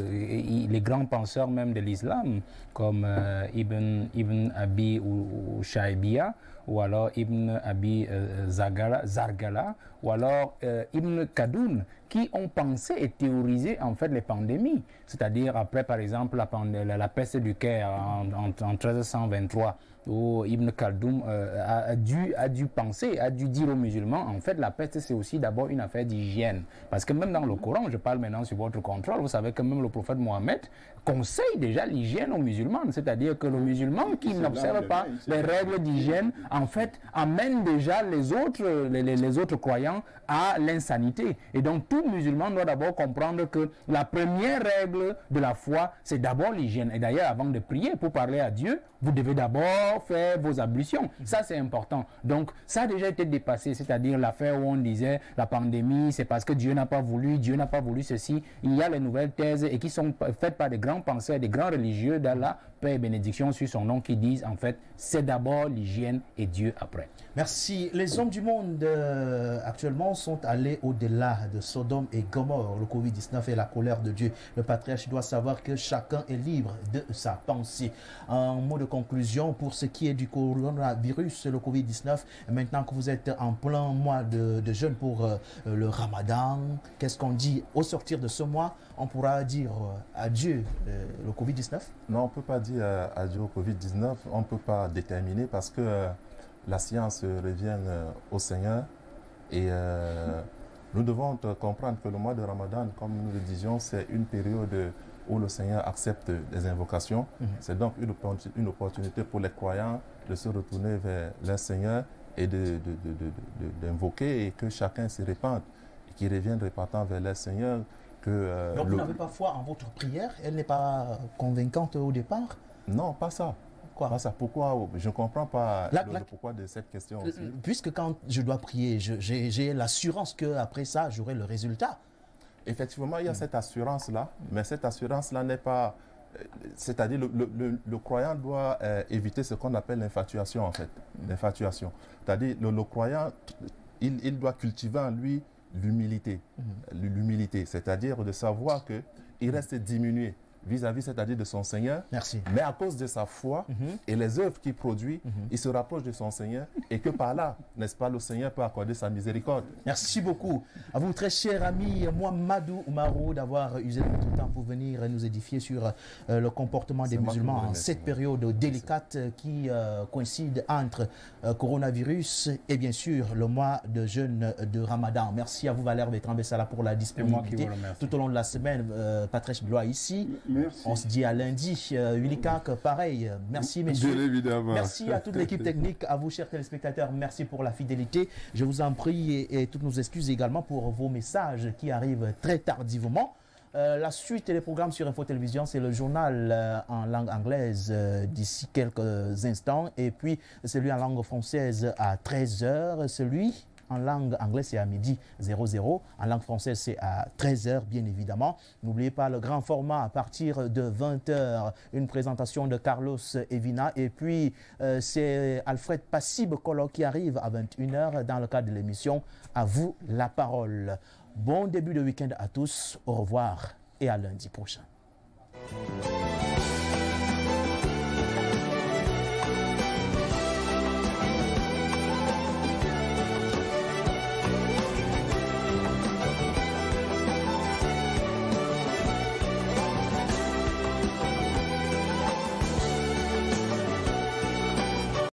les grands penseurs même de l'islam, comme Ibn Abi ou Shaibiya, ou alors Ibn Abi Zargala, ou alors Ibn Khadoun, qui ont pensé et théorisé en fait les pandémies. C'est-à-dire après, par exemple, la peste du Caire en 1323, où Ibn Khaldoun a dû penser, a dû dire aux musulmans, en fait, la peste, c'est aussi d'abord une affaire d'hygiène. Parce que même dans le Coran, je parle maintenant sur votre contrôle, vous savez que même le prophète Mohammed, conseille déjà l'hygiène aux musulmans. C'est-à-dire que le musulman qui n'observe pas les règles d'hygiène, en fait, amène déjà les autres croyants à l'insanité. Et donc, tout musulman doit d'abord comprendre que la première règle de la foi, c'est d'abord l'hygiène. Et d'ailleurs, avant de prier pour parler à Dieu, vous devez d'abord faire vos ablutions. Ça, c'est important. Donc, ça a déjà été dépassé, c'est-à-dire l'affaire où on disait la pandémie, c'est parce que Dieu n'a pas voulu ceci. Il y a les nouvelles thèses et qui sont faites par des grands penseurs, des grands religieux d'Allah, paix et bénédiction sur son nom, qui disent en fait, c'est d'abord l'hygiène et Dieu après. Merci. Les hommes du monde actuellement sont allés au-delà de Sodome et Gomorrhe. Le Covid-19 et la colère de Dieu. Le patriarche doit savoir que chacun est libre de sa pensée. Un mot de conclusion pour ce qui est du coronavirus, le Covid-19. Maintenant que vous êtes en plein mois de jeûne pour le Ramadan, qu'est-ce qu'on dit au sortir de ce mois? On pourra dire adieu le Covid-19? Non, on ne peut pas dire adieu au Covid-19. On ne peut pas déterminer parce que la science revient au Seigneur et nous devons comprendre que le mois de Ramadan, comme nous le disions, c'est une période où le Seigneur accepte les invocations. C'est donc une opportunité pour les croyants de se retourner vers leur Seigneur et d'invoquer et que chacun se répande et qu'ils reviennent repentant vers leur Seigneur. Donc vous n'avez pas foi en votre prière? Elle n'est pas convaincante au départ? Non, pas ça. Quoi? Pas ça. Pourquoi? Je ne comprends pas le pourquoi de cette question aussi. Puisque quand je dois prier, j'ai l'assurance qu'après ça, j'aurai le résultat. Effectivement, il y a cette assurance-là, mais cette assurance-là n'est pas... C'est-à-dire, le croyant doit éviter ce qu'on appelle l'infatuation, en fait. L'infatuation. C'est-à-dire, le croyant, il doit cultiver en lui l'humilité. L'humilité, c'est-à-dire de savoir qu'il reste diminué vis-à-vis, c'est-à-dire de son Seigneur. Merci. Mais à cause de sa foi et les œuvres qu'il produit, il se rapproche de son Seigneur et que par là, n'est-ce pas, le Seigneur peut accorder sa miséricorde. Merci beaucoup à vous, très cher ami Mouhamadou Oumarou, d'avoir usé de votre temps pour venir nous édifier sur le comportement des musulmans en cette période délicate qui coïncide entre coronavirus et bien sûr le mois de jeûne de Ramadan. Merci à vous, Valère Bertrand-Bessala, pour la disponibilité tout au long de la semaine. Patrice Blois ici. Merci. On se dit à lundi. Willy Kak, pareil. Merci, messieurs. Bien évidemment. Merci à toute l'équipe technique, à vous, chers téléspectateurs. Merci pour la fidélité. Je vous en prie et toutes nos excuses également pour vos messages qui arrivent très tardivement. La suite des programmes sur Info Télévision, c'est le journal en langue anglaise d'ici quelques instants. Et puis, celui en langue française à 13h. Celui en langue anglaise, c'est à midi 00. En langue française, c'est à 13h, bien évidemment. N'oubliez pas le grand format à partir de 20h. Une présentation de Carlos Evina. Et puis, c'est Alfred Passib-Kolo qui arrive à 21h dans le cadre de l'émission À vous la parole. Bon début de week-end à tous. Au revoir et à lundi prochain.